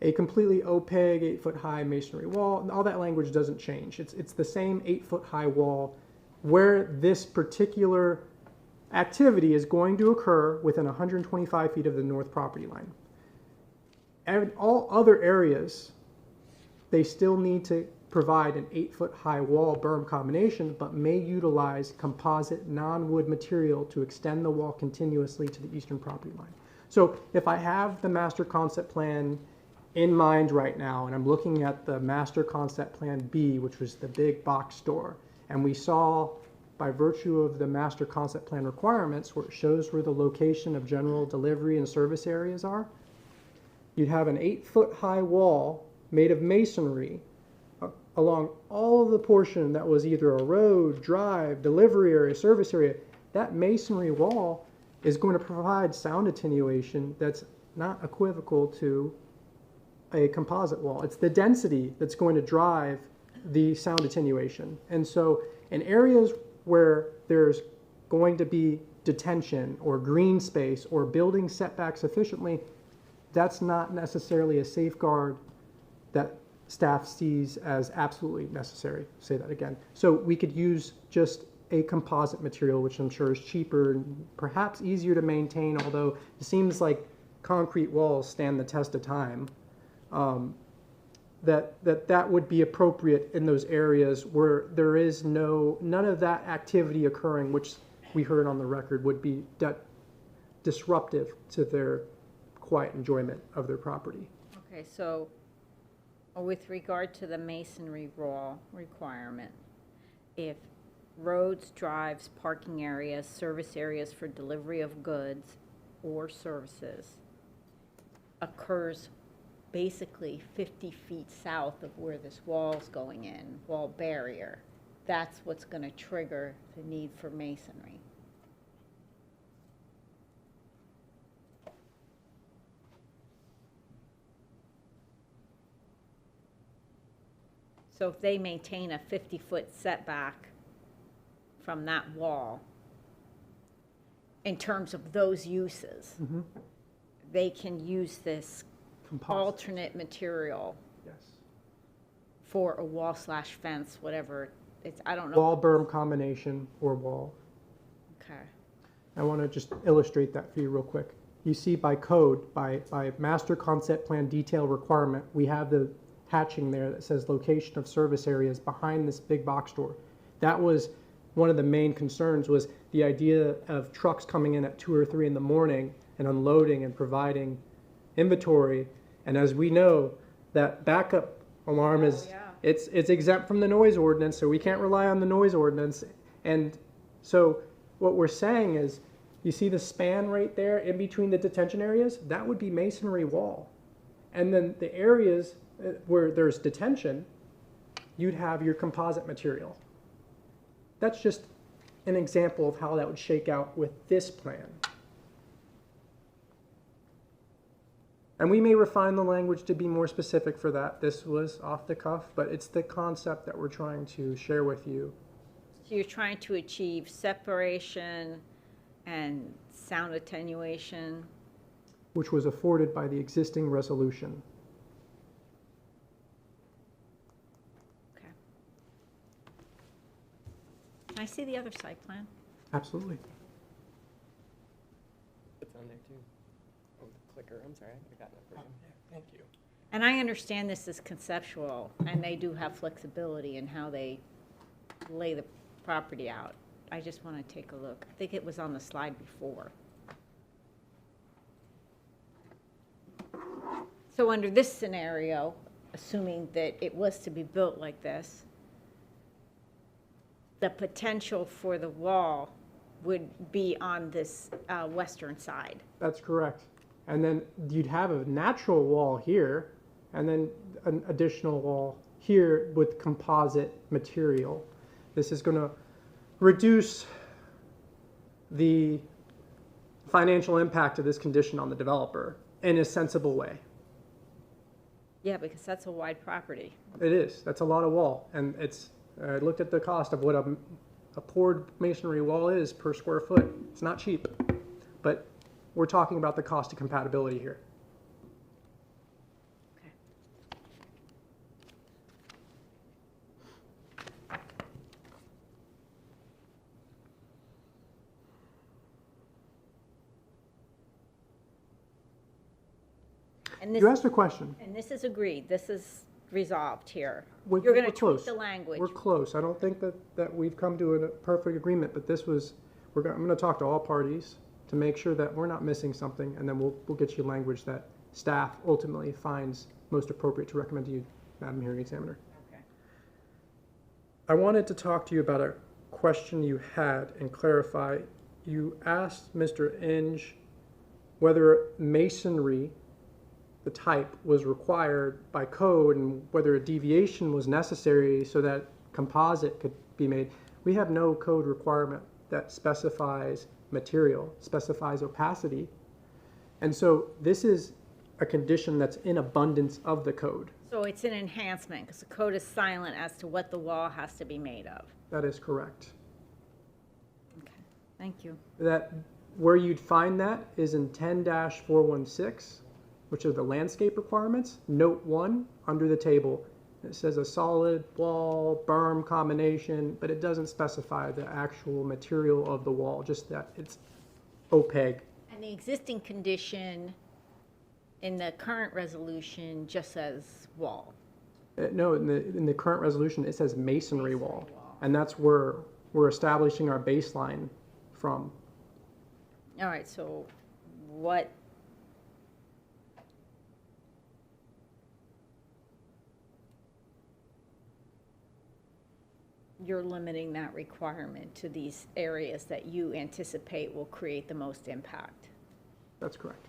A completely opaque 8-foot high masonry wall, all that language doesn't change. It's the same 8-foot high wall where this particular activity is going to occur within 125 feet of the north property line. And all other areas, they still need to provide an 8-foot high wall berm combination, but may utilize composite non-wood material to extend the wall continuously to the eastern property line. So if I have the master concept plan in mind right now, and I'm looking at the master concept plan B, which was the big box store, and we saw by virtue of the master concept plan requirements where it shows where the location of general delivery and service areas are, you'd have an 8-foot high wall made of masonry along all of the portion that was either a road, drive, delivery area, service area. That masonry wall is going to provide sound attenuation that's not equivocal to a composite wall. It's the density that's going to drive the sound attenuation. And so in areas where there's going to be detention or green space or building setbacks sufficiently, that's not necessarily a safeguard that staff sees as absolutely necessary. Say that again. So we could use just a composite material, which I'm sure is cheaper and perhaps easier to maintain, although it seems like concrete walls stand the test of time. That would be appropriate in those areas where there is none of that activity occurring, which we heard on the record would be disruptive to their quiet enjoyment of their property. Okay, so with regard to the masonry wall requirement, if roads, drives, parking areas, service areas for delivery of goods or services occurs basically 50 feet south of where this wall's going in, wall barrier, that's what's going to trigger the need for masonry. So if they maintain a 50-foot setback from that wall, in terms of those uses. They can use this Composite. alternate material Yes. for a wall/fence, whatever it's, I don't know. Wall berm combination or wall. Okay. I want to just illustrate that for you real quick. You see by code, by master concept plan detail requirement, we have the hatching there that says location of service areas behind this big box store. That was one of the main concerns, was the idea of trucks coming in at 2 or 3 in the morning and unloading and providing inventory. And as we know, that backup alarm is, yeah. it's exempt from the noise ordinance, so we can't rely on the noise ordinance. And so what we're saying is, you see the span right there in between the detention areas? That would be masonry wall. And then the areas where there's detention, you'd have your composite material. That's just an example of how that would shake out with this plan. And we may refine the language to be more specific for that. This was off the cuff, but it's the concept that we're trying to share with you. So you're trying to achieve separation and sound attenuation. Which was afforded by the existing resolution. Okay. Can I see the other site plan? Absolutely. It's on there too. Oh, the clicker, I'm sorry, I got that version. Thank you. And I understand this is conceptual, and they do have flexibility in how they lay the property out. I just want to take a look. I think it was on the slide before. So under this scenario, assuming that it was to be built like this, the potential for the wall would be on this western side. That's correct. And then you'd have a natural wall here, and then an additional wall here with composite material. This is going to reduce the financial impact of this condition on the developer in a sensible way. Yeah, because that's a wide property. It is. That's a lot of wall. And it's, I looked at the cost of what a poured masonry wall is per square foot. It's not cheap. But we're talking about the cost of compatibility here. Okay. And this, You asked a question. and this is agreed, this is resolved here. We're- You're going to we're tweak close. the language. We're close. I don't think that we've come to a perfect agreement, but this was, I'm going to talk to all parties to make sure that we're not missing something, and then we'll get you language that staff ultimately finds most appropriate to recommend to you, Madam Hearing Examiner. Okay. I wanted to talk to you about a question you had and clarify. You asked Mr. Inge whether masonry, the type, was required by code and whether a deviation was necessary so that composite could be made. We have no code requirement that specifies material, specifies opacity. And so this is a condition that's in abundance of the code. So it's an enhancement, because the code is silent as to what the wall has to be made of. That is correct. Okay, thank you. That, where you'd find that is in 10-416, which are the landscape requirements. Note 1 under the table. It says a solid wall berm combination, but it doesn't specify the actual material of the wall, just that it's opaque. And the existing condition in the current resolution just says wall. No, in the current resolution, it says masonry wall. And that's where we're establishing our baseline from. All right, so what? You're limiting that requirement to these areas that you anticipate will create the most impact. That's correct.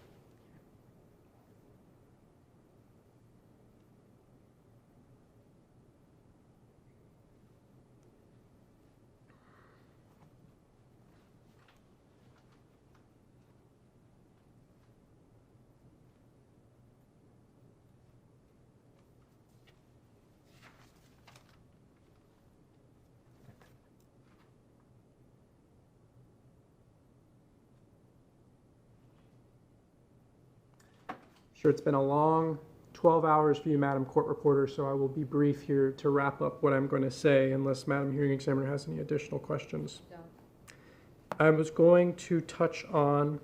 Sure, it's been a long 12 hours for you, Madam Court Reporter, so I will be brief here to wrap up what I'm going to say, unless Madam Hearing Examiner has any additional questions. Don't. I was going to touch on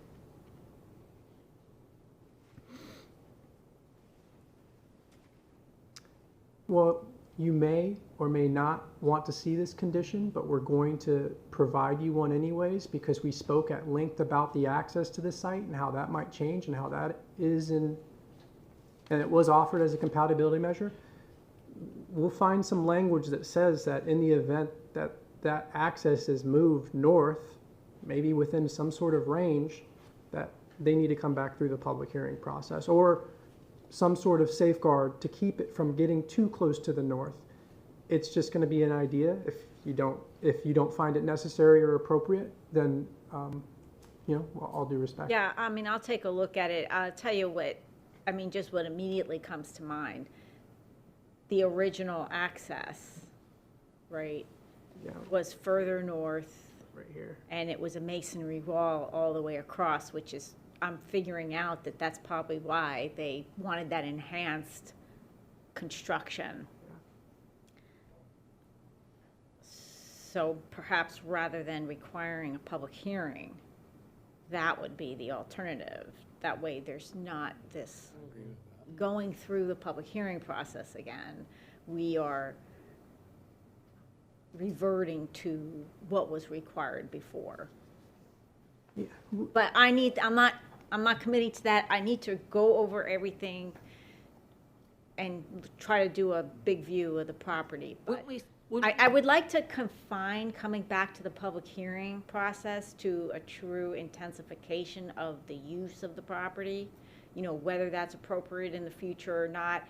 well, you may or may not want to see this condition, but we're going to provide you one anyways because we spoke at length about the access to this site and how that might change and how that is and it was offered as a compatibility measure. We'll find some language that says that in the event that that access is moved north, maybe within some sort of range, that they need to come back through the public hearing process or some sort of safeguard to keep it from getting too close to the north. It's just going to be an idea. If you don't find it necessary or appropriate, then all due respect. Yeah, I mean, I'll take a look at it. I'll tell you what, I mean, just what immediately comes to mind. The original access, right, Yeah, was further north, right here. and it was a masonry wall all the way across, which is, I'm figuring out that that's probably why they wanted that enhanced construction. So perhaps rather than requiring a public hearing, that would be the alternative. That way there's not this going through the public hearing process again. We are reverting to what was required before. Yeah. But I'm not committing to that. I need to go over everything and try to do a big view of the property. But I would like to confine coming back to the public hearing process to a true intensification of the use of the property, whether that's appropriate in the future or not.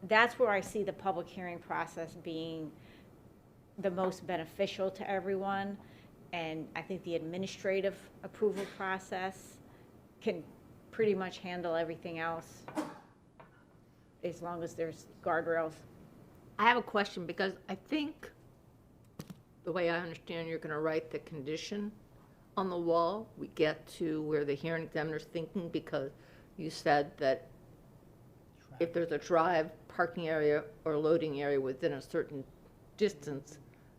That's where I see the public hearing process being the most beneficial to everyone. And I think the administrative approval process can pretty much handle everything else as long as there's guardrails. I have a question because I think the way I understand you're going to write the condition on the wall, we get to where the hearing examiner's thinking because you said that if there's a drive, parking area, or loading area within a certain distance,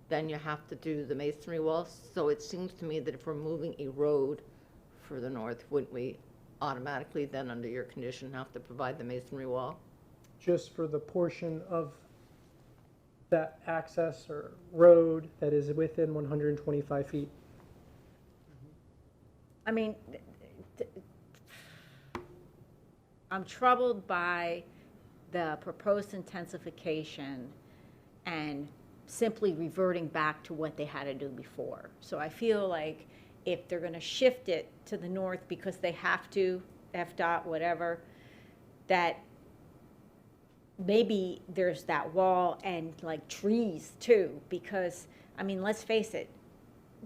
then you have to do the masonry wall. So it seems to me that if we're moving a road further north, wouldn't we automatically then under your condition have to provide the masonry wall? Just for the portion of that access or road that is within 125 feet. I mean, I'm troubled by the proposed intensification and simply reverting back to what they had to do before. So I feel like if they're going to shift it to the north because they have to, FDOT, whatever, that maybe there's that wall and like trees too, because, I mean, let's face it,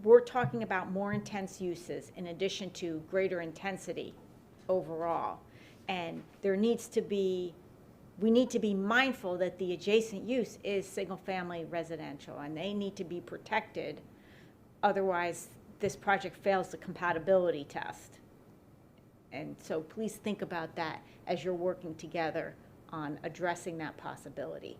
we're talking about more intense uses in addition to greater intensity overall. And we need to be mindful that the adjacent use is single-family residential, and they need to be protected. Otherwise, this project fails the compatibility test. And so please think about that as you're working together on addressing that possibility.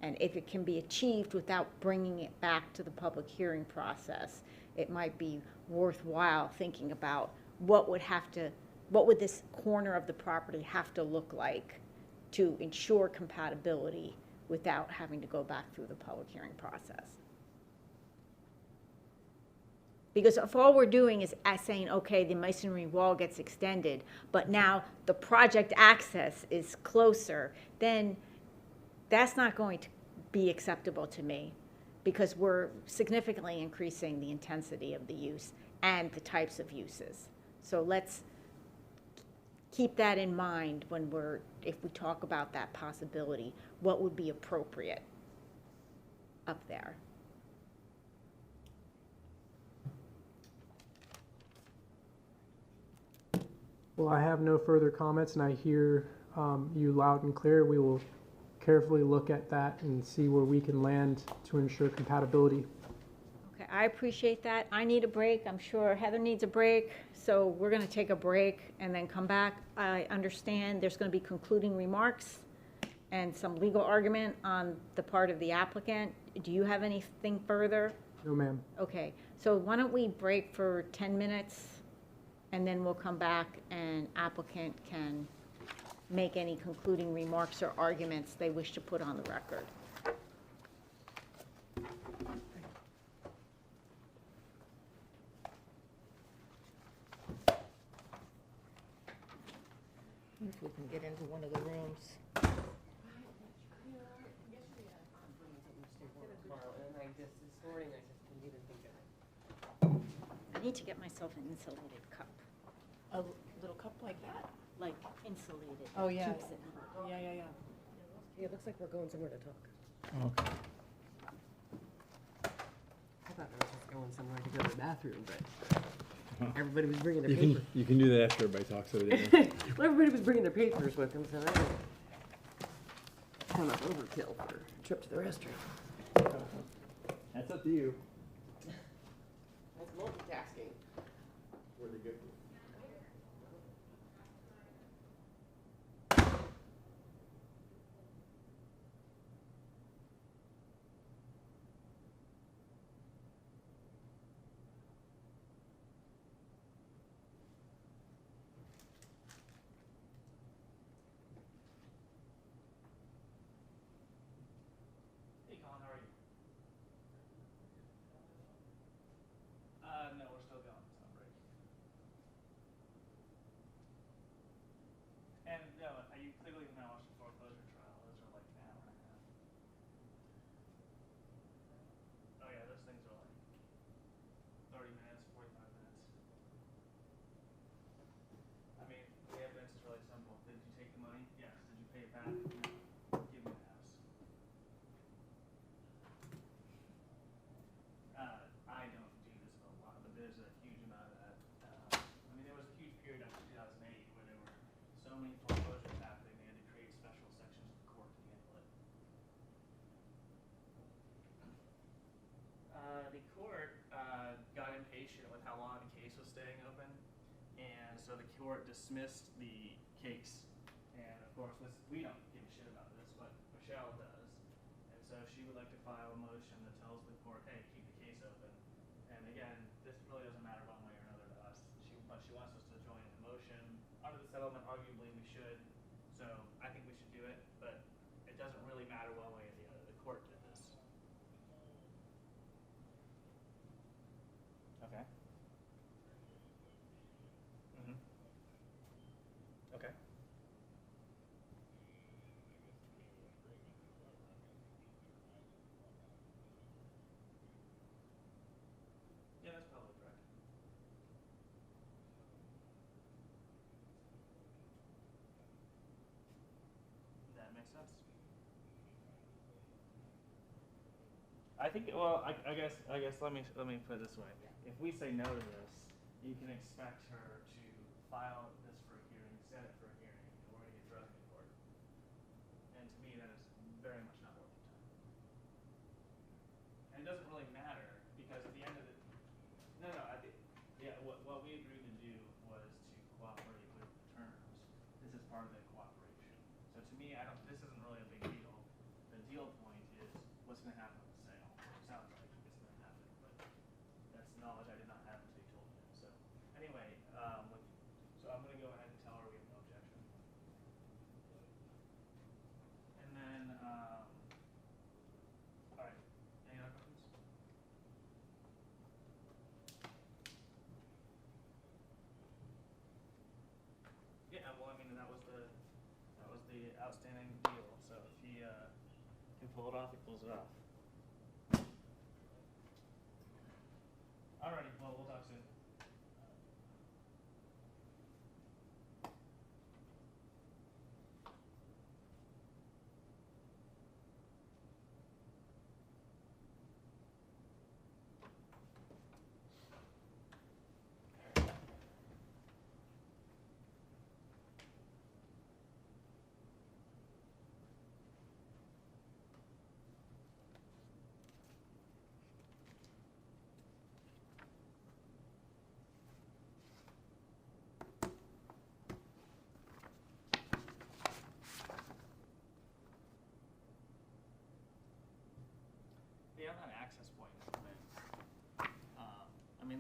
And if it can be achieved without bringing it back to the public hearing process, it might be worthwhile thinking about what would this corner of the property have to look like to ensure compatibility without having to go back through the public hearing process. Because if all we're doing is saying, okay, the masonry wall gets extended, but now the project access is closer, then that's not going to be acceptable to me because we're significantly increasing the intensity of the use and the types of uses. So let's keep that in mind if we talk about that possibility, what would be appropriate up there. Well, I have no further comments, and I hear you loud and clear. We will carefully look at that and see where we can land to ensure compatibility. Okay. I appreciate that. I need a break. I'm sure Heather needs a break. So we're going to take a break and then come back. I understand there's going to be concluding remarks and some legal argument on the part of the applicant. Do you have anything further? No, ma'am. Okay, so why don't we break for 10 minutes, and then we'll come back and applicant can make any concluding remarks or arguments they wish to put on the record. If we can get into one of the rooms. I need to get myself an insulated cup, A little cup like that? like insulated. that Oh, yeah. keeps it hot. Yeah. Yeah, it looks like we're going somewhere to talk. Okay. I thought I was just going somewhere to go to the bathroom, but everybody was bringing their You papers. can do that after everybody talks over there. Well, everybody was bringing their papers with them, so that was kind of overkill for a trip to the restroom. That's up to you. That's multitasking. Where'd they go? Hey Colin, how are you? No, we're still going. It's on break. And no, you clearly have not watched the foreclosure trial. Those are like an hour and a half. Oh yeah, those things are like 30 minutes, 45 minutes. I mean, the evidence is really simple. Did you take the money? Yes. Did you pay it back? No. Give me the house. I don't do this a lot, but there's a huge amount of that. I mean, there was a huge period after 2008 where there were so many foreclosures happening, they had to create special sections of the court to handle it. The court got impatient with how long the case was staying open, and so the court dismissed the case. And of course, we don't give a shit about this, but Michelle does. And so she would like to file a motion that tells the court, hey, keep the case open. And again, this really doesn't matter one way or another to us. But she wants us to join in the motion. Under the settlement, arguably we should. So I think we should do it, but it doesn't really matter one way or the other. The court did this. Okay. Okay. Yeah, that's probably correct. That makes sense. I think. Well, I guess. Let me put it this way. If we say no to this, you can expect her to file this for a hearing, set it for a hearing, and we're going to get drugged in court. And to me, that is very much not worth the time. And it doesn't really matter because at the end of the no, I think what we agreed to do was to cooperate with the terms. This is part of the cooperation. So to me, this isn't really a big deal. The deal point is what's going to happen with the sale. It sounds like it's going to happen, but that's knowledge I did not have until you told me. So anyway, so I'm going to go ahead and tell her we have no objection. And then, all right. Any other questions? Yeah, well, I mean, that was the outstanding deal. So if he can pull it off, he pulls it off. Alrighty, well, we'll talk soon.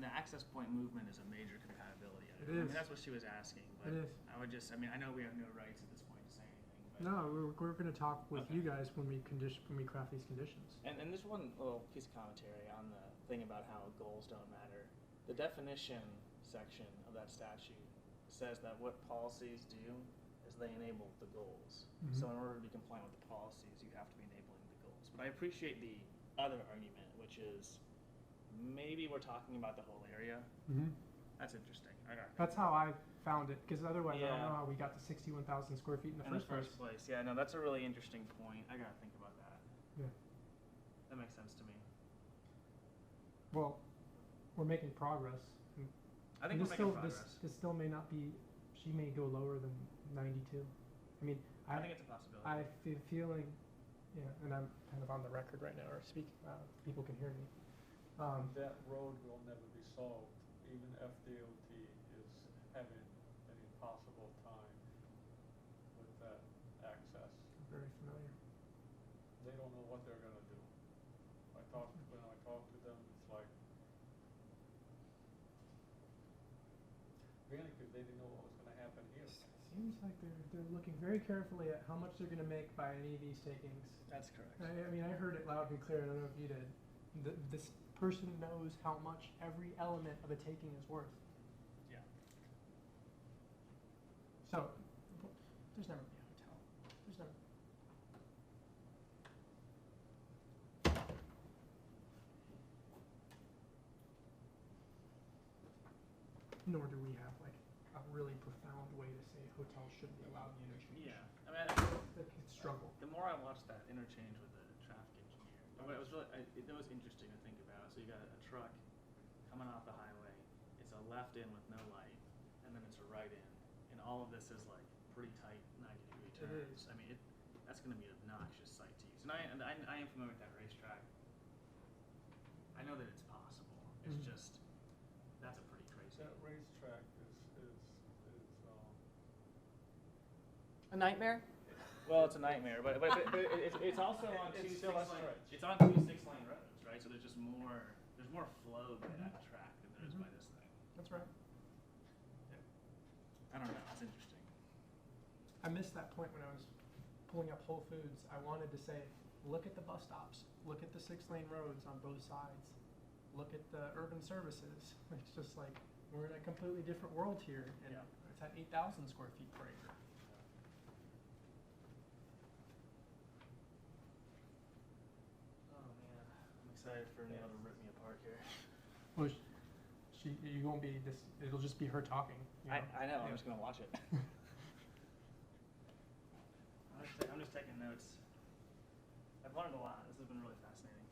the access point movement is a major compatibility item. It I mean, is. that's what she was asking, but It is. I would just, I mean, I know we have no rights at this point to say anything, but. No, we're gonna talk with Okay. you guys when we craft these conditions. And there's one little piece of commentary on the thing about how goals don't matter. The definition section of that statute says that what policies do is they enable the goals. Mhm. So in order to be compliant with the policies, you have to be enabling the goals. But I appreciate the other argument, which is maybe we're talking about the whole area. Mm-hmm. That's interesting. I got it. That's how I found it, because otherwise I don't Yeah. know how we got to 61,000 square feet in the first place. Yeah, no, that's a really interesting point. I gotta think about that. Yeah. That makes sense to me. Well, we're making progress. And I think this we're still, making progress. This still may not be. She may go lower than 92. I mean, I think it's a possibility. I feel feeling, yeah, and I'm kind of on the record right now, or speaking. People can hear me. That road will never be solved. Even FDOT is having an impossible time with that access. Very familiar. They don't know what they're gonna do. When I talk to them, it's like, really, because they didn't know what was gonna happen here. Seems like they're looking very carefully at how much they're going to make by any of these takings. That's correct. I mean, I heard it loud and clear. I don't know if you did. This person knows how much every element of a taking is worth. Yeah. So, there's never be a hotel. There's never. Nor do we have like a really profound way to say hotels shouldn't be allowed in the interchange. Yeah. I mean, Like, it's struggle. the more I watched that interchange with the traffic engineer, it was really, that was interesting to think about. So you got a truck coming off the highway. It's a left in with no light, and then it's a right in, and all of this is like pretty tight 90-degree turns. I mean, that's going to be an obnoxious sight to use. And I am familiar with that racetrack. I know that it's possible. It's Mhm. just that's a pretty crazy. That racetrack is A nightmare? Well, it's a nightmare, but it's also on two It's still a 6-lane. stretch. It's on two 6-lane roads, right? So there's just more. There's more flow by that track than there is by this thing. That's right. I don't know. It's interesting. I missed that point when I was pulling up Whole Foods. I wanted to say, look at the bus stops, look at the 6-lane roads on both sides, look at the urban services. It's just like we're in a completely different world here, and Yeah. it's at 8,000 square feet per acre. Oh man, I'm excited for Neil to rip me apart here. Well, you won't be this. It'll just be her talking. You know? I know. I'm Yeah. just gonna watch it. I'm just taking notes. I've learned a lot. This has been really fascinating.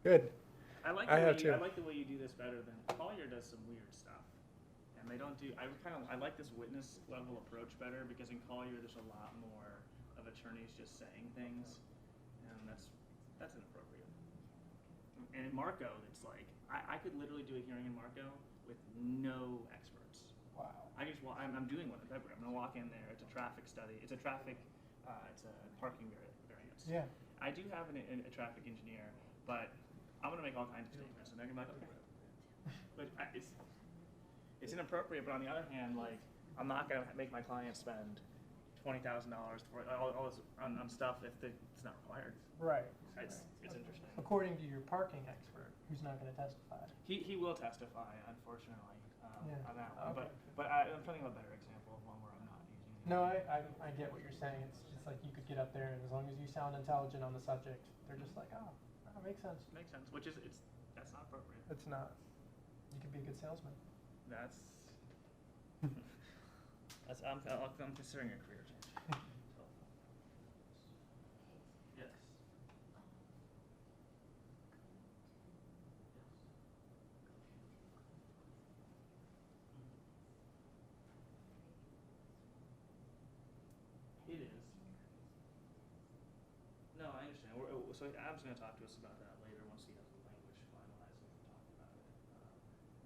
Good. I like the way you do this better than Collier does some weird stuff, and they don't do. I like this witness level approach better because in Collier there's a lot more of attorneys just saying things, and that's inappropriate. And in Marco, it's like I could literally do a hearing in Marco with no experts. Wow. I'm doing one in February. I'm gonna walk in there. It's a traffic study. It's a traffic. It's a parking variance. Yeah. I do have a traffic engineer, but I'm gonna make all kinds of statements, and they're gonna be like, okay. But it's inappropriate. But on the other hand, like I'm not gonna make my client spend $20,000 for all this on stuff if it's not required. Right. It's interesting. According to your parking expert, who's not going to testify. He will testify, unfortunately, Yeah. on that one. Okay. But I'm trying to think of a better example of one where I'm not using. No, I get what you're saying. It's just like you could get up there, and as long as you sound intelligent on the subject, they're just like, oh, that makes sense. Makes sense. Which is that's not appropriate. It's not. You could be a good salesman. That's I'm considering a career change. Yes. It is. No, I understand. So Ab's going to talk to us about that later once he has the language finalized and we can talk about it.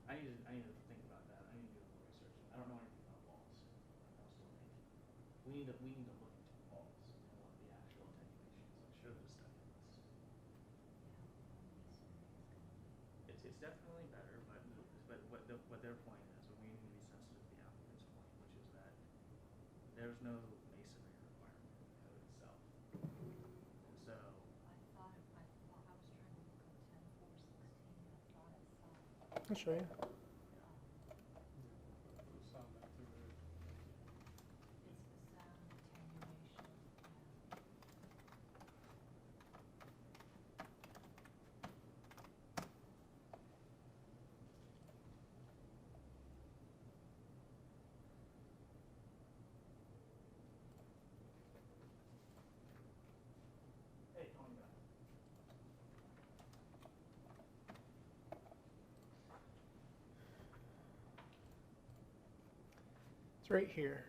I need to think about that. I need to do more research. I don't know anything about walls. I was still thinking. We need to look into walls and what the actual attenuation is. I'm sure there's stuff in this. It's definitely better, but their point is, but we need to be sensitive to the applicant's point, which is that there's no masonry requirement in the code itself. And so, I'll show you. hey, call me back. It's right here.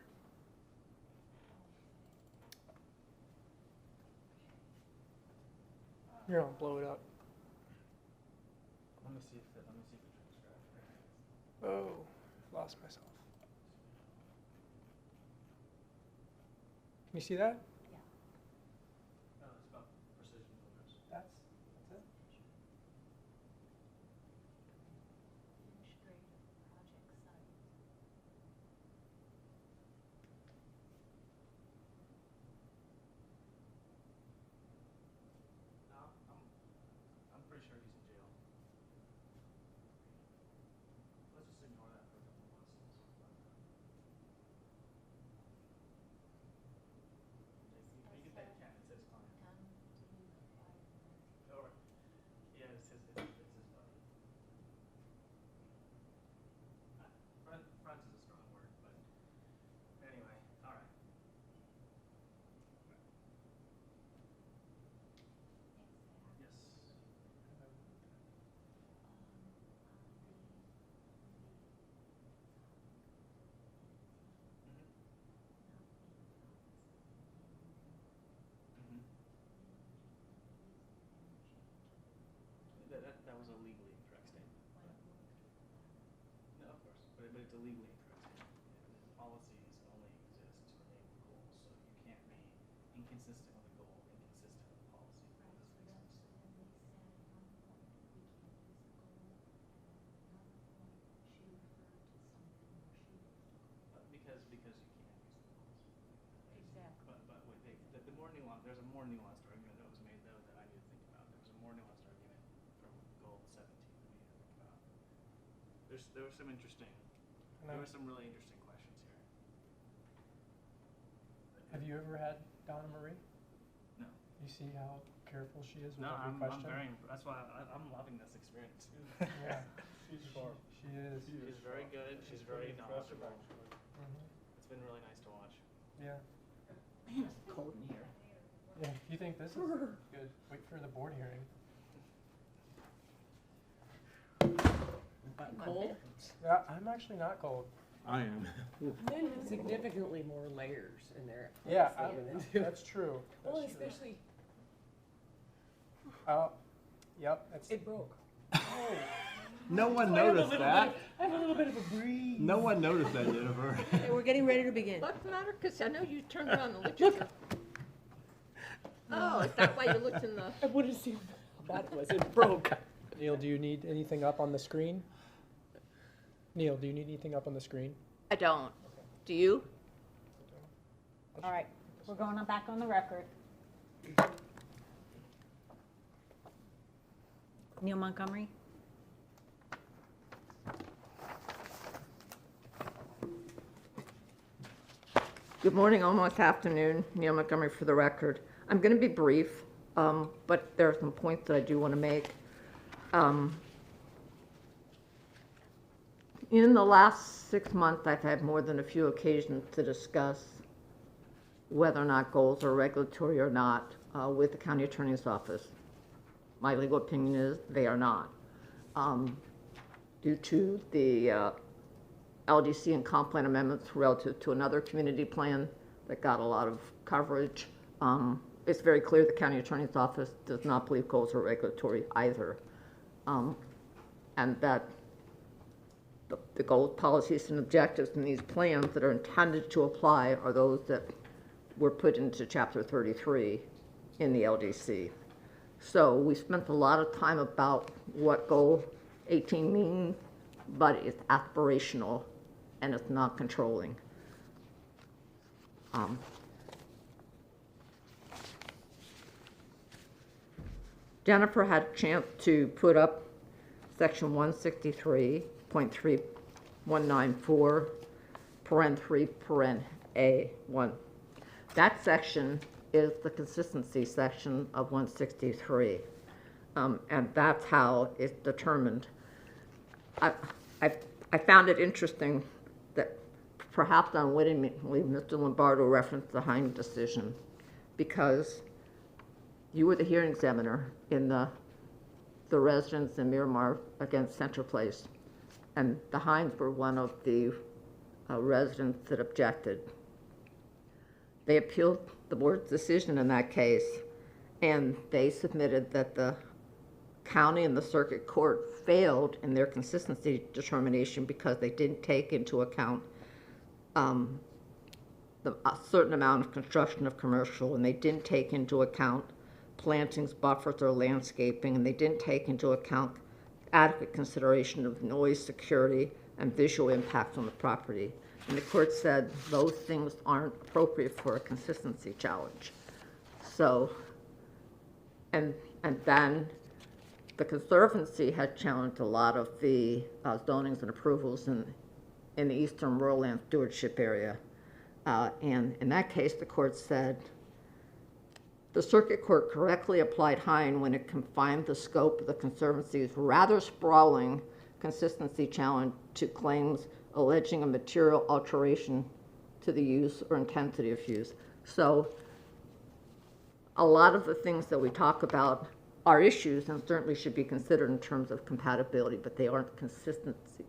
Here, I'll blow it up. Let me see if it transcribes. Oh, lost myself. Can you see that? No, it's about precision builders. That's it. No, I'm pretty sure he's in jail. Let's just ignore that for a couple months. You can take Ken, it's his client. Or, yeah, it's his buddy. Friends is a strong word, but anyway, all right. Yes. That was a legally incorrect statement. No, of course, but it's a legally incorrect statement. Policies only exist to enable goals, so you can't be inconsistent with a goal, inconsistent with a policy. That doesn't make sense. Because you can't use the goals. Exactly. But wait, the more nuanced, there's a more nuanced argument that was made though that I need to think about. There was a more nuanced argument from goal 17 that we need to think about. There were some interesting, there were some really interesting questions here. Have you ever had Donna Marie? No. You see how careful she is with No, every I'm question? very, that's why I'm loving this experience. Yeah. She's sharp. She is. She's very good, she's very knowledgeable. Mhm. It's been really nice to watch. Yeah. Man, it's cold in here. Yeah, if you think this is good, wait for the board hearing. Cold? Yeah, I'm actually not cold. I am. Then significantly more layers in there. Yeah, Standing into. that's true. Well, That's true. especially, Yep, it's, it broke. No one I have a noticed little that. bit- I have a little bit of a breeze. No one noticed that, Jennifer. Okay, We're getting ready to begin. what's the matter? Because I know you turned around and looked at your... Oh, is that why you looked in the... I would have seen how bad it was. It broke. Neil, do you need anything up on the screen? Neil, do you need anything up on the screen? I don't. Do you? All right, we're going on back on the record. Neil Montgomery? Good morning, almost afternoon. Neil Montgomery for the record. I'm going to be brief, but there are some points that I do want to make. In the last 6 months, I've had more than a few occasions to discuss whether or not goals are regulatory or not with the county attorney's office. My legal opinion is they are not. Due to the LDC and comp plan amendments relative to another community plan that got a lot of coverage, it's very clear the county attorney's office does not believe goals are regulatory either. And that the goals, policies, and objectives in these plans that are intended to apply are those that were put into Chapter 33 in the LDC. So we spent a lot of time about what Goal 18 means, but it's aspirational and it's not controlling. Jennifer had a chance to put up section 163.3194, paren 3, paren A1. That section is the consistency section of 163, and that's how it's determined. I found it interesting that perhaps unwittingly Mr. Lombardo referenced the Hines decision, because you were the hearing examiner in the residence in Miramar against Center Place, and the Hines were one of the residents that objected. They appealed the board's decision in that case, and they submitted that the county and the circuit court failed in their consistency determination because they didn't take into account a certain amount of construction of commercial, and they didn't take into account plantings, buffers, or landscaping, and they didn't take into account adequate consideration of noise, security, and visual impacts on the property. And the court said those things aren't appropriate for a consistency challenge. So, and then the Conservancy had challenged a lot of the zonings and approvals in the eastern rural land stewardship area. And in that case, the court said, the circuit court correctly applied Hine when it confined the scope of the Conservancy's rather sprawling consistency challenge to claims alleging a material alteration to the use or intensity of use. So a lot of the things that we talk about are issues and certainly should be considered in terms of compatibility, but they aren't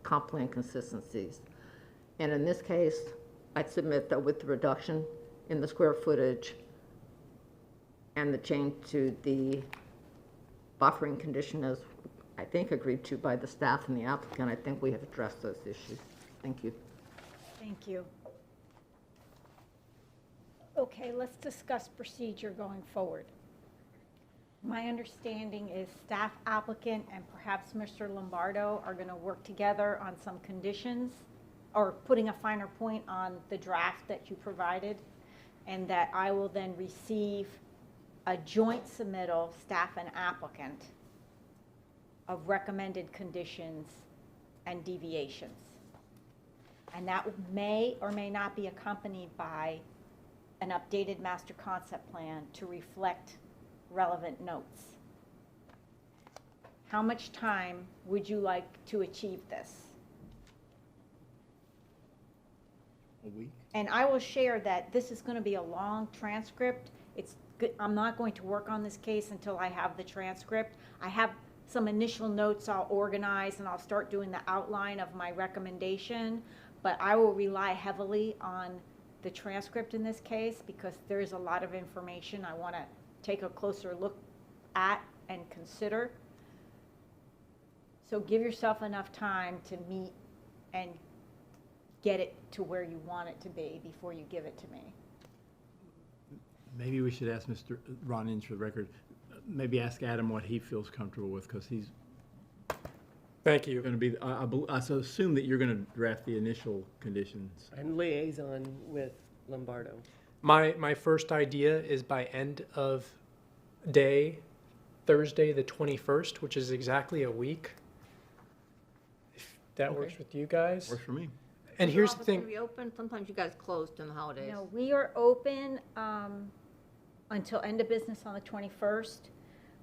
comp plan consistencies. And in this case, I'd submit that with the reduction in the square footage and the change to the buffering condition as I think agreed to by the staff and the applicant, I think we have addressed those issues. Thank you. Thank you. Okay, let's discuss procedure going forward. My understanding is staff, applicant, and perhaps Mr. Lombardo are going to work together on some conditions or putting a finer point on the draft that you provided, and that I will then receive a joint submittal, staff and applicant, of recommended conditions and deviations. And that may or may not be accompanied by an updated master concept plan to reflect relevant notes. How much time would you like to achieve this? A week? And I will share that this is going to be a long transcript. It's good. I'm not going to work on this case until I have the transcript. I have some initial notes I'll organize, and I'll start doing the outline of my recommendation, but I will rely heavily on the transcript in this case because there is a lot of information I want to take a closer look at and consider. So give yourself enough time to meet and get it to where you want it to be before you give it to me. Maybe we should ask Mr. Ron Inge for the record, maybe ask Adam what he feels comfortable with, because he's Thank you. going to be, I so assume that you're going to draft the initial conditions. I'm liaison with Lombardo. My first idea is by end of day, Thursday the 21st, which is exactly a week. If that works with you guys. Works for me. And here's the Office thing. gonna be open? Sometimes you guys close during the holidays. No, we are open until end of business on the 21st.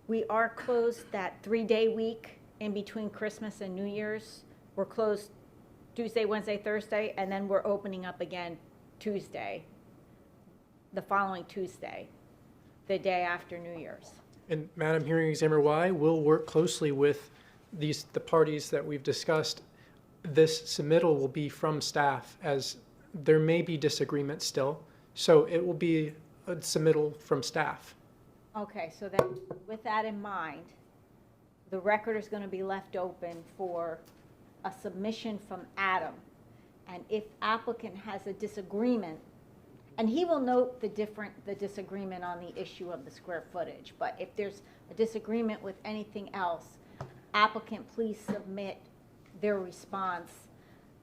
We are closed that 3-day week in between Christmas and New Year's. We're closed Tuesday, Wednesday, Thursday, and then we're opening up again Tuesday, the following Tuesday, the day after New Year's. And Madam Hearing Examiner Y will work closely with the parties that we've discussed. This submittal will be from staff, as there may be disagreement still. So it will be a submittal from staff. Okay, so then with that in mind, the record is going to be left open for a submission from Adam. And if applicant has a disagreement, and he will note the disagreement on the issue of the square footage, but if there's a disagreement with anything else, applicant, please submit their response.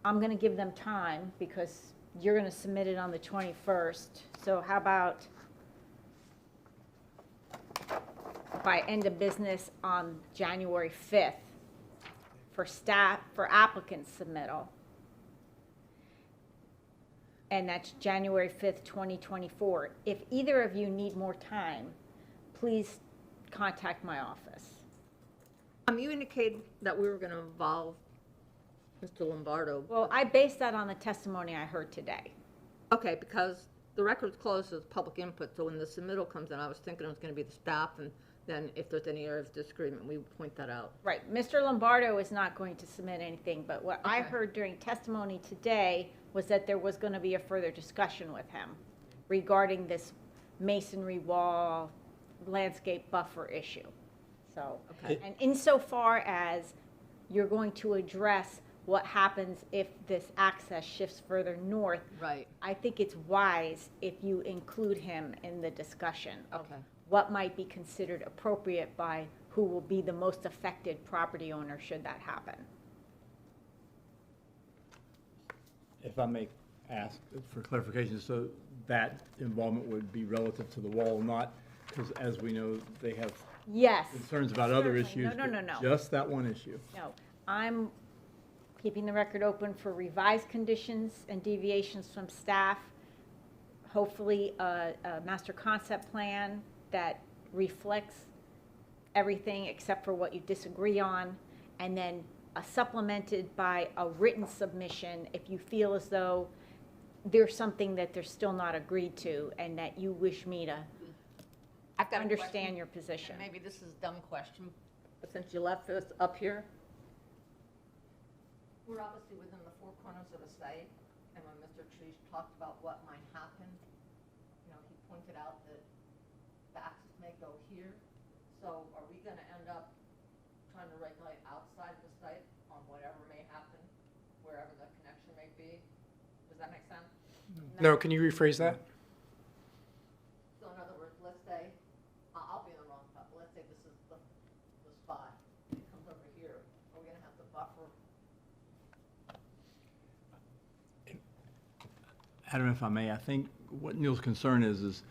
I'm going to give them time because you're going to submit it on the 21st. So how about by end of business on January 5th for applicant submittal? And that's January 5th, 2024. If either of you need more time, please contact my office. You indicated that we were going to involve Mr. Lombardo. Well, I based that on the testimony I heard today. Okay, because the record's closed as public input, so when the submittal comes in, I was thinking it was going to be the staff, and then if there's any area of disagreement, we would point that out. Right, Mr. Lombardo is not going to submit anything, but what I Okay. heard during testimony today was that there was going to be a further discussion with him regarding this masonry wall landscape buffer issue. So, Okay. and insofar as you're going to address what happens if this access shifts further north, Right. I think it's wise if you include him in the discussion of Okay. what might be considered appropriate by who will be the most affected property owner should that happen. If I may ask for clarification, so that involvement would be relative to the wall, not, because as we know, they have Yes. concerns about other Certainly. issues. No, but no. Just that one issue. No, I'm keeping the record open for revised conditions and deviations from staff. Hopefully, a master concept plan that reflects everything except for what you disagree on, and then supplemented by a written submission if you feel as though there's something that they're still not agreed to and that you wish me to I've got a question. understand your position. Maybe this is a dumb question, but since you left this up here, we're obviously within the four corners of the site, and when Mr. Trees talked about what might happen, he pointed out that the access may go here. So are we gonna end up trying to regulate outside the site on whatever may happen, wherever the connection may be? Does that make sense? No, can you rephrase that? So in other words, let's say, I'll be in the wrong spot, but let's say this is the spot, it comes over here, are we gonna have to buffer? Adam, if I may, I think what Neil's concern is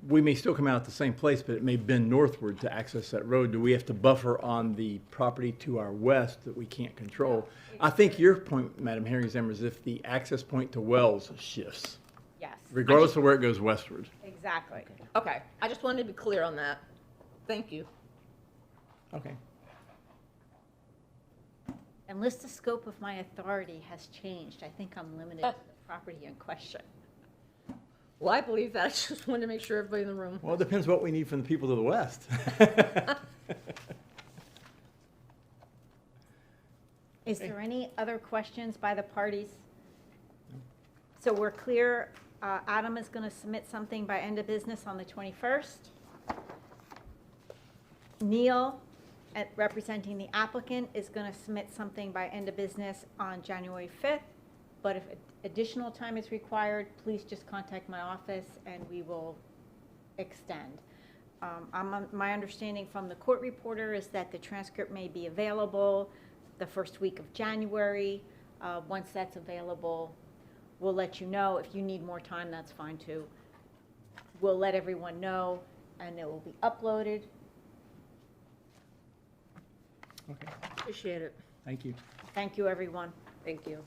we may still come out at the same place, but it may bend northward to access that road. Do we have to buffer on the property to our west that we can't control? I think your point, Madam Herring-Zimmer, is if the access point to Wells shifts, Yes, regardless of where it goes westward. exactly. Okay, I just wanted to be clear on that. Thank you. Okay. Unless the scope of my authority has changed, I think I'm limited to the property in question. Well, I believe that, I just wanted to make sure everybody in the room. Well, it depends what we need from the people to the west. Is there any other questions by the parties? So we're clear, Adam is going to submit something by end of business on the 21st. Neil, representing the applicant, is going to submit something by end of business on January 5th. But if additional time is required, please just contact my office and we will extend. My understanding from the court reporter is that the transcript may be available the first week of January. Once that's available, we'll let you know. If you need more time, that's fine too. We'll let everyone know and it will be uploaded. Okay, Appreciate it. thank you. Thank you, everyone. Thank you.